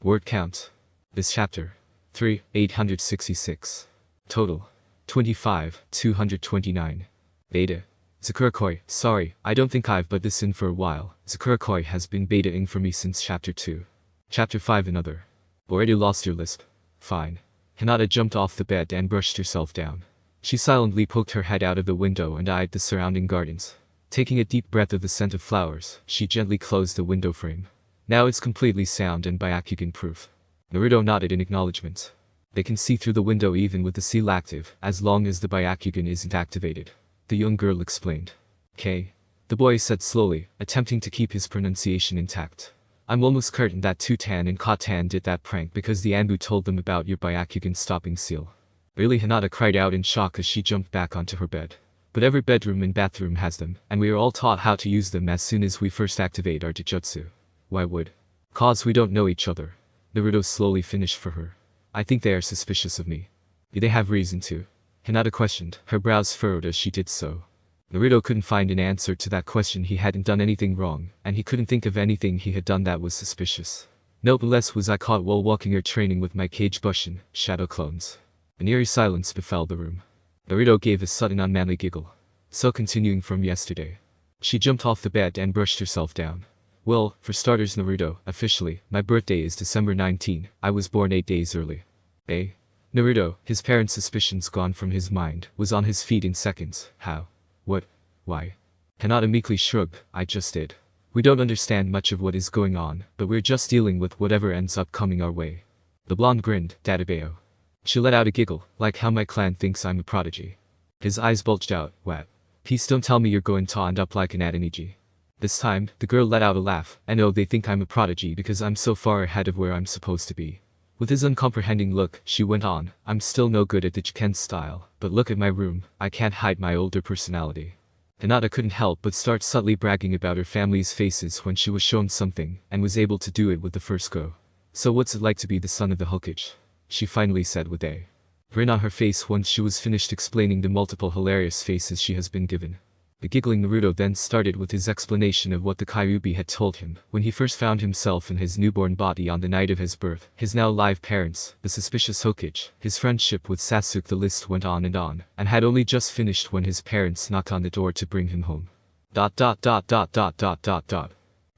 Word count. This chapter. 3, 866. Total. 25, 229. Beta. Sakura-koi, sorry, I don't think I've put this in for a while. Sakura-koi has been beta-ing for me since chapter 2. Chapter 5 another. Already lost your lisp? Fine. Hinata jumped off the bed and brushed herself down. She silently poked her head out of the window and eyed the surrounding gardens. Taking a deep breath of the scent of flowers, she gently closed the window frame. Now it's completely sound and Byakugan-proof. Naruto nodded in acknowledgement. They can see through the window even with the seal active, as long as the Byakugan isn't activated. The young girl explained. "K." The boy said slowly, attempting to keep his pronunciation intact. "I'm almost certain that Tutan and Katan did that prank because the Anbu told them about your Byakugan stopping seal." Really, Hinata cried out in shock as she jumped back onto her bed. "But every bedroom and bathroom has them, and we are all taught how to use them as soon as we first activate our Jujutsu. Why would? Cause we don't know each other." Naruto slowly finished for her. "I think they are suspicious of me." "Do they have reason to?" Hinata questioned, her brows furrowed as she did so. Naruto couldn't find an answer to that question. He hadn't done anything wrong, and he couldn't think of anything he had done that was suspicious. "No less was I caught while walking or training with my Kage Bushin, shadow clones." An eerie silence befell the room. Naruto gave a sudden unmanly giggle. "So continuing from yesterday." She jumped off the bed and brushed herself down. "Well, for starters Naruto, officially, my birthday is December 19, I was born 8 days early." "Eh?" Naruto, his parents' suspicions gone from his mind, was on his feet in seconds. "How? What? Why?" Hinata meekly shrugged. "I just did. We don't understand much of what is going on, but we're just dealing with whatever ends up coming our way." The blonde grinned, Databeo. She let out a giggle, like how my clan thinks I'm a prodigy. His eyes bulged out. "What? Please don't tell me you're going to end up like an Adeniji." This time, the girl let out a laugh. "I know they think I'm a prodigy because I'm so far ahead of where I'm supposed to be." With his uncomprehending look, she went on, "I'm still no good at the Chiken style, but look at my room, I can't hide my older personality." Hinata couldn't help but start subtly bragging about her family's faces when she was shown something, and was able to do it with the first go. "So what's it like to be the son of the Hokage?" she finally said with a grin on her face once she was finished explaining the multiple hilarious faces she has been given. The giggling Naruto then started with his explanation of what the Kyuubi had told him when he first found himself in his newborn body on the night of his birth, his now alive parents, the suspicious Hokage, his friendship with Sasuke. The list went on, and had only just finished when his parents knocked on the door to bring him home. It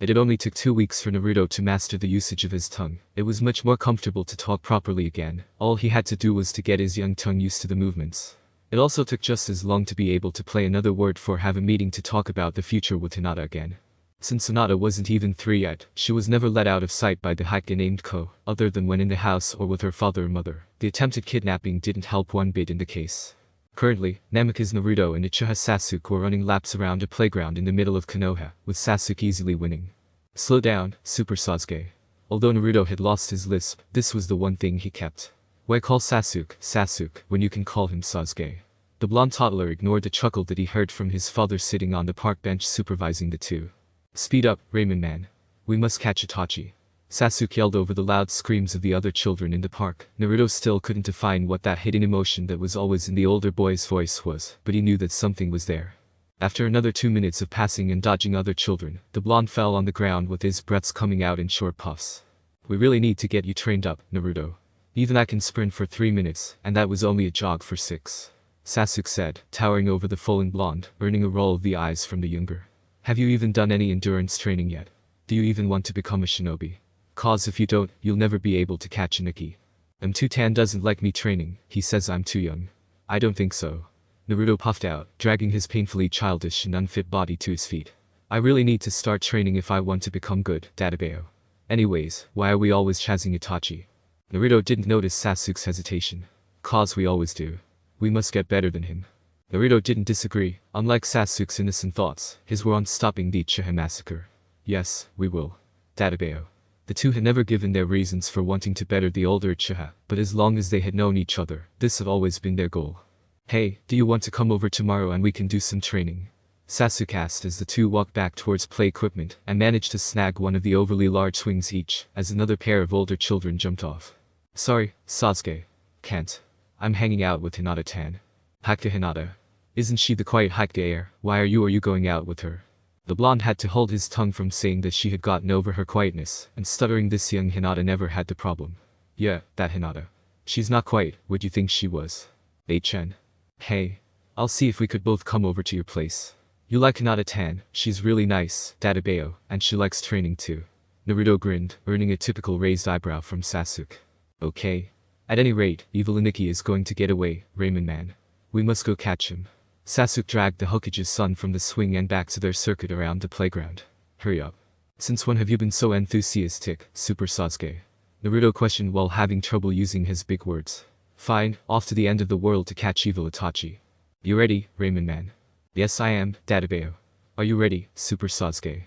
had only took 2 weeks for Naruto to master the usage of his tongue. It was much more comfortable to talk properly again. All he had to do was to get his young tongue used to the movements. It also took just as long to be able to play another word for have a meeting to talk about the future with Hinata again. Since Hinata wasn't even 3 yet, she was never let out of sight by the Hike named Ko, other than when in the house or with her father or mother. The attempted kidnapping didn't help one bit in the case. Currently, Namikaze Naruto and Uchiha Sasuke were running laps around a playground in the middle of Konoha, with Sasuke easily winning. Slow down, Super Sasuke. Although Naruto had lost his lisp, this was the one thing he kept. Why call Sasuke, Sasuke, when you can call him Sasuke? The blonde toddler ignored the chuckle that he heard from his father sitting on the park bench supervising the two. Speed up, Raymond man. We must catch Itachi. Sasuke yelled over the loud screams of the other children in the park. Naruto still couldn't define what that hidden emotion that was always in the older boy's voice was, but he knew that something was there. After another 2 minutes of passing and dodging other children, the blonde fell on the ground with his breaths coming out in short puffs. We really need to get you trained up, Naruto. Even I can sprint for 3 minutes, and that was only a jog for 6. Sasuke said, towering over the fallen blonde, earning a roll of the eyes from the younger. Have you even done any endurance training yet? Do you even want to become a shinobi? Cause if you don't, you'll never be able to catch a Nikki. M2tan doesn't like me training, he says I'm too young. I don't think so. Naruto puffed out, dragging his painfully childish and unfit body to his feet. I really need to start training if I want to become good, Dadabeo. Anyways, why are we always chasing Itachi? Naruto didn't notice Sasuke's hesitation. Cause we always do. We must get better than him. Naruto didn't disagree. Unlike Sasuke's innocent thoughts, his were on stopping the Uchiha massacre. Yes, we will. Dadabeo. The two had never given their reasons for wanting to better the older Uchiha, but as long as they had known each other, this had always been their goal. Hey, do you want to come over tomorrow and we can do some training? Sasuke asked as the two walked back towards play equipment and managed to snag one of the overly large swings each, as another pair of older children jumped off. Sorry, Sasuke. Can't. I'm hanging out with Hinata-tan. Hakka Hinata. Isn't she the quiet Hakka? Why are you going out with her? The blonde had to hold his tongue from saying that she had gotten over her quietness, and stuttering this young Hinata never had the problem. Yeah, that Hinata. She's not quite what you think she was. Chen. Hey. I'll see if we could both come over to your place. You like Hinata-tan, she's really nice, Dadabeo, and she likes training too. Naruto grinned, earning a typical raised eyebrow from Sasuke. Okay. At any rate, evil Iniki is going to get away, Raymond man. We must go catch him. Sasuke dragged the Hokage's son from the swing and back to their circuit around the playground. Hurry up. Since when have you been so enthusiastic, Super Sasuke? Naruto questioned while having trouble using his big words. Fine, off to the end of the world to catch evil Itachi. You ready, Raymond man? Yes I am, Dadabeo. Are you ready, Super Sasuke?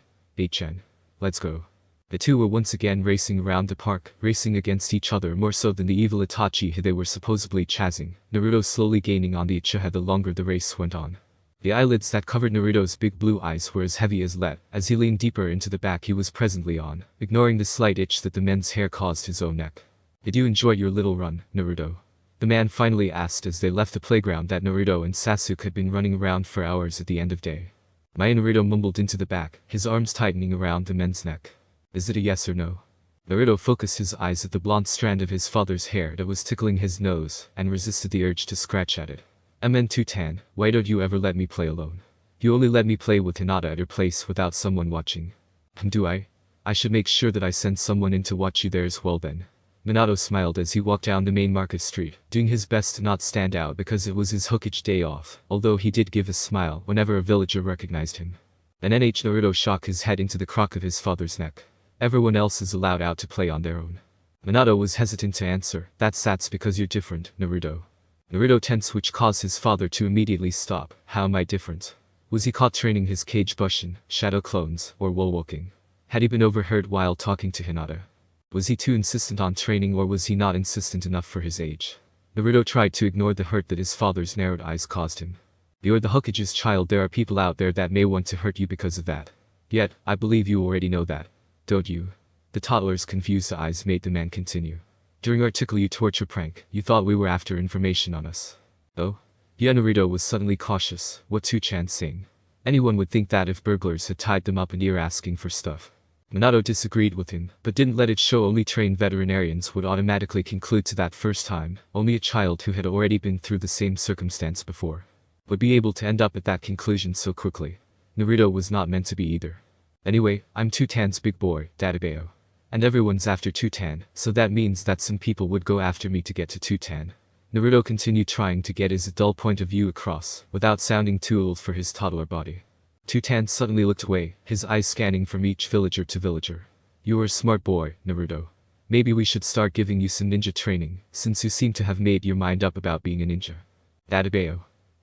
Chen. Let's go. The two were once again racing around the park, racing against each other more so than the evil Itachi who they were supposedly chasing, Naruto slowly gaining on the Uchiha the longer the race went on. The eyelids that covered Naruto's big blue eyes were as heavy as lead, as he leaned deeper into the back he was presently on, ignoring the slight itch that the men's hair caused his own neck. Did you enjoy your little run, Naruto? The man finally asked as they left the playground that Naruto and Sasuke had been running around for hours at the end of day. Naruto mumbled into the back, his arms tightening around the man's neck. Is it a yes or no? Naruto focused his eyes at the blonde strand of his father's hair that was tickling his nose, and resisted the urge to scratch at it. MN2tan, why don't you ever let me play alone? You only let me play with Hinata at her place without someone watching. Do I? I should make sure that I send someone in to watch you there as well then. Minato smiled as he walked down the main market street, doing his best to not stand out because it was his Hokage day off, although he did give a smile whenever a villager recognized him. Then Naruto shook his head into the crook of his father's neck. Everyone else is allowed out to play on their own. Minato was hesitant to answer, that's because you're different, Naruto. Naruto tensed, which caused his father to immediately stop. How am I different? Was he caught training his Kage Bushin, shadow clones, or wall walking? Had he been overheard while talking to Hinata? Was he too insistent on training, or was he not insistent enough for his age? Naruto tried to ignore the hurt that his father's narrowed eyes caused him. You're the Hokage's child, there are people out there that may want to hurt you because of that. Yet, I believe you already know that. Don't you? The toddler's confused eyes made the man continue. During our tickle you torture prank, you thought we were after information on us. Oh? Yeah, Naruto was suddenly cautious. What 2chan saying? Anyone would think that if burglars had tied them up and you're asking for stuff. Minato disagreed with him, but didn't let it show. Only trained veterinarians would automatically conclude to that first time. Only a child who had already been through the same circumstance before would be able to end up at that conclusion so quickly. Naruto was not meant to be either. Anyway, I'm 2tan's big boy, Dadabeo. And everyone's after 2tan, so that means that some people would go after me to get to 2tan. Naruto continued trying to get his adult point of view across, without sounding too old for his toddler body. 2tan suddenly looked away, his eyes scanning from each villager to villager. You are a smart boy, Naruto. Maybe we should start giving you some ninja training, since you seem to have made your mind up about being a ninja. Dadabeo.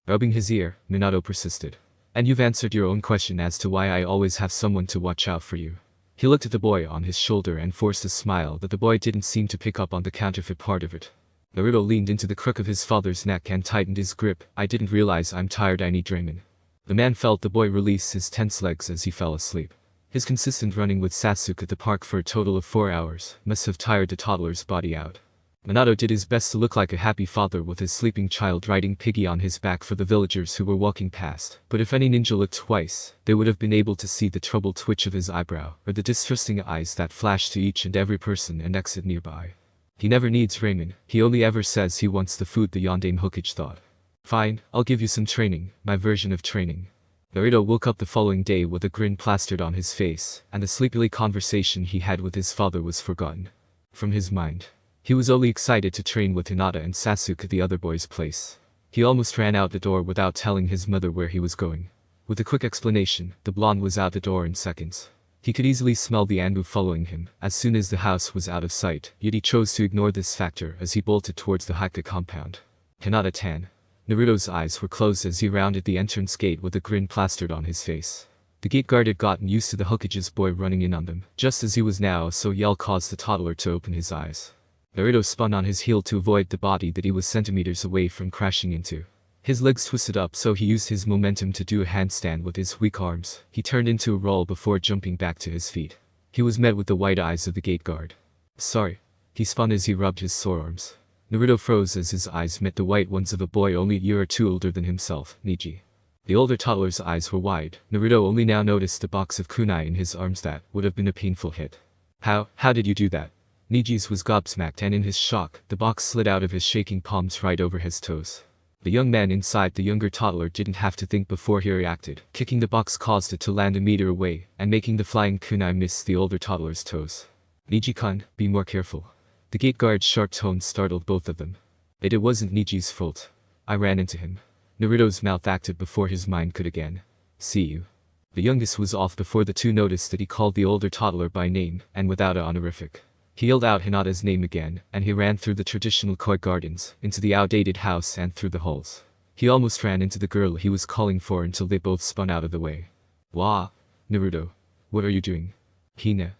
Rubbing his ear, Minato persisted. And you've answered your own question as to why I always have someone to watch out for you. He looked at the boy on his shoulder and forced a smile that the boy didn't seem to pick up on the counterfeit part of it. Naruto leaned into the crook of his father's neck and tightened his grip. I didn't realize I'm tired, I need Ramen. The man felt the boy release his tense legs as he fell asleep. His consistent running with Sasuke at the park for a total of 4 hours must have tired the toddler's body out. Minato did his best to look like a happy father with his sleeping child riding Piggy on his back for the villagers who were walking past, but if any ninja looked twice, they would have been able to see the troubled twitch of his eyebrow, or the distrusting eyes that flashed to each and every person and exit nearby. He never needs ramen, he only ever says he wants the food, the Yondaime Hokage thought. Fine, I'll give you some training, my version of training. Naruto woke up the following day with a grin plastered on his face, and the sleepily conversation he had with his father was forgotten from his mind. He was only excited to train with Hinata and Sasuke at the other boy's place. He almost ran out the door without telling his mother where he was going. With a quick explanation, the blonde was out the door in seconds. He could easily smell the Anbu following him as soon as the house was out of sight, yet he chose to ignore this factor as he bolted towards the Haka compound. Hinata-tan. Naruto's eyes were closed as he rounded the entrance gate with a grin plastered on his face. The gate guard had gotten used to the Hokage's boy running in on them, just as he was now, so yell caused the toddler to open his eyes. Naruto spun on his heel to avoid the body that he was centimeters away from crashing into. His legs twisted up, so he used his momentum to do a handstand with his weak arms. He turned into a roll before jumping back to his feet. He was met with the wide eyes of the gate guard. Sorry. He spun as he rubbed his sore arms. Naruto froze as his eyes met the white ones of a boy only a year or two older than himself, Niji. The older toddler's eyes were wide. Naruto only now noticed the box of kunai in his arms. That would have been a painful hit. How did you do that? Niji's was gobsmacked, and in his shock, the box slid out of his shaking palms right over his toes. The young man inside the younger toddler didn't have to think before he reacted. Kicking the box caused it to land a meter away, and making the flying kunai miss the older toddler's toes. Niji-kun, be more careful. The gate guard's sharp tone startled both of them. It wasn't Niji's fault. I ran into him. Naruto's mouth acted before his mind could again. See you. The youngest was off before the two noticed that he called the older toddler by name, and without a honorific. He yelled out Hinata's name again, and he ran through the traditional koi gardens, into the outdated house and through the halls. He almost ran into the girl he was calling for until they both spun out of the way. Wah! Naruto. What are you doing? Hina.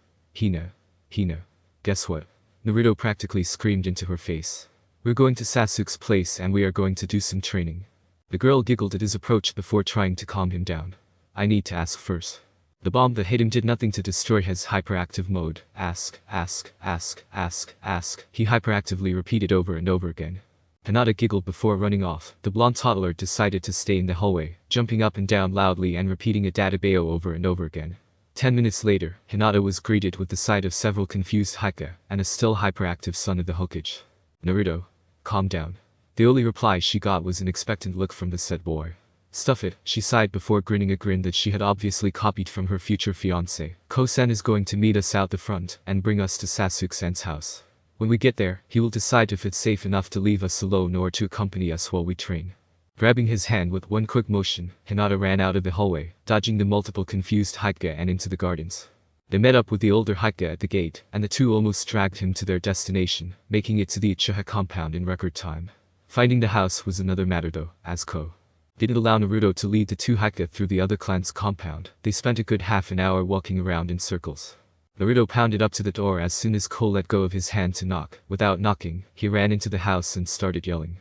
Guess what? Naruto practically screamed into her face. We're going to Sasuke's place and we are going to do some training. The girl giggled at his approach before trying to calm him down. I need to ask first. The bomb that hit him did nothing to destroy his hyperactive mode. Ask. He hyperactively repeated over and over again. Hinata giggled before running off. The blonde toddler decided to stay in the hallway, jumping up and down loudly and repeating a databao over and over again. 10 minutes later, Hinata was greeted with the sight of several confused Haka and a still hyperactive son of the Hokage. Naruto, calm down. The only reply she got was an expectant look from the said boy. Stuff it, she sighed before grinning a grin that she had obviously copied from her future fiancé. Ko-san is going to meet us out the front and bring us to Sasuke-san's house. When we get there, he will decide if it's safe enough to leave us alone or to accompany us while we train. Grabbing his hand with one quick motion, Hinata ran out of the hallway, dodging the multiple confused Haka and into the gardens. They met up with the older Haka at the gate, and the two almost dragged him to their destination, making it to the Uchiha compound in record time. Finding the house was another matter though, as Ko didn't allow Naruto to lead the two Haka through the other clan's compound. They spent a good half an hour walking around in circles. Naruto pounded up to the door as soon as Ko let go of his hand to knock. Without knocking, he ran into the house and started yelling.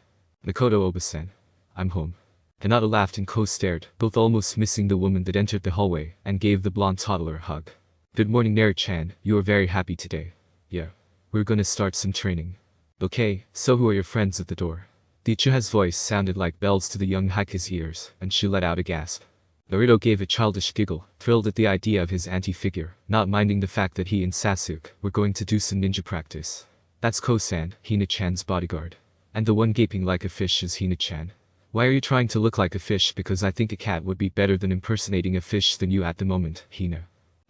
Mikoto Oba-san. I'm home. Hinata laughed and Ko stared, both almost missing the woman that entered the hallway, and gave the blonde toddler a hug. Good morning Naru-chan, you are very happy today. Yeah. We're gonna start some training. Okay, so who are your friends at the door? The Uchiha's voice sounded like bells to the young Haka's ears, and she let out a gasp. Naruto gave a childish giggle, thrilled at the idea of his auntie-figure, not minding the fact that he and Sasuke were going to do some ninja practice. That's Ko-san, Hina-chan's bodyguard. And the one gaping like a fish is Hina-chan. Why are you trying to look like a fish? Because I think a cat would be better than impersonating a fish than you at the moment, Hina.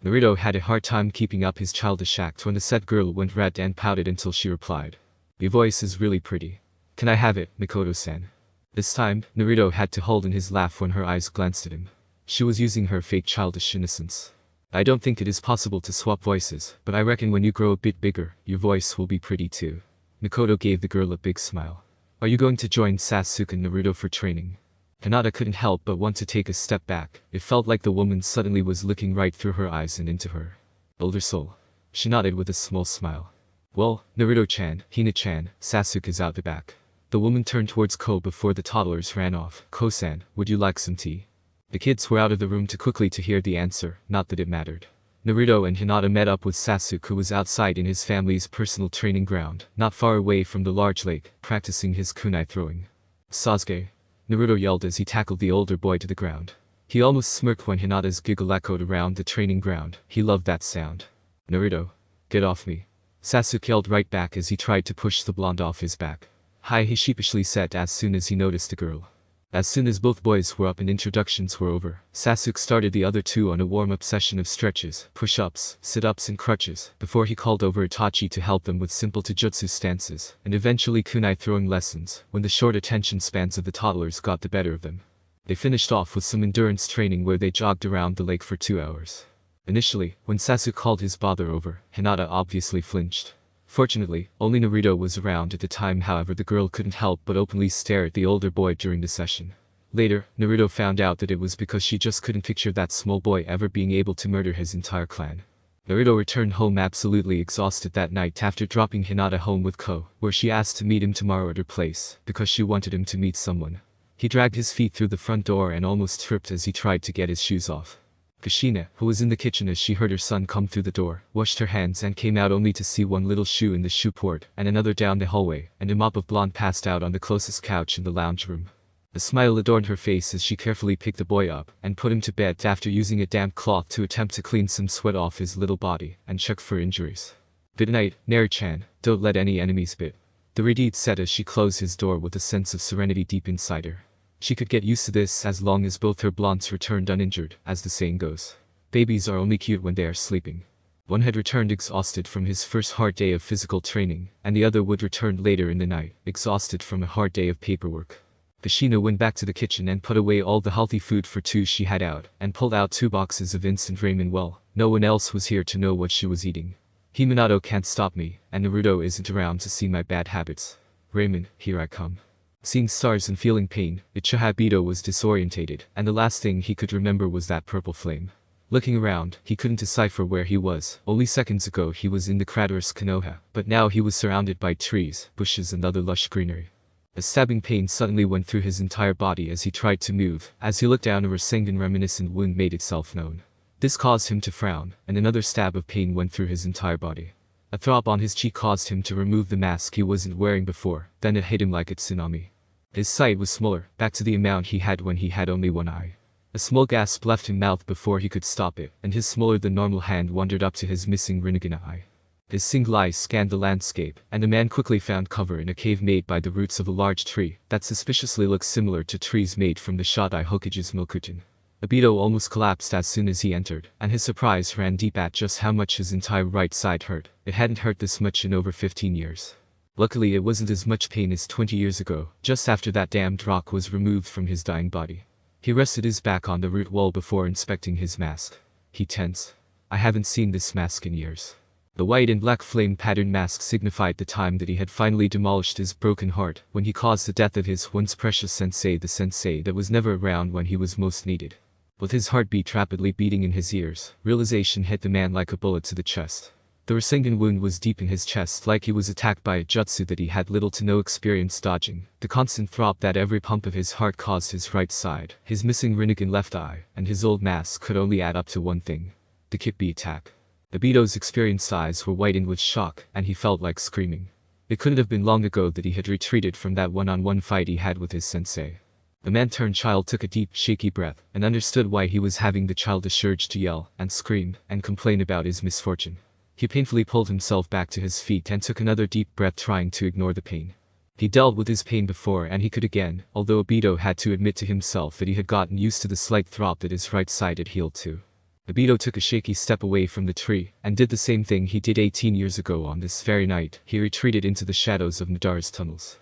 Naruto had a hard time keeping up his childish act when the said girl went red and pouted until she replied. Your voice is really pretty. Can I have it, Mikoto-san? This time, Naruto had to hold in his laugh when her eyes glanced at him. She was using her fake childish innocence. I don't think it is possible to swap voices, but I reckon when you grow a bit bigger, your voice will be pretty too. Mikoto gave the girl a big smile. Are you going to join Sasuke and Naruto for training? Hinata couldn't help but want to take a step back. It felt like the woman suddenly was looking right through her eyes and into her older soul. She nodded with a small smile. Well, Naruto-chan, Hina-chan, Sasuke is out the back. The woman turned towards Ko before the toddlers ran off. Ko-san, would you like some tea? The kids were out of the room too quickly to hear the answer, not that it mattered. Naruto and Hinata met up with Sasuke, who was outside in his family's personal training ground, not far away from the large lake, practicing his kunai throwing. Sasuke, Naruto yelled as he tackled the older boy to the ground. He almost smirked when Hinata's giggle echoed around the training ground. He loved that sound. Naruto, get off me. Sasuke yelled right back as he tried to push the blonde off his back. Hi, he sheepishly said as soon as he noticed the girl. As soon as both boys were up and introductions were over, Sasuke started the other two on a warm-up session of stretches, push-ups, sit-ups and crutches, before he called over Itachi to help them with simple taijutsu stances, and eventually kunai throwing lessons, when the short attention spans of the toddlers got the better of them. They finished off with some endurance training where they jogged around the lake for 2 hours. Initially, when Sasuke called his father over, Hinata obviously flinched. Fortunately, only Naruto was around at the time. However, the girl couldn't help but openly stare at the older boy during the session. Later, Naruto found out that it was because she just couldn't picture that small boy ever being able to murder his entire clan. Naruto returned home absolutely exhausted that night after dropping Hinata home with Ko, where she asked to meet him tomorrow at her place, because she wanted him to meet someone. He dragged his feet through the front door and almost tripped as he tried to get his shoes off. Kushina, who was in the kitchen as she heard her son come through the door, washed her hands and came out only to see one little shoe in the shoe port and another down the hallway, and a mop of blonde passed out on the closest couch in the lounge room. A smile adorned her face as she carefully picked the boy up and put him to bed after using a damp cloth to attempt to clean some sweat off his little body and check for injuries. Good night, Naru-chan, don't let any enemies bit. The Redeed said as she closed his door with a sense of serenity deep inside her. She could get used to this as long as both her blondes returned uninjured, as the saying goes. Babies are only cute when they are sleeping. One had returned exhausted from his first hard day of physical training, and the other would return later in the night, exhausted from a hard day of paperwork. Kushina went back to the kitchen and put away all the healthy food for two she had out, and pulled out 2 boxes of instant ramen. Well, no one else was here to know what she was eating. Hinata can't stop me, and Naruto isn't around to see my bad habits. Ramen, here I come. Seeing stars and feeling pain, Ichihabito was disorientated, and the last thing he could remember was that purple flame. Looking around, he couldn't decipher where he was. Only seconds ago he was in the craterous Konoha, but now he was surrounded by trees, bushes and other lush greenery. A stabbing pain suddenly went through his entire body as he tried to move. As he looked down, a Rasengan-reminiscent wound made itself known. This caused him to frown, and another stab of pain went through his entire body. A throb on his cheek caused him to remove the mask he wasn't wearing before, then it hit him like a tsunami. His sight was smaller, back to the amount he had when he had only one eye. A small gasp left him mouth before he could stop it, and his smaller than normal hand wandered up to his missing Rinnegan eye. His single eye scanned the landscape, and the man quickly found cover in a cave made by the roots of a large tree that suspiciously looked similar to trees made from the Shodai Hokage's Milkutin. Abito almost collapsed as soon as he entered, and his surprise ran deep at just how much his entire right side hurt. It hadn't hurt this much in over 15 years. Luckily it wasn't as much pain as 20 years ago, just after that damned rock was removed from his dying body. He rested his back on the root wall before inspecting his mask. He tensed. I haven't seen this mask in years. The white and black flame pattern mask signified the time that he had finally demolished his broken heart when he caused the death of his once precious sensei, the sensei that was never around when he was most needed. With his heartbeat rapidly beating in his ears, realization hit the man like a bullet to the chest. The Rasengan wound was deep in his chest, like he was attacked by a jutsu that he had little to no experience dodging. The constant throb that every pump of his heart caused his right side, his missing Rinnegan left eye, and his old mask could only add up to one thing. The Kikbi attack. Abito's experienced eyes were widened with shock, and he felt like screaming. It couldn't have been long ago that he had retreated from that one-on-one fight he had with his sensei. The man-turned-child took a deep, shaky breath, and understood why he was having the childish urge to yell, and scream, and complain about his misfortune. He painfully pulled himself back to his feet and took another deep breath, trying to ignore the pain. He dealt with his pain before and he could again, although Abito had to admit to himself that he had gotten used to the slight throb that his right side had healed to. Abito took a shaky step away from the tree, and did the same thing he did 18 years ago on this very night. He retreated into the shadows of Madara's tunnels.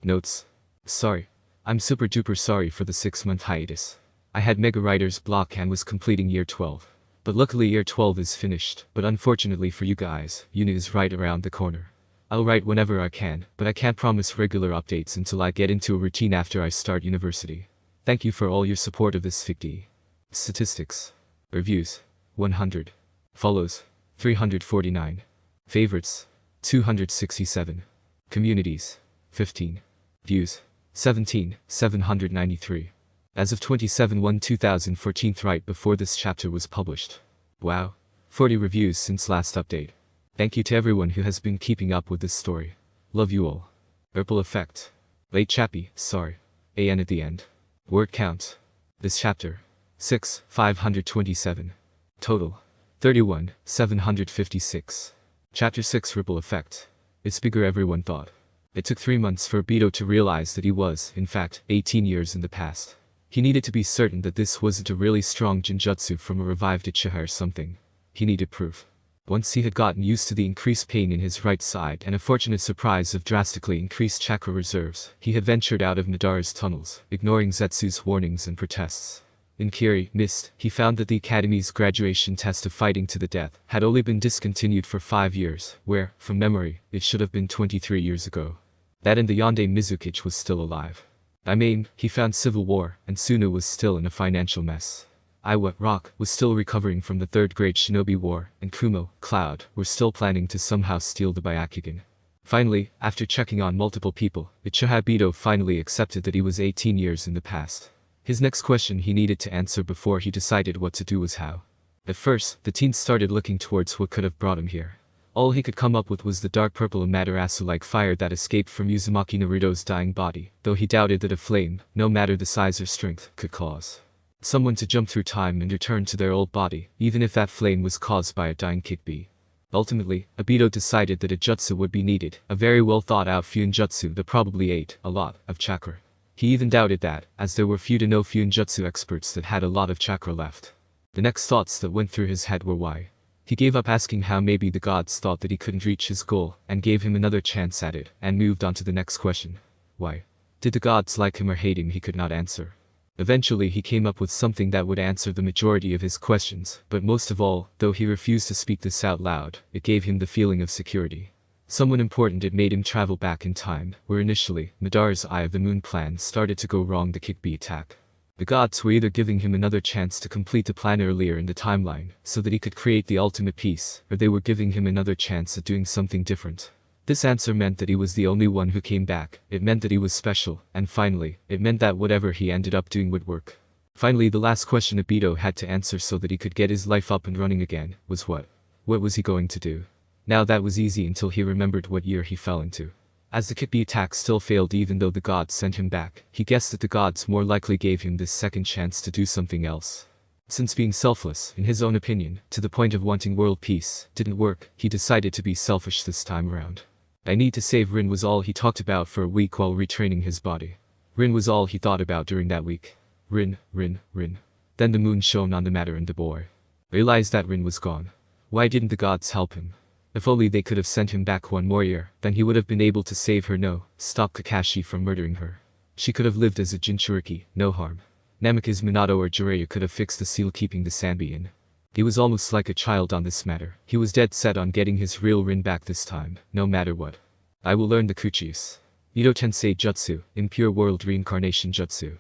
Notes. Sorry. I'm super duper sorry for the 6-month hiatus. I had mega writer's block and was completing year 12. But luckily year 12 is finished, but unfortunately for you guys, uni is right around the corner. I'll write whenever I can, but I can't promise regular updates until I get into a routine after I start university. Thank you for all your support of this fic. Statistics. Reviews. 100. Follows. 349. Favorites. 267. Communities. 15. Views. 17, 793. As of 27/1/2014, right before this chapter was published. Wow. 40 reviews since last update. Thank you to everyone who has been keeping up with this story. Love you all. Ripple effect. Late chappy, sorry. AN at the end. Word count. This chapter. 6, 527. Total. 31, 756. Chapter 6 Ripple effect. It's bigger everyone thought. It took 3 months for Obito to realize that he was, in fact, 18 years in the past. He needed to be certain that this wasn't a really strong genjutsu from a revived Uchiha or something. He needed proof. Once he had gotten used to the increased pain in his right side and a fortunate surprise of drastically increased chakra reserves, he had ventured out of Madara's tunnels, ignoring Zetsu's warnings and protests. In Kiri, Mist, he found that the Academy's graduation test of fighting to the death had only been discontinued for 5 years, where, from memory, it should have been 23 years ago. That and the Yonde Mizukichi was still alive. I mean, he found civil war, and Sunu was still in a financial mess. Iwa, Rock, was still recovering from the 3rd grade Shinobi War, and Kumo, Cloud, were still planning to somehow steal the Byakugan. Finally, after checking on multiple people, Uchiha Obito finally accepted that he was 18 years in the past. His next question he needed to answer before he decided what to do was how. At first, the teen started looking towards what could have brought him here. All he could come up with was the dark purple Amaterasu-like fire that escaped from Uzumaki Naruto's dying body, though he doubted that a flame, no matter the size or strength, could cause someone to jump through time and return to their old body, even if that flame was caused by a dying Kikbi. Ultimately, Obito decided that a jutsu would be needed, a very well thought out Fuinjutsu that probably ate a lot of chakra. He even doubted that, as there were few to no Fuinjutsu experts that had a lot of chakra left. The next thoughts that went through his head were why. He gave up asking how maybe the gods thought that he couldn't reach his goal, and gave him another chance at it, and moved on to the next question. Why? Did the gods like him or hate him? He could not answer. Eventually he came up with something that would answer the majority of his questions, but most of all, though he refused to speak this out loud, it gave him the feeling of security. Someone important it made him travel back in time, where initially, Madara's Eye of the Moon plan started to go wrong, the Kikbi attack. The gods were either giving him another chance to complete the plan earlier in the timeline, so that he could create the ultimate piece, or they were giving him another chance at doing something different. This answer meant that he was the only one who came back, it meant that he was special, and finally, it meant that whatever he ended up doing would work. Finally, the last question Obito had to answer so that he could get his life up and running again, was what? What was he going to do? Now that was easy until he remembered what year he fell into. As the Kikbi attack still failed even though the gods sent him back, he guessed that the gods more likely gave him this second chance to do something else. Since being selfless, in his own opinion, to the point of wanting world peace, didn't work, he decided to be selfish this time around. I need to save Rin was all he talked about for a week while retraining his body. Rin was all he thought about during that week. Rin, Rin, Rin. Then the moon shone on the matter and the boy realized that Rin was gone. Why didn't the gods help him? If only they could have sent him back one more year, then he would have been able to save her, stop Kakashi from murdering her. She could have lived as a Jinchuriki, no harm. Namikaze Minato or Jiraiya could have fixed the seal keeping the Sanbi in. He was almost like a child on this matter. He was dead set on getting his real Rin back this time, no matter what. I will learn the Kuchis. Ito Tensei Jutsu, Impure World Reincarnation Jutsu.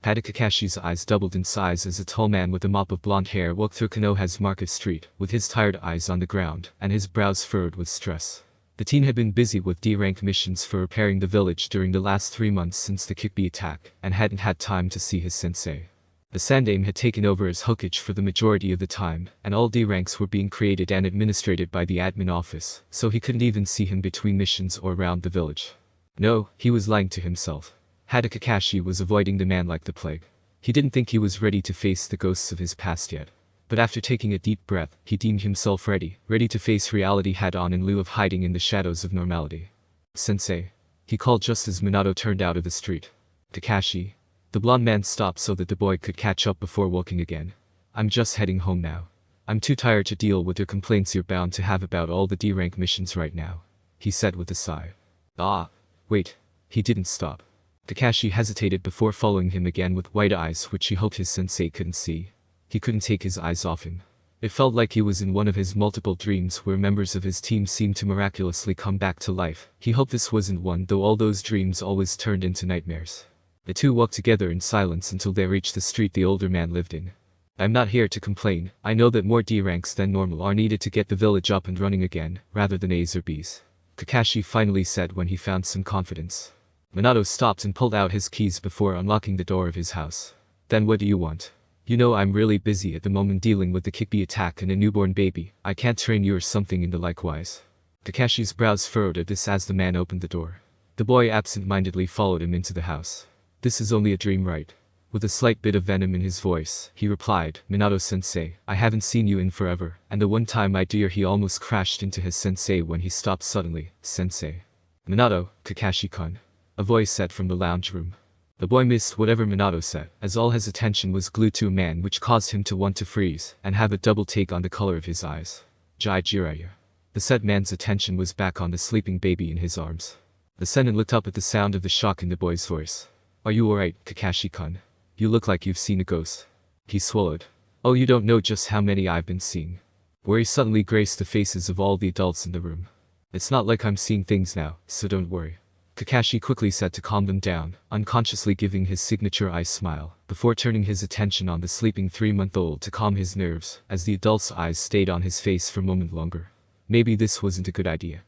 Pada Kakashi's eyes doubled in size as a tall man with a mop of blonde hair walked through Konoha's market street, with his tired eyes on the ground, and his brows furrowed with stress. The teen had been busy with D-rank missions for repairing the village during the last 3 months since the Kikbi attack, and hadn't had time to see his sensei. The Sandaime had taken over as Hokage for the majority of the time, and all D-ranks were being created and administrated by the admin office, so he couldn't even see him between missions or around the village. No, he was lying to himself. Pada Kakashi was avoiding the man like the plague. He didn't think he was ready to face the ghosts of his past yet. But after taking a deep breath, he deemed himself ready to face reality head-on in lieu of hiding in the shadows of normality. Sensei. He called just as Minato turned out of the street. Kakashi. The blonde man stopped so that the boy could catch up before walking again. I'm just heading home now. I'm too tired to deal with the complaints you're bound to have about all the D-rank missions right now, he said with a sigh. Ah. Wait. He didn't stop. Kakashi hesitated before following him again with wide eyes which he hoped his sensei couldn't see. He couldn't take his eyes off him. It felt like he was in one of his multiple dreams where members of his team seemed to miraculously come back to life. He hoped this wasn't one, though all those dreams always turned into nightmares. The two walked together in silence until they reached the street the older man lived in. I'm not here to complain. I know that more D ranks than normal are needed to get the village up and running again, rather than A's or B's. Kakashi finally said when he found some confidence. Minato stopped and pulled out his keys before unlocking the door of his house. Then what do you want? You know I'm really busy at the moment dealing with the Kikbi attack and a newborn baby. I can't train you or something in the likewise. Kakashi's brows furrowed at this as the man opened the door. The boy absent-mindedly followed him into the house. This is only a dream, right? With a slight bit of venom in his voice, he replied, Minato-sensei, I haven't seen you in forever, and the one time I do, he almost crashed into his sensei when he stopped suddenly. Sensei. Minato, Kakashi-kun. A voice said from the lounge room. The boy missed whatever Minato said, as all his attention was glued to a man, which caused him to want to freeze and have a double take on the color of his eyes. Jiraiya. The said man's attention was back on the sleeping baby in his arms. The senin looked up at the sound of the shock in the boy's voice. Are you alright, Kakashi-kun? You look like you've seen a ghost. He swallowed. Oh, you don't know just how many I've been seeing. Worry suddenly graced the faces of all the adults in the room. It's not like I'm seeing things now, so don't worry. Kakashi quickly said to calm them down, unconsciously giving his signature eye smile, before turning his attention on the sleeping 3-month-old to calm his nerves, as the adult's eyes stayed on his face for a moment longer. Maybe this wasn't a good idea.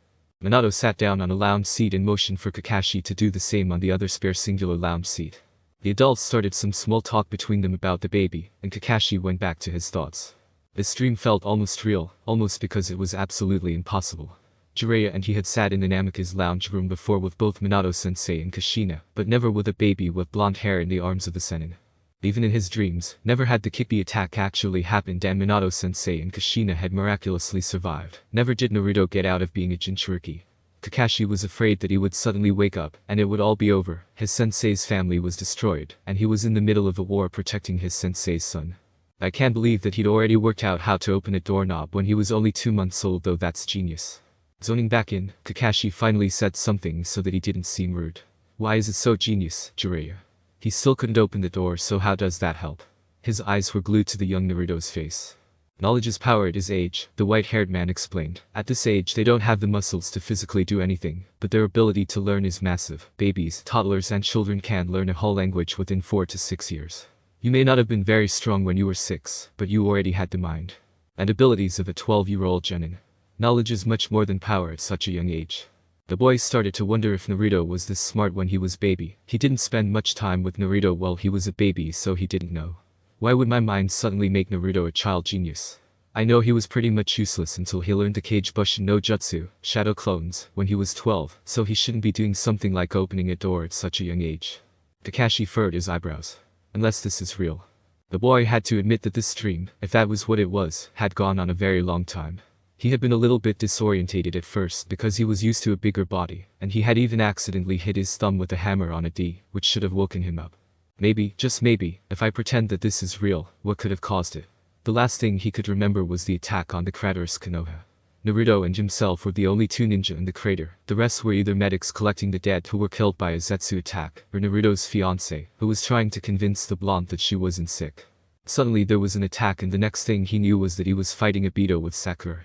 Minato sat down on a lounge seat and motioned for Kakashi to do the same on the other spare singular lounge seat. The adults started some small talk between them about the baby, and Kakashi went back to his thoughts. This dream felt almost real, almost because it was absolutely impossible. Jiraiya and he had sat in the Namika's lounge room before with both Minato-sensei and Kushina, but never with a baby with blonde hair in the arms of the senin. Even in his dreams, never had the Kikbi attack actually happened and Minato-sensei and Kushina had miraculously survived. Never did Naruto get out of being a Jinchuriki. Kakashi was afraid that he would suddenly wake up, and it would all be over. His sensei's family was destroyed, and he was in the middle of a war protecting his sensei's son. I can't believe that he'd already worked out how to open a doorknob when he was only 2 months old, though that's genius. Zoning back in, Kakashi finally said something so that he didn't seem rude. Why is it so genius, Jiraiya? He still couldn't open the door, so how does that help? His eyes were glued to the young Naruto's face. Knowledge is power at his age, the white-haired man explained. At this age they don't have the muscles to physically do anything, but their ability to learn is massive. Babies, toddlers and children can learn a whole language within 4 to 6 years. You may not have been very strong when you were 6, but you already had the mind and abilities of a 12-year-old genin. Knowledge is much more than power at such a young age. The boy started to wonder if Naruto was this smart when he was baby. He didn't spend much time with Naruto while he was a baby, so he didn't know. Why would my mind suddenly make Naruto a child genius? I know he was pretty much useless until he learned the Kage Bushin no Jutsu, Shadow Clones, when he was 12, so he shouldn't be doing something like opening a door at such a young age. Kakashi furrowed his eyebrows. Unless this is real. The boy had to admit that this dream, if that was what it was, had gone on a very long time. He had been a little bit disorientated at first because he was used to a bigger body, and he had even accidentally hit his thumb with a hammer on a D, which should have woken him up. Maybe, just maybe, if I pretend that this is real, what could have caused it? The last thing he could remember was the attack on the crater's Konoha. Naruto and himself were the only 2 ninja in the crater. The rest were either medics collecting the dead who were killed by a Zetsu attack, or Naruto's fiancée, who was trying to convince the blonde that she wasn't sick. Suddenly there was an attack, and the next thing he knew was that he was fighting a Beto with Sakura.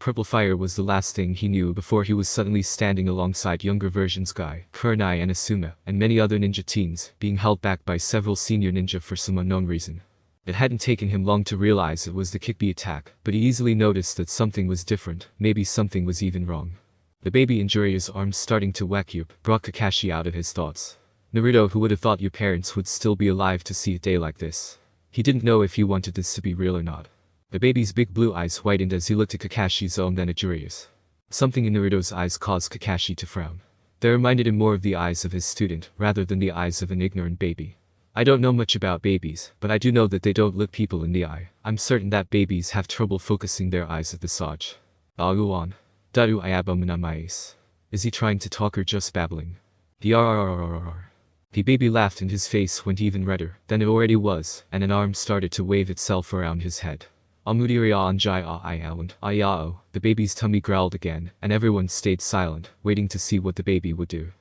Purple fire was the last thing he knew before he was suddenly standing alongside younger versions Guy, Kurenai and Asuma, and many other ninja teens, being held back by several senior ninja for some unknown reason. It hadn't taken him long to realize it was the Kikbi attack, but he easily noticed that something was different, maybe something was even wrong. The baby in Jiraiya's arms starting to vacuum brought Kakashi out of his thoughts. Naruto, who would have thought your parents would still be alive to see a day like this? He didn't know if he wanted this to be real or not. The baby's big blue eyes widened as he looked at Kakashi's own then at Jiraiya's. Something in Naruto's eyes caused Kakashi to frown. They reminded him more of the eyes of his student, rather than the eyes of an ignorant baby. I don't know much about babies, but I do know that they don't look people in the eye. I'm certain that babies have trouble focusing their eyes at the Saj. Aguan. Daru ayabominamais. Is he trying to talk or just babbling? The baby laughed and his face went even redder than it already was, and an arm started to wave itself around his head. Amudiria anjai ayao. The baby's tummy growled again, and everyone stayed silent, waiting to see what the baby would do.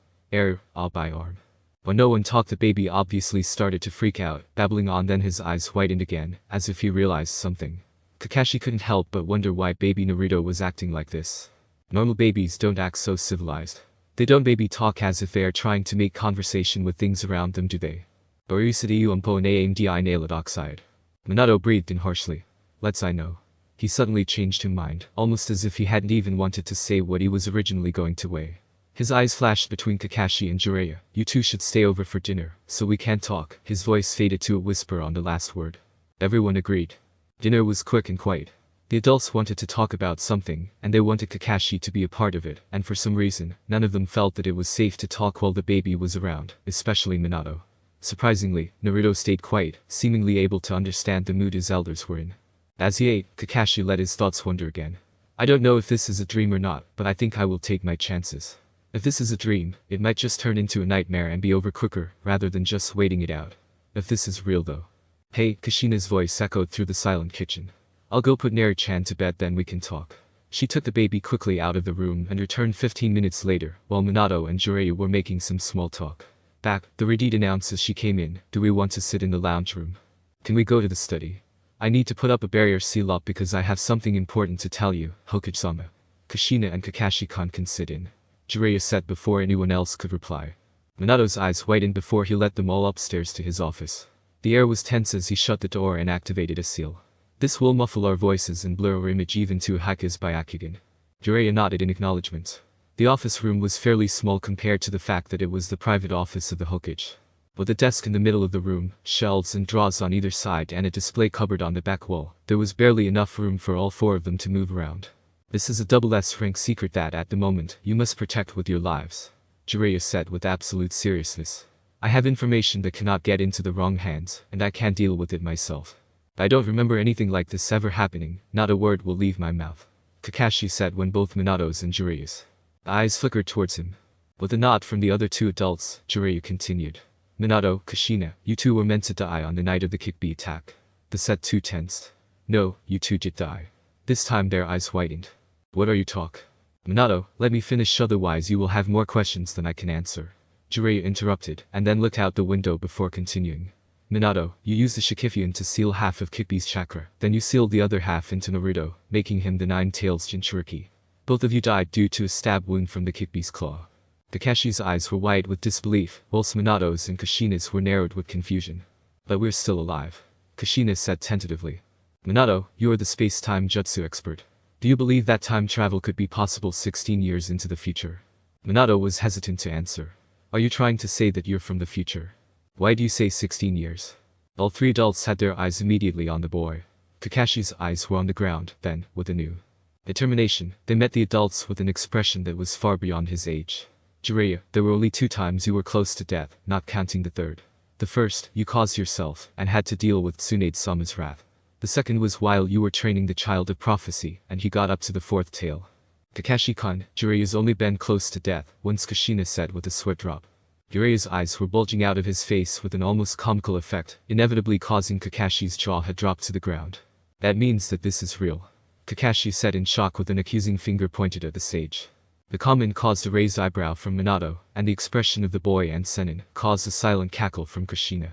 I'll buy arm. When no one talked, the baby obviously started to freak out, babbling on, then his eyes widened again, as if he realized something. Kakashi couldn't help but wonder why baby Naruto was acting like this. Normal babies don't act so civilized. They don't baby talk as if they are trying to make conversation with things around them, do they? Borisadiu umpo naamdi nailed oxide. Minato breathed in harshly. I know. He suddenly changed his mind, almost as if he hadn't even wanted to say what he was originally going to say. His eyes flashed between Kakashi and Jiraiya. You two should stay over for dinner, so we can't talk. His voice faded to a whisper on the last word. Everyone agreed. Dinner was quick and quiet. The adults wanted to talk about something, and they wanted Kakashi to be a part of it, and for some reason, none of them felt that it was safe to talk while the baby was around, especially Minato. Surprisingly, Naruto stayed quiet, seemingly able to understand the mood his elders were in. As he ate, Kakashi let his thoughts wander again. I don't know if this is a dream or not, but I think I will take my chances. If this is a dream, it might just turn into a nightmare and be over quicker, rather than just waiting it out. If this is real though. Hey, Kushina's voice echoed through the silent kitchen. I'll go put Naru-chan to bed, then we can talk. She took the baby quickly out of the room and returned 15 minutes later, while Minato and Jiraiya were making some small talk. Back, the Redeed announced as she came in, do we want to sit in the lounge room? Can we go to the study? I need to put up a barrier seal up because I have something important to tell you, Hokage-sama. Kushina and Kakashi-kan can sit in. Jiraiya said before anyone else could reply. Minato's eyes whitened before he led them all upstairs to his office. The air was tense as he shut the door and activated a seal. This will muffle our voices and blur our image even to Haka's Byakugan. Jiraiya nodded in acknowledgement. The office room was fairly small compared to the fact that it was the private office of the Hokage. With a desk in the middle of the room, shelves and drawers on either side and a display cupboard on the back wall, there was barely enough room for all four of them to move around. This is a double S-rank secret that, at the moment, you must protect with your lives. Jiraiya said with absolute seriousness. I have information that cannot get into the wrong hands, and I can't deal with it myself. I don't remember anything like this ever happening, not a word will leave my mouth. Kakashi said when both Minato's and Jiraiya's eyes flickered towards him. With a nod from the other two adults, Jiraiya continued. Minato, Kushina, you two were meant to die on the night of the Kickbee attack. The set two tensed. No, you two did die. This time their eyes whitened. What are you talk? Minato, let me finish, otherwise you will have more questions than I can answer. Jiraiya interrupted, and then looked out the window before continuing. Minato, you used the Shikifuan to seal half of Kickbee's chakra, then you sealed the other half into Naruto, making him the Nine-Tails Jinchuriki. Both of you died due to a stab wound from the Kickbee's claw. Kakashi's eyes were wide with disbelief, whilst Minato's and Kushina's were narrowed with confusion. But we're still alive. Kushina said tentatively. Minato, you are the space-time jutsu expert. Do you believe that time travel could be possible 16 years into the future? Minato was hesitant to answer. Are you trying to say that you're from the future? Why do you say 16 years? All three adults had their eyes immediately on the boy. Kakashi's eyes were on the ground, then, with a new determination, they met the adults with an expression that was far beyond his age. Jiraiya, there were only 2 times you were close to death, not counting the third. The first, you caused yourself, and had to deal with Tsunade-sama's wrath. The second was while you were training the child of prophecy, and he got up to the 4th tail. Kakashi-kan, Jiraiya's only been close to death, once Kushina said with a sweat drop. Jiraiya's eyes were bulging out of his face with an almost comical effect, inevitably causing Kakashi's jaw had dropped to the ground. That means that this is real. Kakashi said in shock with an accusing finger pointed at the sage. The comment caused a raised eyebrow from Minato, and the expression of the boy and Sennin caused a silent cackle from Kushina.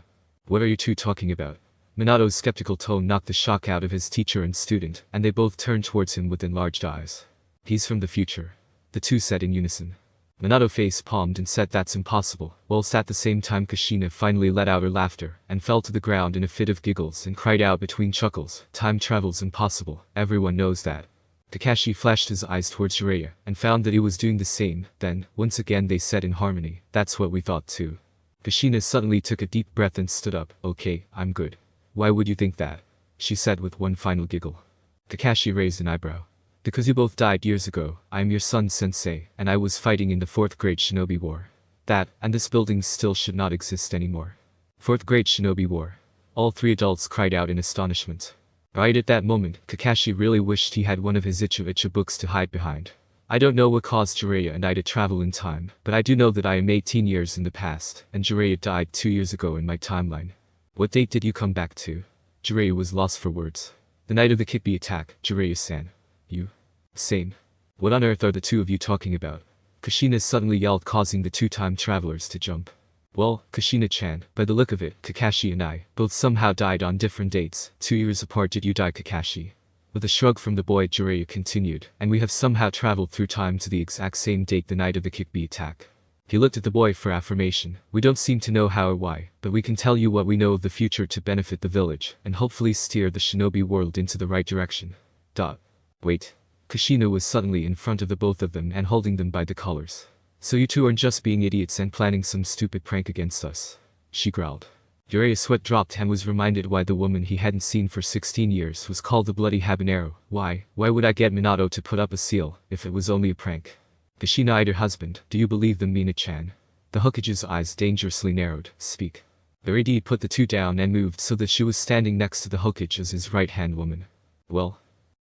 What are you two talking about? Minato's skeptical tone knocked the shock out of his teacher and student, and they both turned towards him with enlarged eyes. He's from the future. The two said in unison. Minato face-palmed and said that's impossible, whilst at the same time Kushina finally let out her laughter, and fell to the ground in a fit of giggles and cried out between chuckles, time travel's impossible, everyone knows that. Kakashi flashed his eyes towards Jiraiya, and found that he was doing the same, then, once again they said in harmony, that's what we thought too. Kushina suddenly took a deep breath and stood up, okay, I'm good. Why would you think that? She said with one final giggle. Kakashi raised an eyebrow. Because you both died years ago, I am your son's sensei, and I was fighting in the 4th grade Shinobi War. That, and this building still should not exist anymore. 4th grade Shinobi War. All three adults cried out in astonishment. Right at that moment, Kakashi really wished he had one of his Icha books to hide behind. I don't know what caused Jiraiya and I to travel in time, but I do know that I am 18 years in the past, and Jiraiya died 2 years ago in my timeline. What date did you come back to? Jiraiya was lost for words. The night of the Kickbee attack, Jiraiya-san. You? Same. What on earth are the two of you talking about? Kushina suddenly yelled, causing the 2 time travelers to jump. Well, Kushina-chan, by the look of it, Kakashi and I both somehow died on different dates. 2 years apart. Did you die, Kakashi? With a shrug from the boy, Jiraiya continued, and we have somehow traveled through time to the exact same date, the night of the Kickbee attack. He looked at the boy for affirmation. We don't seem to know how or why, but we can tell you what we know of the future to benefit the village, and hopefully steer the shinobi world into the right direction. Wait. Kushina was suddenly in front of the both of them and holding them by the collars. So you two aren't just being idiots and planning some stupid prank against us? She growled. Jiraiya's sweat dropped and was reminded why the woman he hadn't seen for 16 years was called the Bloody Habanero. Why would I get Minato to put up a seal, if it was only a prank? Kushina eyed her husband. Do you believe them, Mina-chan? The Hokage's eyes dangerously narrowed. Speak. The Raidi put the two down and moved so that she was standing next to the Hokage as his right-hand woman. Well.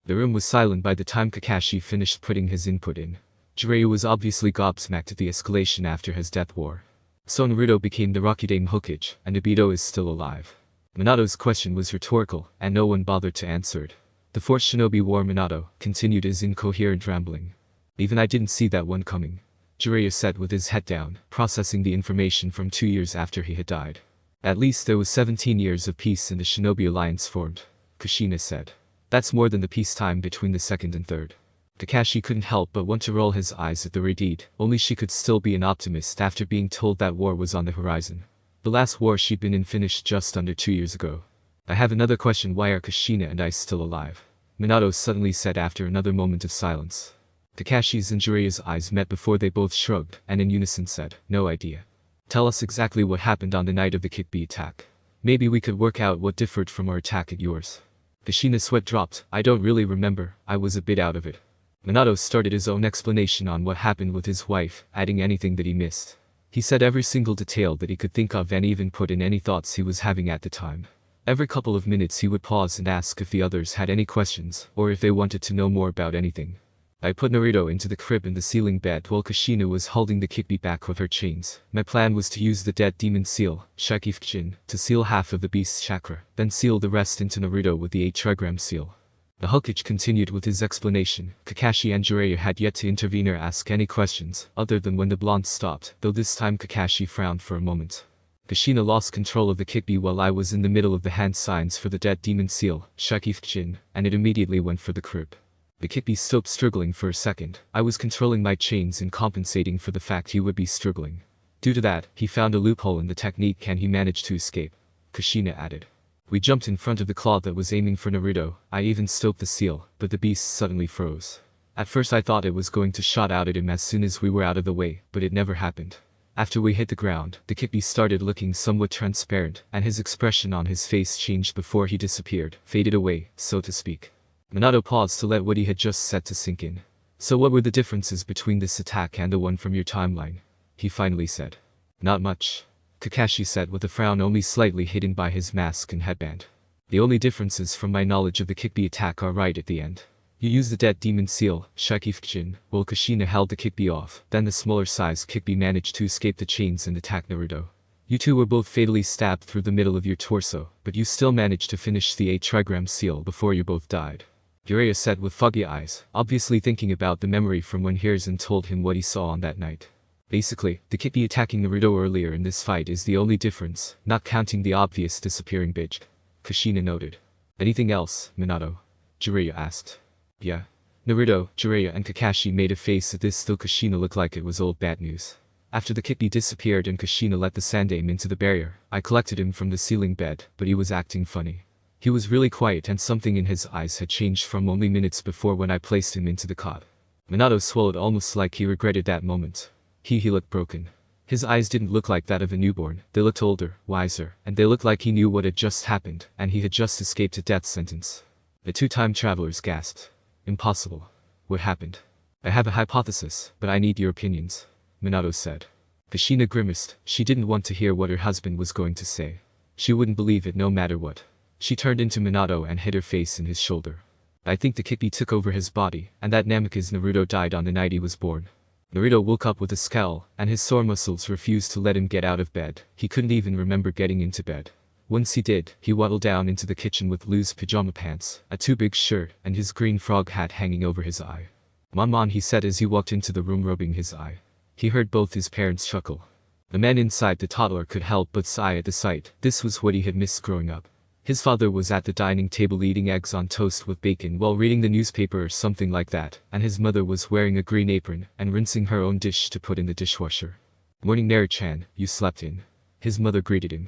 The room was silent by the time Kakashi finished putting his input in. Jiraiya was obviously gobsmacked at the escalation after his death war. So Naruto became the Rakudame Hokage, and Obito is still alive. Minato's question was rhetorical, and no one bothered to answer it. The fourth shinobi war, Minato continued his incoherent rambling. Even I didn't see that one coming. Jiraiya said with his head down, processing the information from 2 years after he had died. At least there was 17 years of peace and the shinobi alliance formed, Kushina said. That's more than the peacetime between the second and third. Kakashi couldn't help but want to roll his eyes at the Raidid, only she could still be an optimist after being told that war was on the horizon. The last war she'd been in finished just under 2 years ago. I have another question, why are Kushina and I still alive? Minato suddenly said after another moment of silence. Kakashi's and Jiraiya's eyes met before they both shrugged, and in unison said, no idea. Tell us exactly what happened on the night of the Kickbee attack. Maybe we could work out what differed from our attack at yours. Kushina's sweat dropped. I don't really remember, I was a bit out of it. Minato started his own explanation on what happened with his wife, adding anything that he missed. He said every single detail that he could think of and even put in any thoughts he was having at the time. Every couple of minutes he would pause and ask if the others had any questions, or if they wanted to know more about anything. I put Naruto into the crib in the ceiling bed while Kushina was holding the Kickbee back with her chains. My plan was to use the dead demon seal, Shikifujin, to seal half of the beast's chakra, then seal the rest into Naruto with the 8 trigram seal. The Hokage continued with his explanation. Kakashi and Jiraiya had yet to intervene or ask any questions, other than when the blonde stopped, though this time Kakashi frowned for a moment. Kushina lost control of the Kickbee while I was in the middle of the hand signs for the dead demon seal, Shikifujin, and it immediately went for the crib. The Kickbee stopped struggling for a second. I was controlling my chains and compensating for the fact he would be struggling. Due to that, he found a loophole in the technique and he managed to escape. Kushina added. We jumped in front of the claw that was aiming for Naruto. I even stoked the seal, but the beast suddenly froze. At first I thought it was going to shot out at him as soon as we were out of the way, but it never happened. After we hit the ground, the Kickbee started looking somewhat transparent, and his expression on his face changed before he disappeared, faded away, so to speak. Minato paused to let what he had just said to sink in. So what were the differences between this attack and the one from your timeline? He finally said. Not much. Kakashi said with a frown only slightly hidden by his mask and headband. The only differences from my knowledge of the Kickbee attack are right at the end. You used the dead demon seal, Shikifujin, while Kushina held the Kickbee off, then the smaller size Kickbee managed to escape the chains and attack Naruto. You two were both fatally stabbed through the middle of your torso, but you still managed to finish the 8 trigram seal before you both died. Jiraiya said with foggy eyes, obviously thinking about the memory from when Hiruzen told him what he saw on that night. Basically, the Kickbee attacking Naruto earlier in this fight is the only difference, not counting the obvious disappearing bitch. Kushina noted. Anything else, Minato? Jiraiya asked. Yeah. Naruto, Jiraiya and Kakashi made a face at this, though Kushina looked like it was old bad news. After the Kickbee disappeared and Kushina let the Sandaime into the barrier, I collected him from the ceiling bed, but he was acting funny. He was really quiet and something in his eyes had changed from only minutes before when I placed him into the cot. Minato swallowed almost like he regretted that moment. He looked broken. His eyes didn't look like that of a newborn, they looked older, wiser, and they looked like he knew what had just happened, and he had just escaped a death sentence. The two time travelers gasped. Impossible. What happened? I have a hypothesis, but I need your opinions, Minato said. Kushina grimaced. She didn't want to hear what her husband was going to say. She wouldn't believe it no matter what. She turned into Minato and hid her face in his shoulder. I think the Kickbee took over his body, and that Namikaze Naruto died on the night he was born. Naruto woke up with a scowl, and his sore muscles refused to let him get out of bed. He couldn't even remember getting into bed. Once he did, he waddled down into the kitchen with loose pajama pants, a too big shirt, and his green frog hat hanging over his eye. Mon, he said as he walked into the room rubbing his eye. He heard both his parents chuckle. The man inside the toddler could help but sigh at the sight. This was what he had missed growing up. His father was at the dining table eating eggs on toast with bacon while reading the newspaper or something like that, and his mother was wearing a green apron and rinsing her own dish to put in the dishwasher. "Morning Naruto-chan, you slept in." His mother greeted him.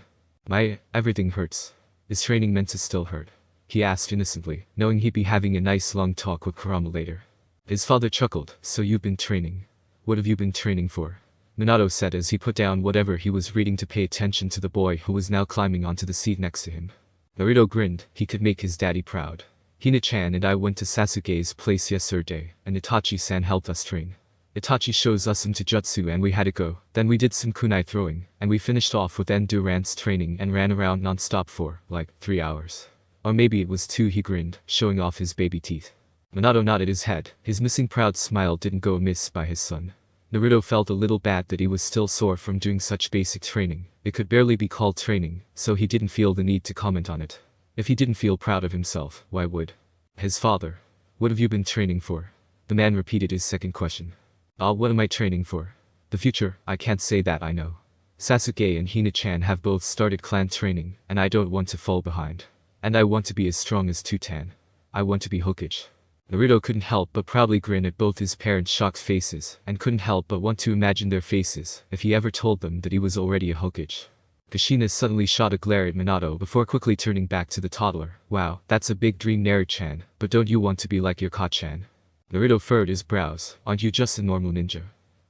Everything hurts. Is training meant to still hurt?" he asked innocently, knowing he'd be having a nice long talk with Kurama later. His father chuckled. "So you've been training? What have you been training for?" Minato said as he put down whatever he was reading to pay attention to the boy who was now climbing onto the seat next to him. Naruto grinned. He could make his daddy proud. "Hina-chan and I went to Sasuke's place yesterday, and Itachi-san helped us train. Itachi shows us some jutsu and we had to go, then we did some kunai throwing, and we finished off with endurance training and ran around non-stop for, like, 3 hours. Or maybe it was 2." He grinned, showing off his baby teeth. Minato nodded his head. His missing proud smile didn't go amiss by his son. Naruto felt a little bad that he was still sore from doing such basic training. It could barely be called training, so he didn't feel the need to comment on it. If he didn't feel proud of himself, why would his father? "What have you been training for?" the man repeated his second question. What am I training for?" "The future. I can't say that I know. Sasuke and Hina-chan have both started clan training, and I don't want to fall behind. And I want to be as strong as Tutan. I want to be Hokage." Naruto couldn't help but proudly grin at both his parents' shocked faces, and couldn't help but want to imagine their faces if he ever told them that he was already a Hokage. Kushina suddenly shot a glare at Minato before quickly turning back to the toddler. "Wow, that's a big dream Naruto-chan, but don't you want to be like your Ka-chan?" Naruto furrowed his brows. "Aren't you just a normal ninja?"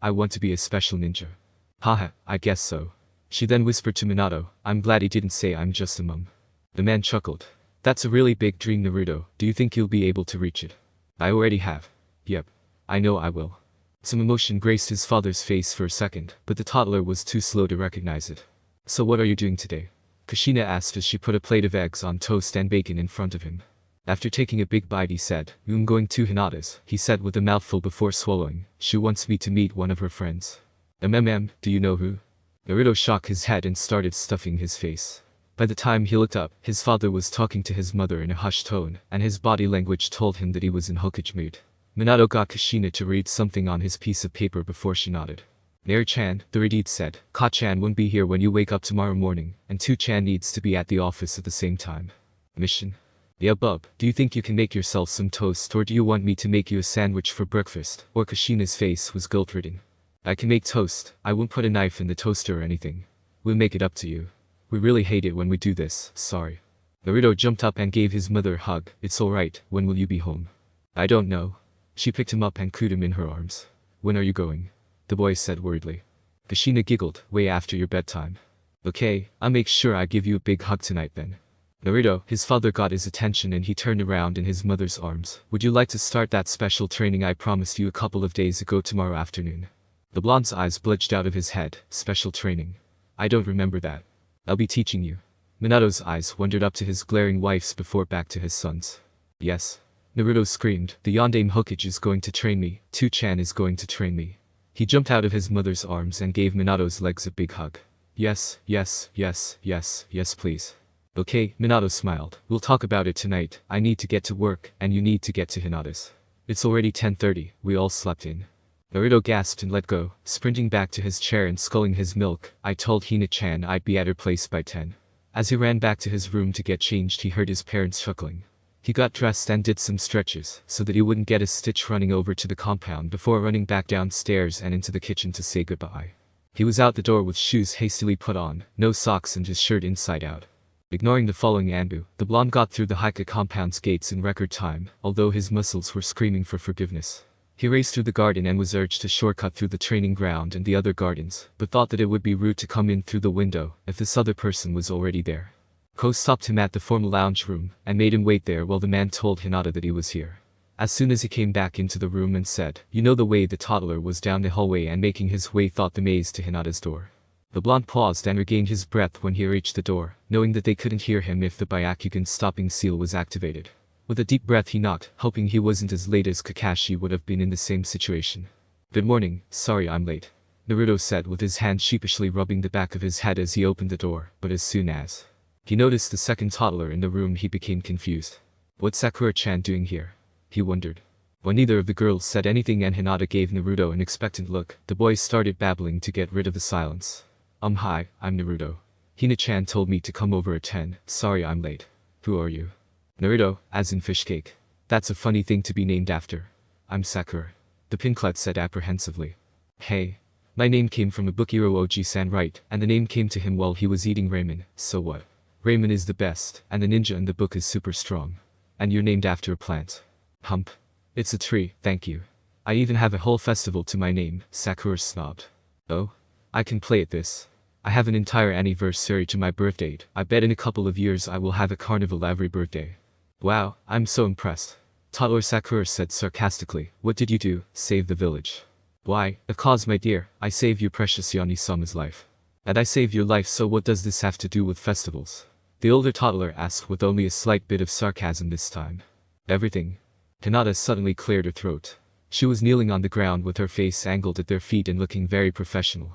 "I want to be a special ninja." "Haha, I guess so." She then whispered to Minato, "I'm glad he didn't say I'm just a mum." The man chuckled. "That's a really big dream, Naruto. Do you think you'll be able to reach it?" "I already have. Yep. I know I will." Some emotion graced his father's face for a second, but the toddler was too slow to recognize it. "So what are you doing today?" Kushina asked as she put a plate of eggs on toast and bacon in front of him. After taking a big bite he said, "I'm going to Hinata's," he said with a mouthful before swallowing. "She wants me to meet one of her friends." Do you know who?" Naruto shook his head and started stuffing his face. By the time he looked up, his father was talking to his mother in a hushed tone, and his body language told him that he was in Hokage mood. Minato got Kushina to read something on his piece of paper before she nodded. "Naru-chan," the read said, "Ka-chan won't be here when you wake up tomorrow morning, and Tu-chan needs to be at the office at the same time." "Mission?" "Yeah, bub, do you think you can make yourself some toast or do you want me to make you a sandwich for breakfast?" Or Kushina's face was guilt-ridden. "I can make toast. I won't put a knife in the toaster or anything. We'll make it up to you. We really hate it when we do this, sorry." Naruto jumped up and gave his mother a hug. "It's alright, when will you be home?" "I don't know." She picked him up and cooed him in her arms. "When are you going?" the boy said worriedly. Kushina giggled, "Way after your bedtime." "Okay, I'll make sure I give you a big hug tonight then." Naruto, his father got his attention and he turned around in his mother's arms. "Would you like to start that special training I promised you a couple of days ago tomorrow afternoon?" The blonde's eyes bulged out of his head. "Special training? I don't remember that." "I'll be teaching you." Minato's eyes wandered up to his glaring wife's before back to his son's. "Yes." Naruto screamed, "The Yondaime Hokage is going to train me. Tu-chan is going to train me." He jumped out of his mother's arms and gave Minato's legs a big hug. Yes, please." "Okay," Minato smiled. "We'll talk about it tonight. I need to get to work, and you need to get to Hinata's. It's already 10:30, we all slept in." Naruto gasped and let go, sprinting back to his chair and sculling his milk. "I told Hina-chan I'd be at her place by 10. As he ran back to his room to get changed he heard his parents chuckling. He got dressed and did some stretches, so that he wouldn't get a stitch running over to the compound before running back downstairs and into the kitchen to say goodbye. He was out the door with shoes hastily put on, no socks and his shirt inside out. Ignoring the following Anbu, the blonde got through the Haika compound's gates in record time, although his muscles were screaming for forgiveness. He raced through the garden and was urged to shortcut through the training ground and the other gardens, but thought that it would be rude to come in through the window if this other person was already there. Ko stopped him at the formal lounge room and made him wait there while the man told Hinata that he was here. As soon as he came back into the room and said, "You know the way," the toddler was down the hallway and making his way thought the maze to Hinata's door. The blonde paused and regained his breath when he reached the door, knowing that they couldn't hear him if the Byakugan stopping seal was activated. With a deep breath he knocked, hoping he wasn't as late as Kakashi would have been in the same situation. "Good morning, sorry I'm late," Naruto said with his hand sheepishly rubbing the back of his head as he opened the door, but as soon as he noticed the second toddler in the room he became confused. "What's Sakura-chan doing here?" he wondered. When neither of the girls said anything and Hinata gave Naruto an expectant look, the boy started babbling to get rid of the silence. Hi, I'm Naruto. Hina-chan told me to come over at 10, sorry I'm late." Who are you? Naruto, as in fish cake. That's a funny thing to be named after. I'm Sakura. The pinklet said apprehensively. Hey. My name came from a Bukiro Oji-san, right, and the name came to him while he was eating ramen, so what? Ramen is the best, and the ninja in the book is super strong. And you're named after a plant. Hump. It's a tree, thank you. I even have a whole festival to my name, Sakura snobbed. Oh? I can play at this. I have an entire anniversary to my birth date. I bet in a couple of years I will have a carnival every birthday. Wow, I'm so impressed. Toddler Sakura said sarcastically. What did you do? Save the village. Why, of course my dear, I saved your precious Yoni-sama's life. And I saved your life, so what does this have to do with festivals? The older toddler asked with only a slight bit of sarcasm this time. Everything. Hinata suddenly cleared her throat. She was kneeling on the ground with her face angled at their feet and looking very professional.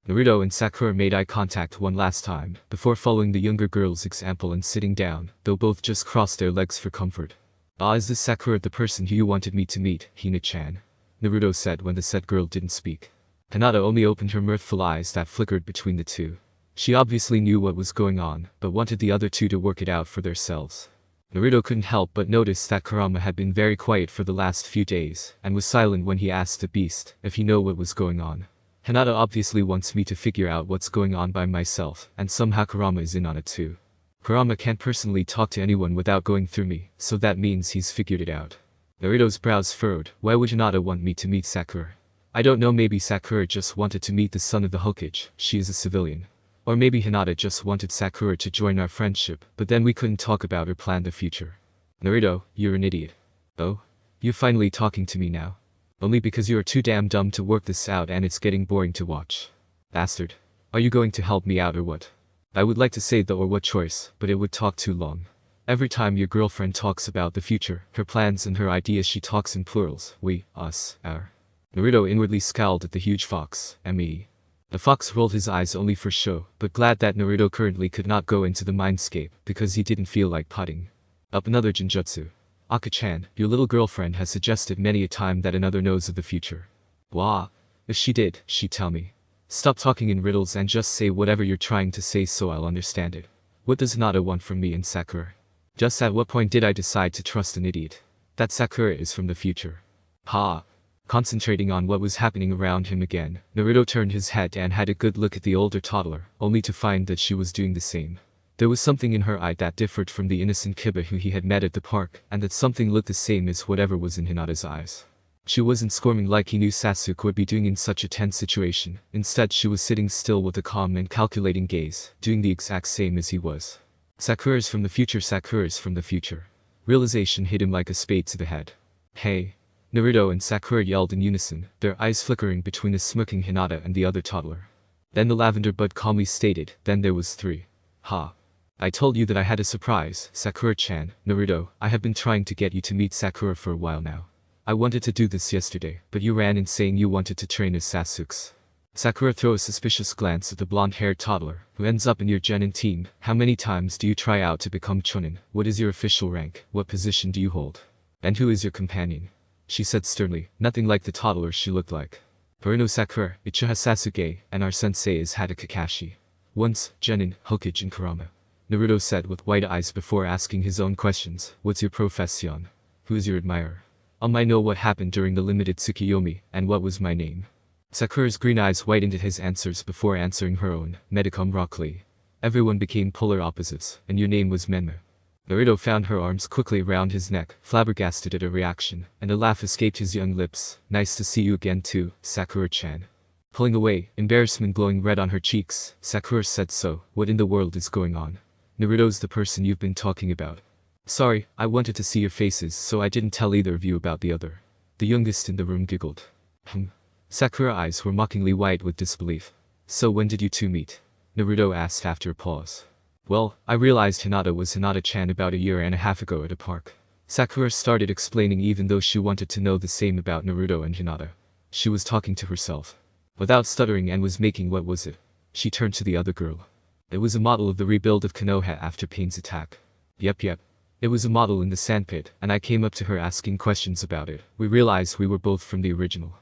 Naruto and Sakura made eye contact one last time, before following the younger girl's example and sitting down, though both just crossed their legs for comfort. Ah, is this Sakura the person who you wanted me to meet, Hina-chan? Naruto said when the said girl didn't speak. Hinata only opened her mirthful eyes that flickered between the two. She obviously knew what was going on, but wanted the other two to work it out for themselves. Naruto couldn't help but notice that Kurama had been very quiet for the last few days, and was silent when he asked the beast if he knew what was going on. Hinata obviously wants me to figure out what's going on by myself, and somehow Kurama is in on it too. Kurama can't personally talk to anyone without going through me, so that means he's figured it out. Naruto's brows furrowed. Why would Hinata want me to meet Sakura? I don't know, maybe Sakura just wanted to meet the son of the Hokage, she is a civilian. Or maybe Hinata just wanted Sakura to join our friendship, but then we couldn't talk about or plan the future. Naruto, you're an idiot. Oh? You're finally talking to me now? Only because you are too damn dumb to work this out and it's getting boring to watch. Bastard. Are you going to help me out or what? I would like to say the or what choice, but it would talk too long. Every time your girlfriend talks about the future, her plans and her ideas, she talks in plurals. We, us, our. Naruto inwardly scowled at the huge fox, me. The fox rolled his eyes only for show, but glad that Naruto currently could not go into the mindscape, because he didn't feel like potting up another genjutsu. Aka-chan, your little girlfriend has suggested many a time that another knows of the future. Wah. If she did, she'd tell me. Stop talking in riddles and just say whatever you're trying to say so I'll understand it. What does Hinata want from me and Sakura? Just at what point did I decide to trust an idiot? That Sakura is from the future. Ha. Concentrating on what was happening around him again, Naruto turned his head and had a good look at the older toddler, only to find that she was doing the same. There was something in her eye that differed from the innocent Kiba who he had met at the park, and that something looked the same as whatever was in Hinata's eyes. She wasn't squirming like he knew Sasuke would be doing in such a tense situation. Instead, she was sitting still with a calm and calculating gaze, doing the exact same as he was. Sakura's from the future, Sakura's from the future. Realization hit him like a spade to the head. Hey. Naruto and Sakura yelled in unison, their eyes flickering between the smirking Hinata and the other toddler. Then the lavender bud calmly stated, then there was three. Ha. I told you that I had a surprise, Sakura-chan. Naruto, I have been trying to get you to meet Sakura for a while now. I wanted to do this yesterday, but you ran in saying you wanted to train as Sasuke's. Sakura threw a suspicious glance at the blonde-haired toddler, who ends up in your genin team. How many times do you try out to become Chunin? What is your official rank? What position do you hold? And who is your companion? She said sternly, nothing like the toddler she looked like. Haruno Sakura, Uchiha Sasuke, and our sensei is Hada Kakashi. Once, Genin, Hokage and Kurama. Naruto said with wide eyes before asking his own questions. What's your profession? Who is your admirer? I know what happened during the limited Tsukiyomi, and what was my name. Sakura's green eyes widened at his answers before answering her own, Medicum Rock Lee. Everyone became polar opposites, and your name was Menma. Naruto found her arms quickly around his neck, flabbergasted at her reaction, and a laugh escaped his young lips. Nice to see you again too, Sakura-chan. Pulling away, embarrassment glowing red on her cheeks, Sakura said, so, what in the world is going on? Naruto's the person you've been talking about. Sorry, I wanted to see your faces, so I didn't tell either of you about the other. The youngest in the room giggled. Sakura's eyes were mockingly wide with disbelief. So when did you two meet? Naruto asked after a pause. Well, I realized Hinata was Hinata-chan about a year and a half ago at a park. Sakura started explaining even though she wanted to know the same about Naruto and Hinata. She was talking to herself. Without stuttering and was making what was it? She turned to the other girl. It was a model of the rebuild of Konoha after Pain's attack. Yep. It was a model in the sandpit, and I came up to her asking questions about it. We realized we were both from the original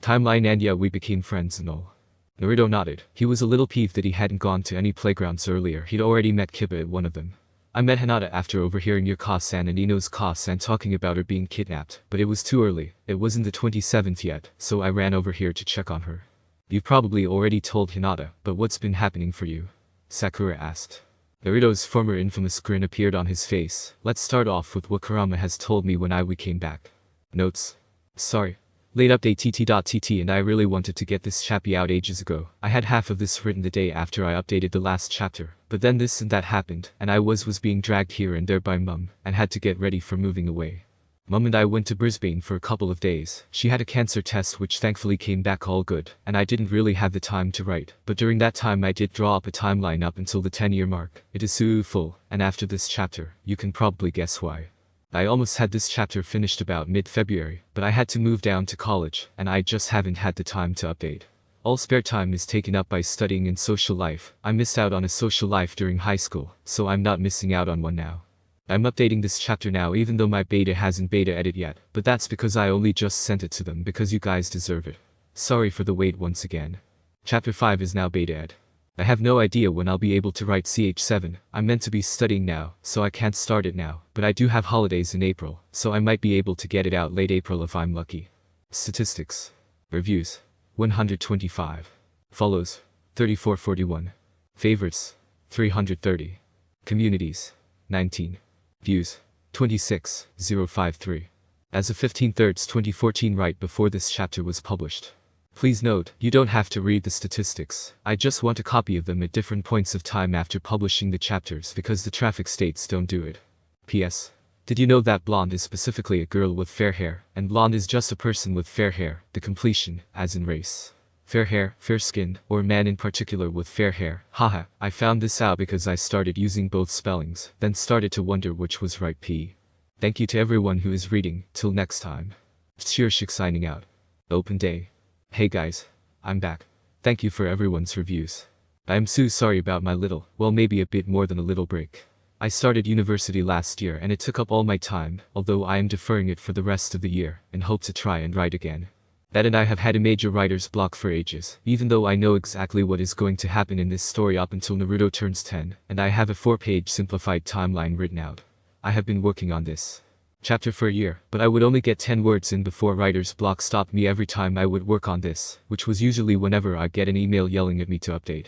timeline and yeah, we became friends and all. Naruto nodded. He was a little peeved that he hadn't gone to any playgrounds earlier. He'd already met Kiba at one of them. I met Hinata after overhearing your Ka-san and Ino's Ka-san talking about her being kidnapped, but it was too early, it wasn't the 27th yet, so I ran over here to check on her. You've probably already told Hinata, but what's been happening for you? Sakura asked. Naruto's former infamous grin appeared on his face. Let's start off with what Kurama has told me when we came back. Notes. Sorry. Late update TT.TT and I really wanted to get this chappy out ages ago. I had half of this written the day after I updated the last chapter, but then this and that happened, and I was being dragged here and there by Mum, and had to get ready for moving away. Mum and I went to Brisbane for a couple of days. She had a cancer test which thankfully came back all good, and I didn't really have the time to write, but during that time I did draw up a timeline up until the 10-year mark. It is so full, and after this chapter, you can probably guess why. I almost had this chapter finished about mid-February, but I had to move down to college, and I just haven't had the time to update. All spare time is taken up by studying and social life. I missed out on a social life during high school, so I'm not missing out on one now. I'm updating this chapter now even though my beta hasn't beta edit yet, but that's because I only just sent it to them because you guys deserve it. Sorry for the wait once again. Chapter 5 is now beta ed. I have no idea when I'll be able to write CH7, I'm meant to be studying now, so I can't start it now, but I do have holidays in April, so I might be able to get it out late April if I'm lucky. Statistics. Reviews. 125. Follows. 3441. Favorites. 330. Communities. 19. Views. 26,053. As of 15/3 2014, right before this chapter was published. Please note, you don't have to read the statistics. I just want a copy of them at different points of time after publishing the chapters because the traffic states don't do it. P.S. Did you know that blonde is specifically a girl with fair hair, and blonde is just a person with fair hair, the completion, as in race. Fair hair, fair skin, or man in particular with fair hair. Haha, I found this out because I started using both spellings, then started to wonder which was right. P. Thank you to everyone who is reading. Till next time. Shirshik signing out. Open day. Hey guys, I'm back. Thank you for everyone's reviews. I am so sorry about my little, well maybe a bit more than a little break. I started university last year and it took up all my time, although I am deferring it for the rest of the year, and hope to try and write again. That and I have had a major writer's block for ages, even though I know exactly what is going to happen in this story up until Naruto turns 10, and I have a 4-page simplified timeline written out. I have been working on this chapter for a year, but I would only get 10 words in before writer's block stopped me every time I would work on this, which was usually whenever I get an email yelling at me to update.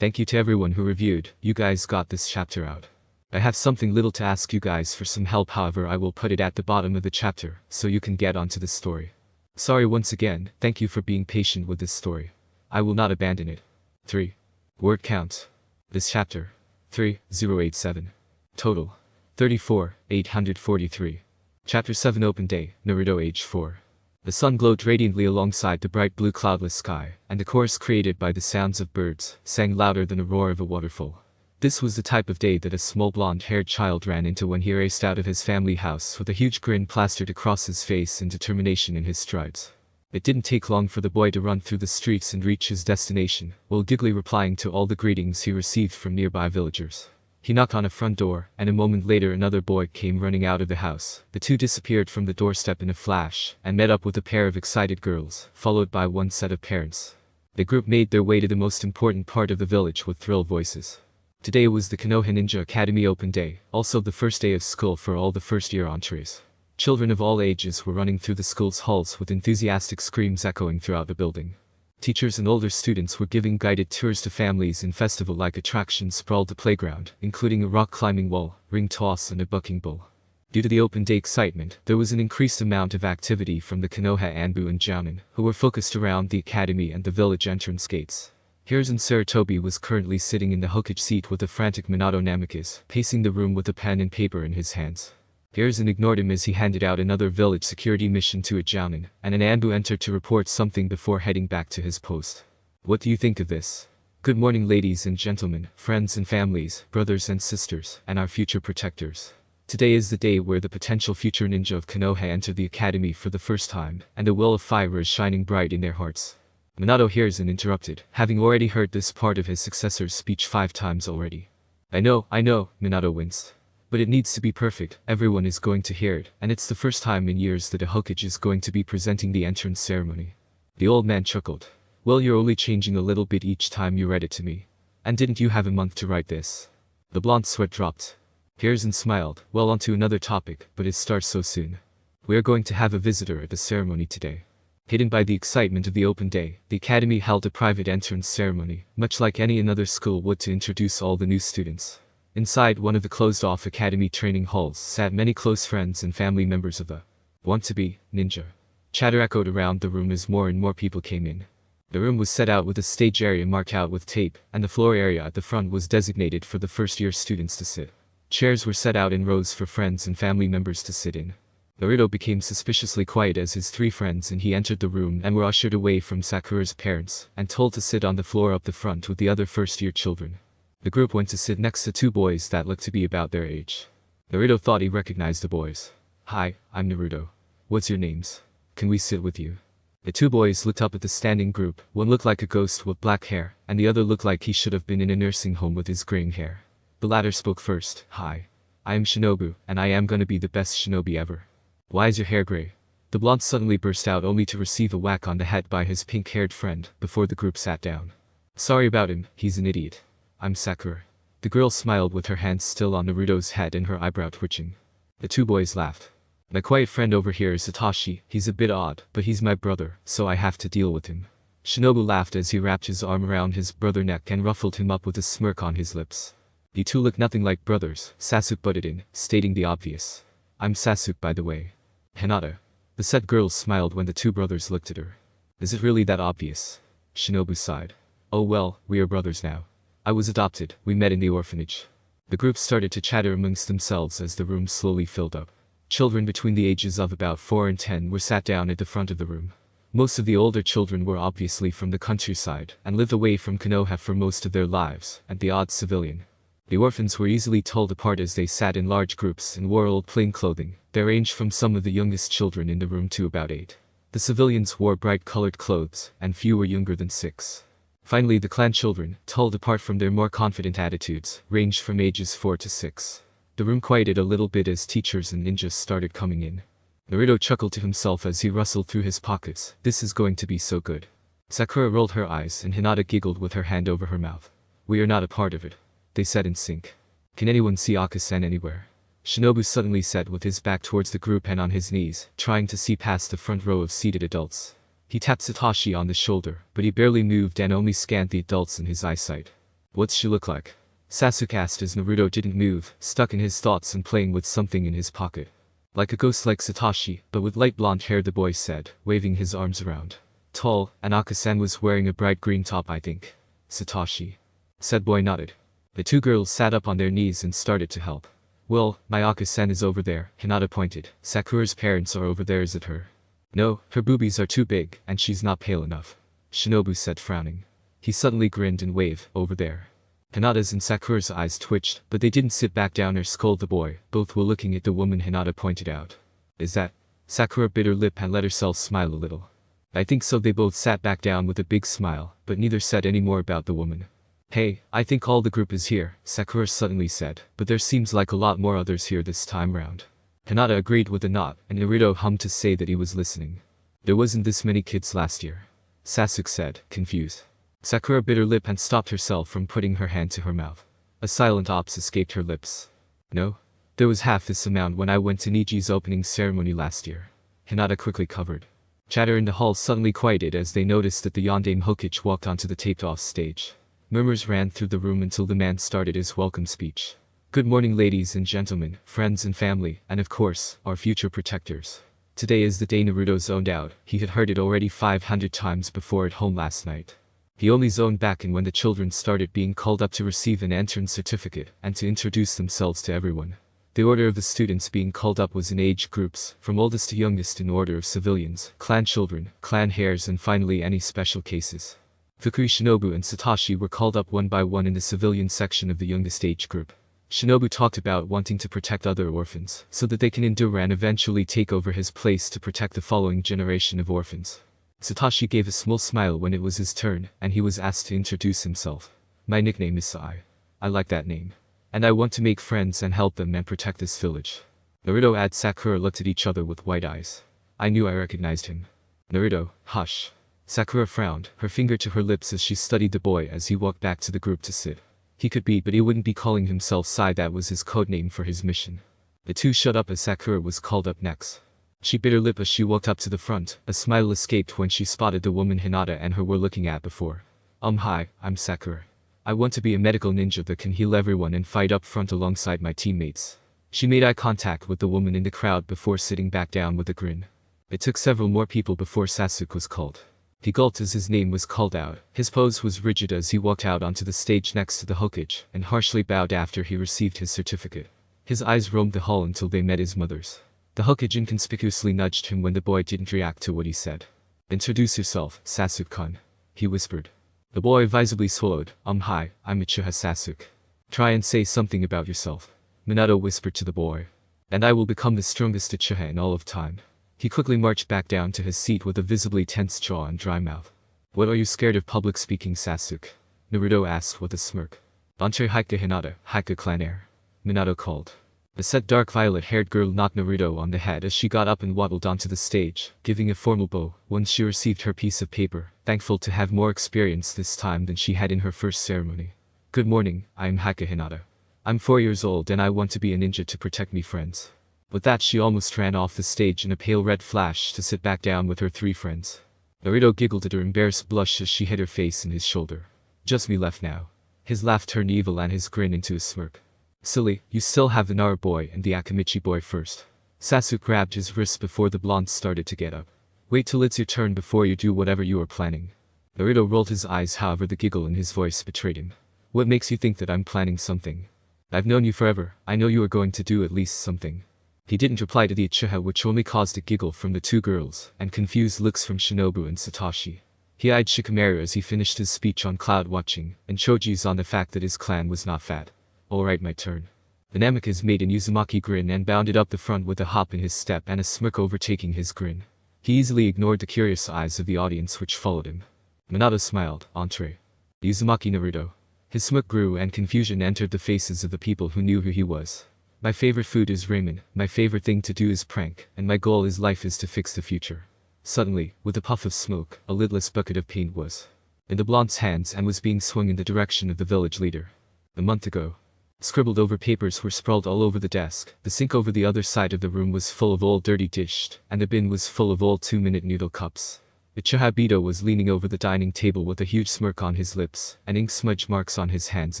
Thank you to everyone who reviewed, you guys got this chapter out. I have something little to ask you guys for some help, however I will put it at the bottom of the chapter, so you can get onto the story. Sorry once again, thank you for being patient with this story. I will not abandon it. 3. Word count. This chapter. 3087. Total. 34,843. Chapter 7 Open Day, Naruto Age 4. The sun glowed radiantly alongside the bright blue cloudless sky, and the chorus created by the sounds of birds sang louder than the roar of a waterfall. This was the type of day that a small blonde-haired child ran into when he raced out of his family house with a huge grin plastered across his face and determination in his strides. It didn't take long for the boy to run through the streets and reach his destination, while giggly replying to all the greetings he received from nearby villagers. He knocked on a front door, and a moment later another boy came running out of the house. The two disappeared from the doorstep in a flash, and met up with a pair of excited girls, followed by one set of parents. The group made their way to the most important part of the village with thrilled voices. Today was the Konoha Ninja Academy Open Day, also the first day of school for all the first-year entrees. Children of all ages were running through the school's halls with enthusiastic screams echoing throughout the building. Teachers and older students were giving guided tours to families, and festival-like attractions sprawled the playground, including a rock-climbing wall, ring toss and a bucking bull. Due to the open day excitement, there was an increased amount of activity from the Konoha Anbu and Jounin, who were focused around the academy and the village entrance gates. Hiruzen Sarutobi was currently sitting in the Hokage seat with a frantic Minato Namikaze, pacing the room with a pen and paper in his hands. Hiruzen ignored him as he handed out another village security mission to a Jounin, and an Anbu entered to report something before heading back to his post. What do you think of this? Good morning, ladies and gentlemen, friends and families, brothers and sisters, and our future protectors. Today is the day where the potential future ninja of Konoha enter the academy for the first time, and a will of fire is shining bright in their hearts. Minato Hiruzen interrupted, having already heard this part of his successor's speech 5 times already. I know, Minato winced. But it needs to be perfect, everyone is going to hear it, and it's the first time in years that a Hokage is going to be presenting the entrance ceremony. The old man chuckled. Well, you're only changing a little bit each time you read it to me. And didn't you have a month to write this? The blonde sweat dropped. Hiruzen smiled. Well, on to another topic, but it starts so soon. We are going to have a visitor at the ceremony today. Hidden by the excitement of the open day, the academy held a private entrance ceremony, much like any another school would, to introduce all the new students. Inside one of the closed-off academy training halls sat many close friends and family members of the want-to-be ninja. Chatter echoed around the room as more and more people came in. The room was set out with a stage area marked out with tape, and the floor area at the front was designated for the first-year students to sit. Chairs were set out in rows for friends and family members to sit in. Naruto became suspiciously quiet as his three friends and he entered the room and were ushered away from Sakura's parents and told to sit on the floor up the front with the other first-year children. The group went to sit next to two boys that looked to be about their age. Naruto thought he recognized the boys. "Hi, I'm Naruto. What's your names? Can we sit with you?" The two boys looked up at the standing group. One looked like a ghost with black hair, and the other looked like he should have been in a nursing home with his graying hair. The latter spoke first. "Hi. I am Shinobu, and I am gonna be the best shinobi ever." "Why is your hair gray?" The blonde suddenly burst out, only to receive a whack on the head by his pink-haired friend before the group sat down. "Sorry about him, he's an idiot. I'm Sakura." The girl smiled with her hands still on Naruto's head and her eyebrow twitching. The two boys laughed. "My quiet friend over here is Satoshi. He's a bit odd, but he's my brother, so I have to deal with him." Shinobu laughed as he wrapped his arm around his brother's neck and ruffled him up with a smirk on his lips. "You two look nothing like brothers," Sasuke butted in, stating the obvious. "I'm Sasuke, by the way." "Hinata." The said girl smiled when the two brothers looked at her. "Is it really that obvious?" Shinobu sighed. "Oh well, we are brothers now. I was adopted, we met in the orphanage." The group started to chatter amongst themselves as the room slowly filled up. Children between the ages of about 4 and 10 were sat down at the front of the room. Most of the older children were obviously from the countryside and lived away from Konoha for most of their lives, and the odd civilian. The orphans were easily told apart as they sat in large groups and wore old plain clothing. They ranged from some of the youngest children in the room to about 8. The civilians wore bright-colored clothes, and few were younger than 6. Finally, the clan children, told apart from their more confident attitudes, ranged from ages 4 to 6. The room quieted a little bit as teachers and ninjas started coming in. Naruto chuckled to himself as he rustled through his pockets. "This is going to be so good." Sakura rolled her eyes and Hinata giggled with her hand over her mouth. "We are not a part of it," they said in sync. "Can anyone see Akasen anywhere?" Shinobu suddenly said with his back towards the group and on his knees, trying to see past the front row of seated adults. He tapped Satoshi on the shoulder, but he barely moved and only scanned the adults in his eyesight. "What's she look like?" Sasuke asked as Naruto didn't move, stuck in his thoughts and playing with something in his pocket. "Like a ghost like Satoshi, but with light blonde hair," the boy said, waving his arms around. "Tall, and Akasen was wearing a bright green top, I think." "Satoshi." Said boy nodded. The two girls sat up on their knees and started to help. "Well, my Akasen is over there," Hinata pointed. "Sakura's parents are over there, is it her?" "No, her boobies are too big, and she's not pale enough," Shinobu said, frowning. He suddenly grinned and waved, "Over there." Hinata's and Sakura's eyes twitched, but they didn't sit back down or scold the boy. Both were looking at the woman Hinata pointed out. "Is that?" Sakura bit her lip and let herself smile a little. "I think so." They both sat back down with a big smile, but neither said any more about the woman. "Hey, I think all the group is here," Sakura suddenly said, "but there seems like a lot more others here this time round." Hinata agreed with a nod, and Naruto hummed to say that he was listening. "There wasn't this many kids last year," Sasuke said, confused. Sakura bit her lip and stopped herself from putting her hand to her mouth. A silent ops escaped her lips. "No. There was half this amount when I went to Niji's opening ceremony last year," Hinata quickly covered. Chatter in the hall suddenly quieted as they noticed that the Yondaime Hokage walked onto the taped-off stage. Murmurs ran through the room until the man started his welcome speech. "Good morning, ladies and gentlemen, friends and family, and of course, our future protectors. Today is the day Naruto zoned out." He had heard it already 500 times before at home last night. He only zoned back in when the children started being called up to receive an entrance certificate and to introduce themselves to everyone. The order of the students being called up was in age groups, from oldest to youngest in order of civilians, clan children, clan heirs, and finally any special cases. Fukui, Shinobu and Satoshi were called up one by one in the civilian section of the youngest age group. Shinobu talked about wanting to protect other orphans, so that they can endure and eventually take over his place to protect the following generation of orphans. Satoshi gave a small smile when it was his turn, and he was asked to introduce himself. "My nickname is Sai. I like that name. And I want to make friends and help them and protect this village." Naruto and Sakura looked at each other with wide eyes. "I knew I recognized him." "Naruto, hush." Sakura frowned, her finger to her lips as she studied the boy as he walked back to the group to sit. He could be, but he wouldn't be calling himself Sai. That was his codename for his mission. The two shut up as Sakura was called up next. She bit her lip as she walked up to the front. A smile escaped when she spotted the woman Hinata and her were looking at before. Hi, I'm Sakura. I want to be a medical ninja that can heal everyone and fight up front alongside my teammates. She made eye contact with the woman in the crowd before sitting back down with a grin. It took several more people before Sasuke was called. He gulped as his name was called out. His pose was rigid as he walked out onto the stage next to the Hokage and harshly bowed after he received his certificate. His eyes roamed the hall until they met his mother's. The Hokage inconspicuously nudged him when the boy didn't react to what he said. Introduce yourself, Sasuke-kun, he whispered. The boy visibly swallowed. Hi, I'm Uchiha Sasuke. Try and say something about yourself, Minato whispered to the boy. And I will become the strongest Uchiha in all of time. He quickly marched back down to his seat with a visibly tense jaw and dry mouth. What are you scared of public speaking, Sasuke? Naruto asked with a smirk. Entre Hike Hinata, Hike clan heir, Minato called. The set dark violet-haired girl knocked Naruto on the head as she got up and waddled onto the stage, giving a formal bow once she received her piece of paper, thankful to have more experience this time than she had in her first ceremony. Good morning, I am Hike Hinata. I'm 4 years old and I want to be a ninja to protect me friends. With that she almost ran off the stage in a pale red flash to sit back down with her 3 friends. Naruto giggled at her embarrassed blush as she hid her face in his shoulder. Just me left now. His laugh turned evil and his grin into a smirk. Silly, you still have the Naru boy and the Akamichi boy first. Sasuke grabbed his wrist before the blonde started to get up. Wait till it's your turn before you do whatever you are planning. Naruto rolled his eyes, however the giggle in his voice betrayed him. What makes you think that I'm planning something? I've known you forever, I know you are going to do at least something. He didn't reply to the Uchiha, which only caused a giggle from the 2 girls, and confused looks from Shinobu and Satoshi. He eyed Shikamaru as he finished his speech on cloud watching, and Choji's on the fact that his clan was not fat. Alright, my turn. The Namikaze made an Uzumaki grin and bounded up the front with a hop in his step and a smirk overtaking his grin. He easily ignored the curious eyes of the audience which followed him. Minato smiled. Entree. Uzumaki Naruto. His smirk grew and confusion entered the faces of the people who knew who he was. My favorite food is ramen, my favorite thing to do is prank, and my goal is life is to fix the future. Suddenly, with a puff of smoke, a lidless bucket of paint was in the blonde's hands and was being swung in the direction of the village leader. A month ago. Scribbled over papers were sprawled all over the desk, the sink over the other side of the room was full of old dirty dishes, and the bin was full of old 2-minute noodle cups. Uchiha Bito was leaning over the dining table with a huge smirk on his lips, and ink smudge marks on his hands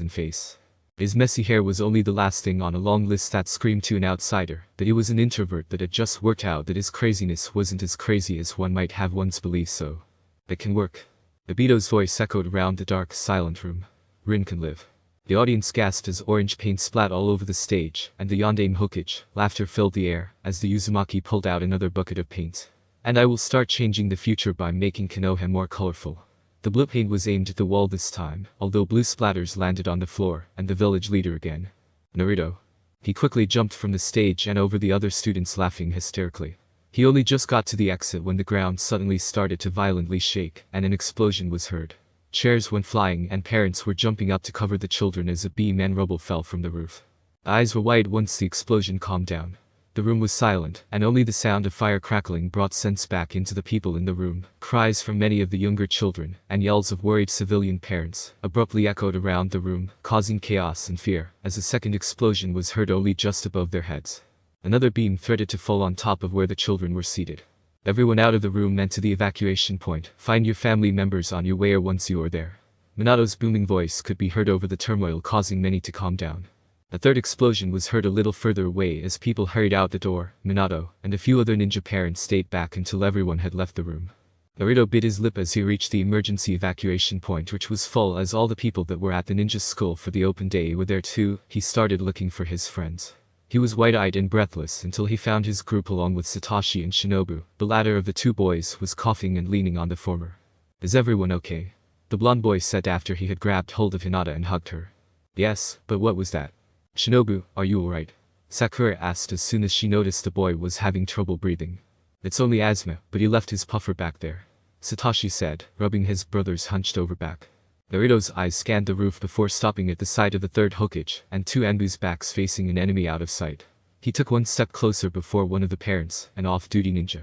and face. His messy hair was only the last thing on a long list that screamed to an outsider that he was an introvert, that had just worked out that his craziness wasn't as crazy as one might have once believed, so it can work. Obito's voice echoed around the dark, silent room. Rin can live. The audience gasped as orange paint splat all over the stage, and the Yondaime Hokage, laughter filled the air, as the Uzumaki pulled out another bucket of paint. And I will start changing the future by making Konoha more colorful. The blue paint was aimed at the wall this time, although blue splatters landed on the floor, and the village leader again. Naruto. He quickly jumped from the stage and over the other students laughing hysterically. He only just got to the exit when the ground suddenly started to violently shake, and an explosion was heard. Chairs went flying and parents were jumping up to cover the children as a beam and rubble fell from the roof. The eyes were wide once the explosion calmed down. The room was silent, and only the sound of fire crackling brought sense back into the people in the room. Cries from many of the younger children, and yells of worried civilian parents, abruptly echoed around the room, causing chaos and fear, as a second explosion was heard only just above their heads. Another beam threatened to fall on top of where the children were seated. Everyone out of the room and to the evacuation point. Find your family members on your way or once you are there. Minato's booming voice could be heard over the turmoil, causing many to calm down. A third explosion was heard a little further away as people hurried out the door. Minato and a few other ninja parents stayed back until everyone had left the room. Naruto bit his lip as he reached the emergency evacuation point, which was full as all the people that were at the ninja school for the open day were there too. He started looking for his friends. He was wide-eyed and breathless until he found his group along with Satoshi and Shinobu. The latter of the 2 boys was coughing and leaning on the former. Is everyone okay? The blonde boy said after he had grabbed hold of Hinata and hugged her. Yes, but what was that? Shinobu, are you alright? Sakura asked as soon as she noticed the boy was having trouble breathing. It's only asthma, but he left his puffer back there, Satoshi said, rubbing his brother's hunched over back. Naruto's eyes scanned the roof before stopping at the side of the 3rd Hokage, and 2 Anbu's backs facing an enemy out of sight. He took one step closer before one of the parents, an off-duty ninja,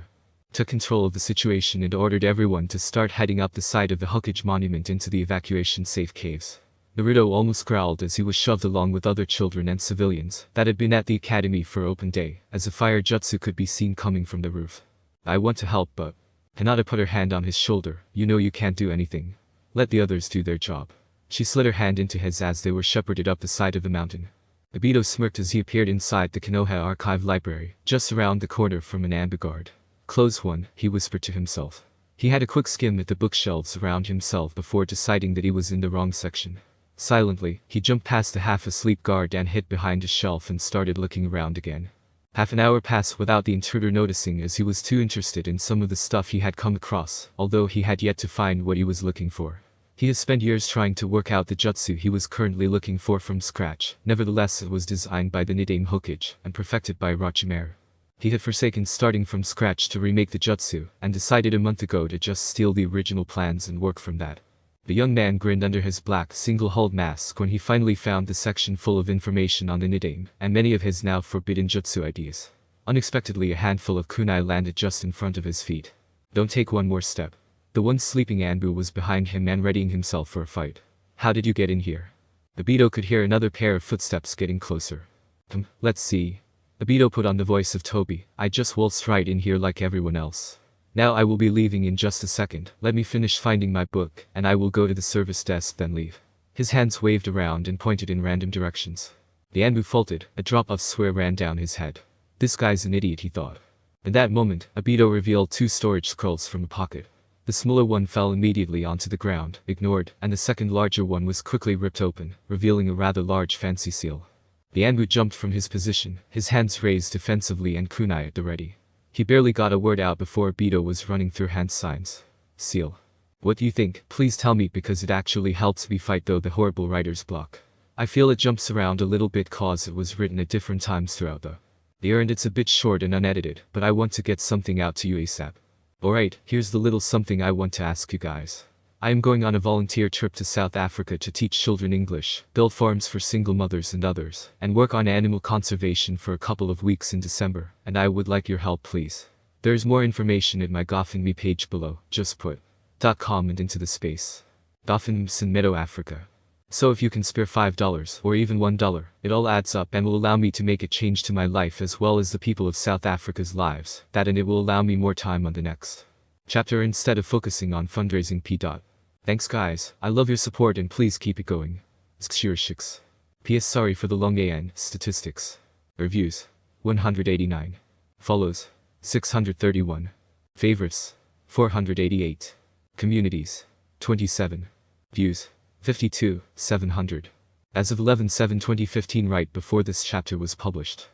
took control of the situation and ordered everyone to start heading up the side of the Hokage monument into the evacuation safe caves. Naruto almost growled as he was shoved along with other children and civilians that had been at the academy for open day, as a fire jutsu could be seen coming from the roof. I want to help but… Hinata put her hand on his shoulder. You know you can't do anything. Let the others do their job. She slid her hand into his as they were shepherded up the side of the mountain. Obito smirked as he appeared inside the Konoha Archive Library, just around the corner from an amber guard. Close one, he whispered to himself. He had a quick skim at the bookshelves around himself before deciding that he was in the wrong section. Silently, he jumped past the half-asleep guard and hid behind a shelf and started looking around again. Half an hour passed without the intruder noticing as he was too interested in some of the stuff he had come across, although he had yet to find what he was looking for. He has spent years trying to work out the jutsu he was currently looking for from scratch, nevertheless it was designed by the Nidaime Hokage and perfected by Orochimaru. He had forsaken starting from scratch to remake the jutsu, and decided a month ago to just steal the original plans and work from that. The young man grinned under his black single-hulled mask when he finally found the section full of information on the Nidaime, and many of his now forbidden jutsu ideas. Unexpectedly a handful of kunai landed just in front of his feet. Don't take one more step. The once sleeping Anbu was behind him and readying himself for a fight. How did you get in here? Obito could hear another pair of footsteps getting closer. Let's see. Obito put on the voice of Toby. I just waltzed right in here like everyone else. Now I will be leaving in just a second. Let me finish finding my book, and I will go to the service desk then leave. His hands waved around and pointed in random directions. The Anbu faltered, a drop of sweat ran down his head. This guy's an idiot, he thought. In that moment, Obito revealed 2 storage scrolls from a pocket. The smaller one fell immediately onto the ground, ignored, and the second larger one was quickly ripped open, revealing a rather large fancy seal. The Anbu jumped from his position, his hands raised defensively and kunai at the ready. He barely got a word out before Obito was running through hand signs. Seal. What do you think? Please tell me because it actually helps me fight though the horrible writer's block. I feel it jumps around a little bit cause it was written at different times throughout the year and it's a bit short and unedited, but I want to get something out to you ASAP. Alright, here's the little something I want to ask you guys. I am going on a volunteer trip to South Africa to teach children English, build farms for single mothers and others, and work on animal conservation for a couple of weeks in December, and I would like your help please. There's more information at my GoFundMe page below, just put .com and into the space. GoFundMe Meadow Africa. So if you can spare $5 or even $1, it all adds up and will allow me to make a change to my life as well as the people of South Africa's lives, and it will allow me more time on the next chapter instead of focusing on fundraising p. Thanks guys, I love your support and please keep it going. Skshirshix. PS sorry for the long AN statistics. Reviews. 189. Follows. 631. Favorites. 488. Communities. 27. Views. 52, 700. As of 11/7/2015 right before this chapter was published.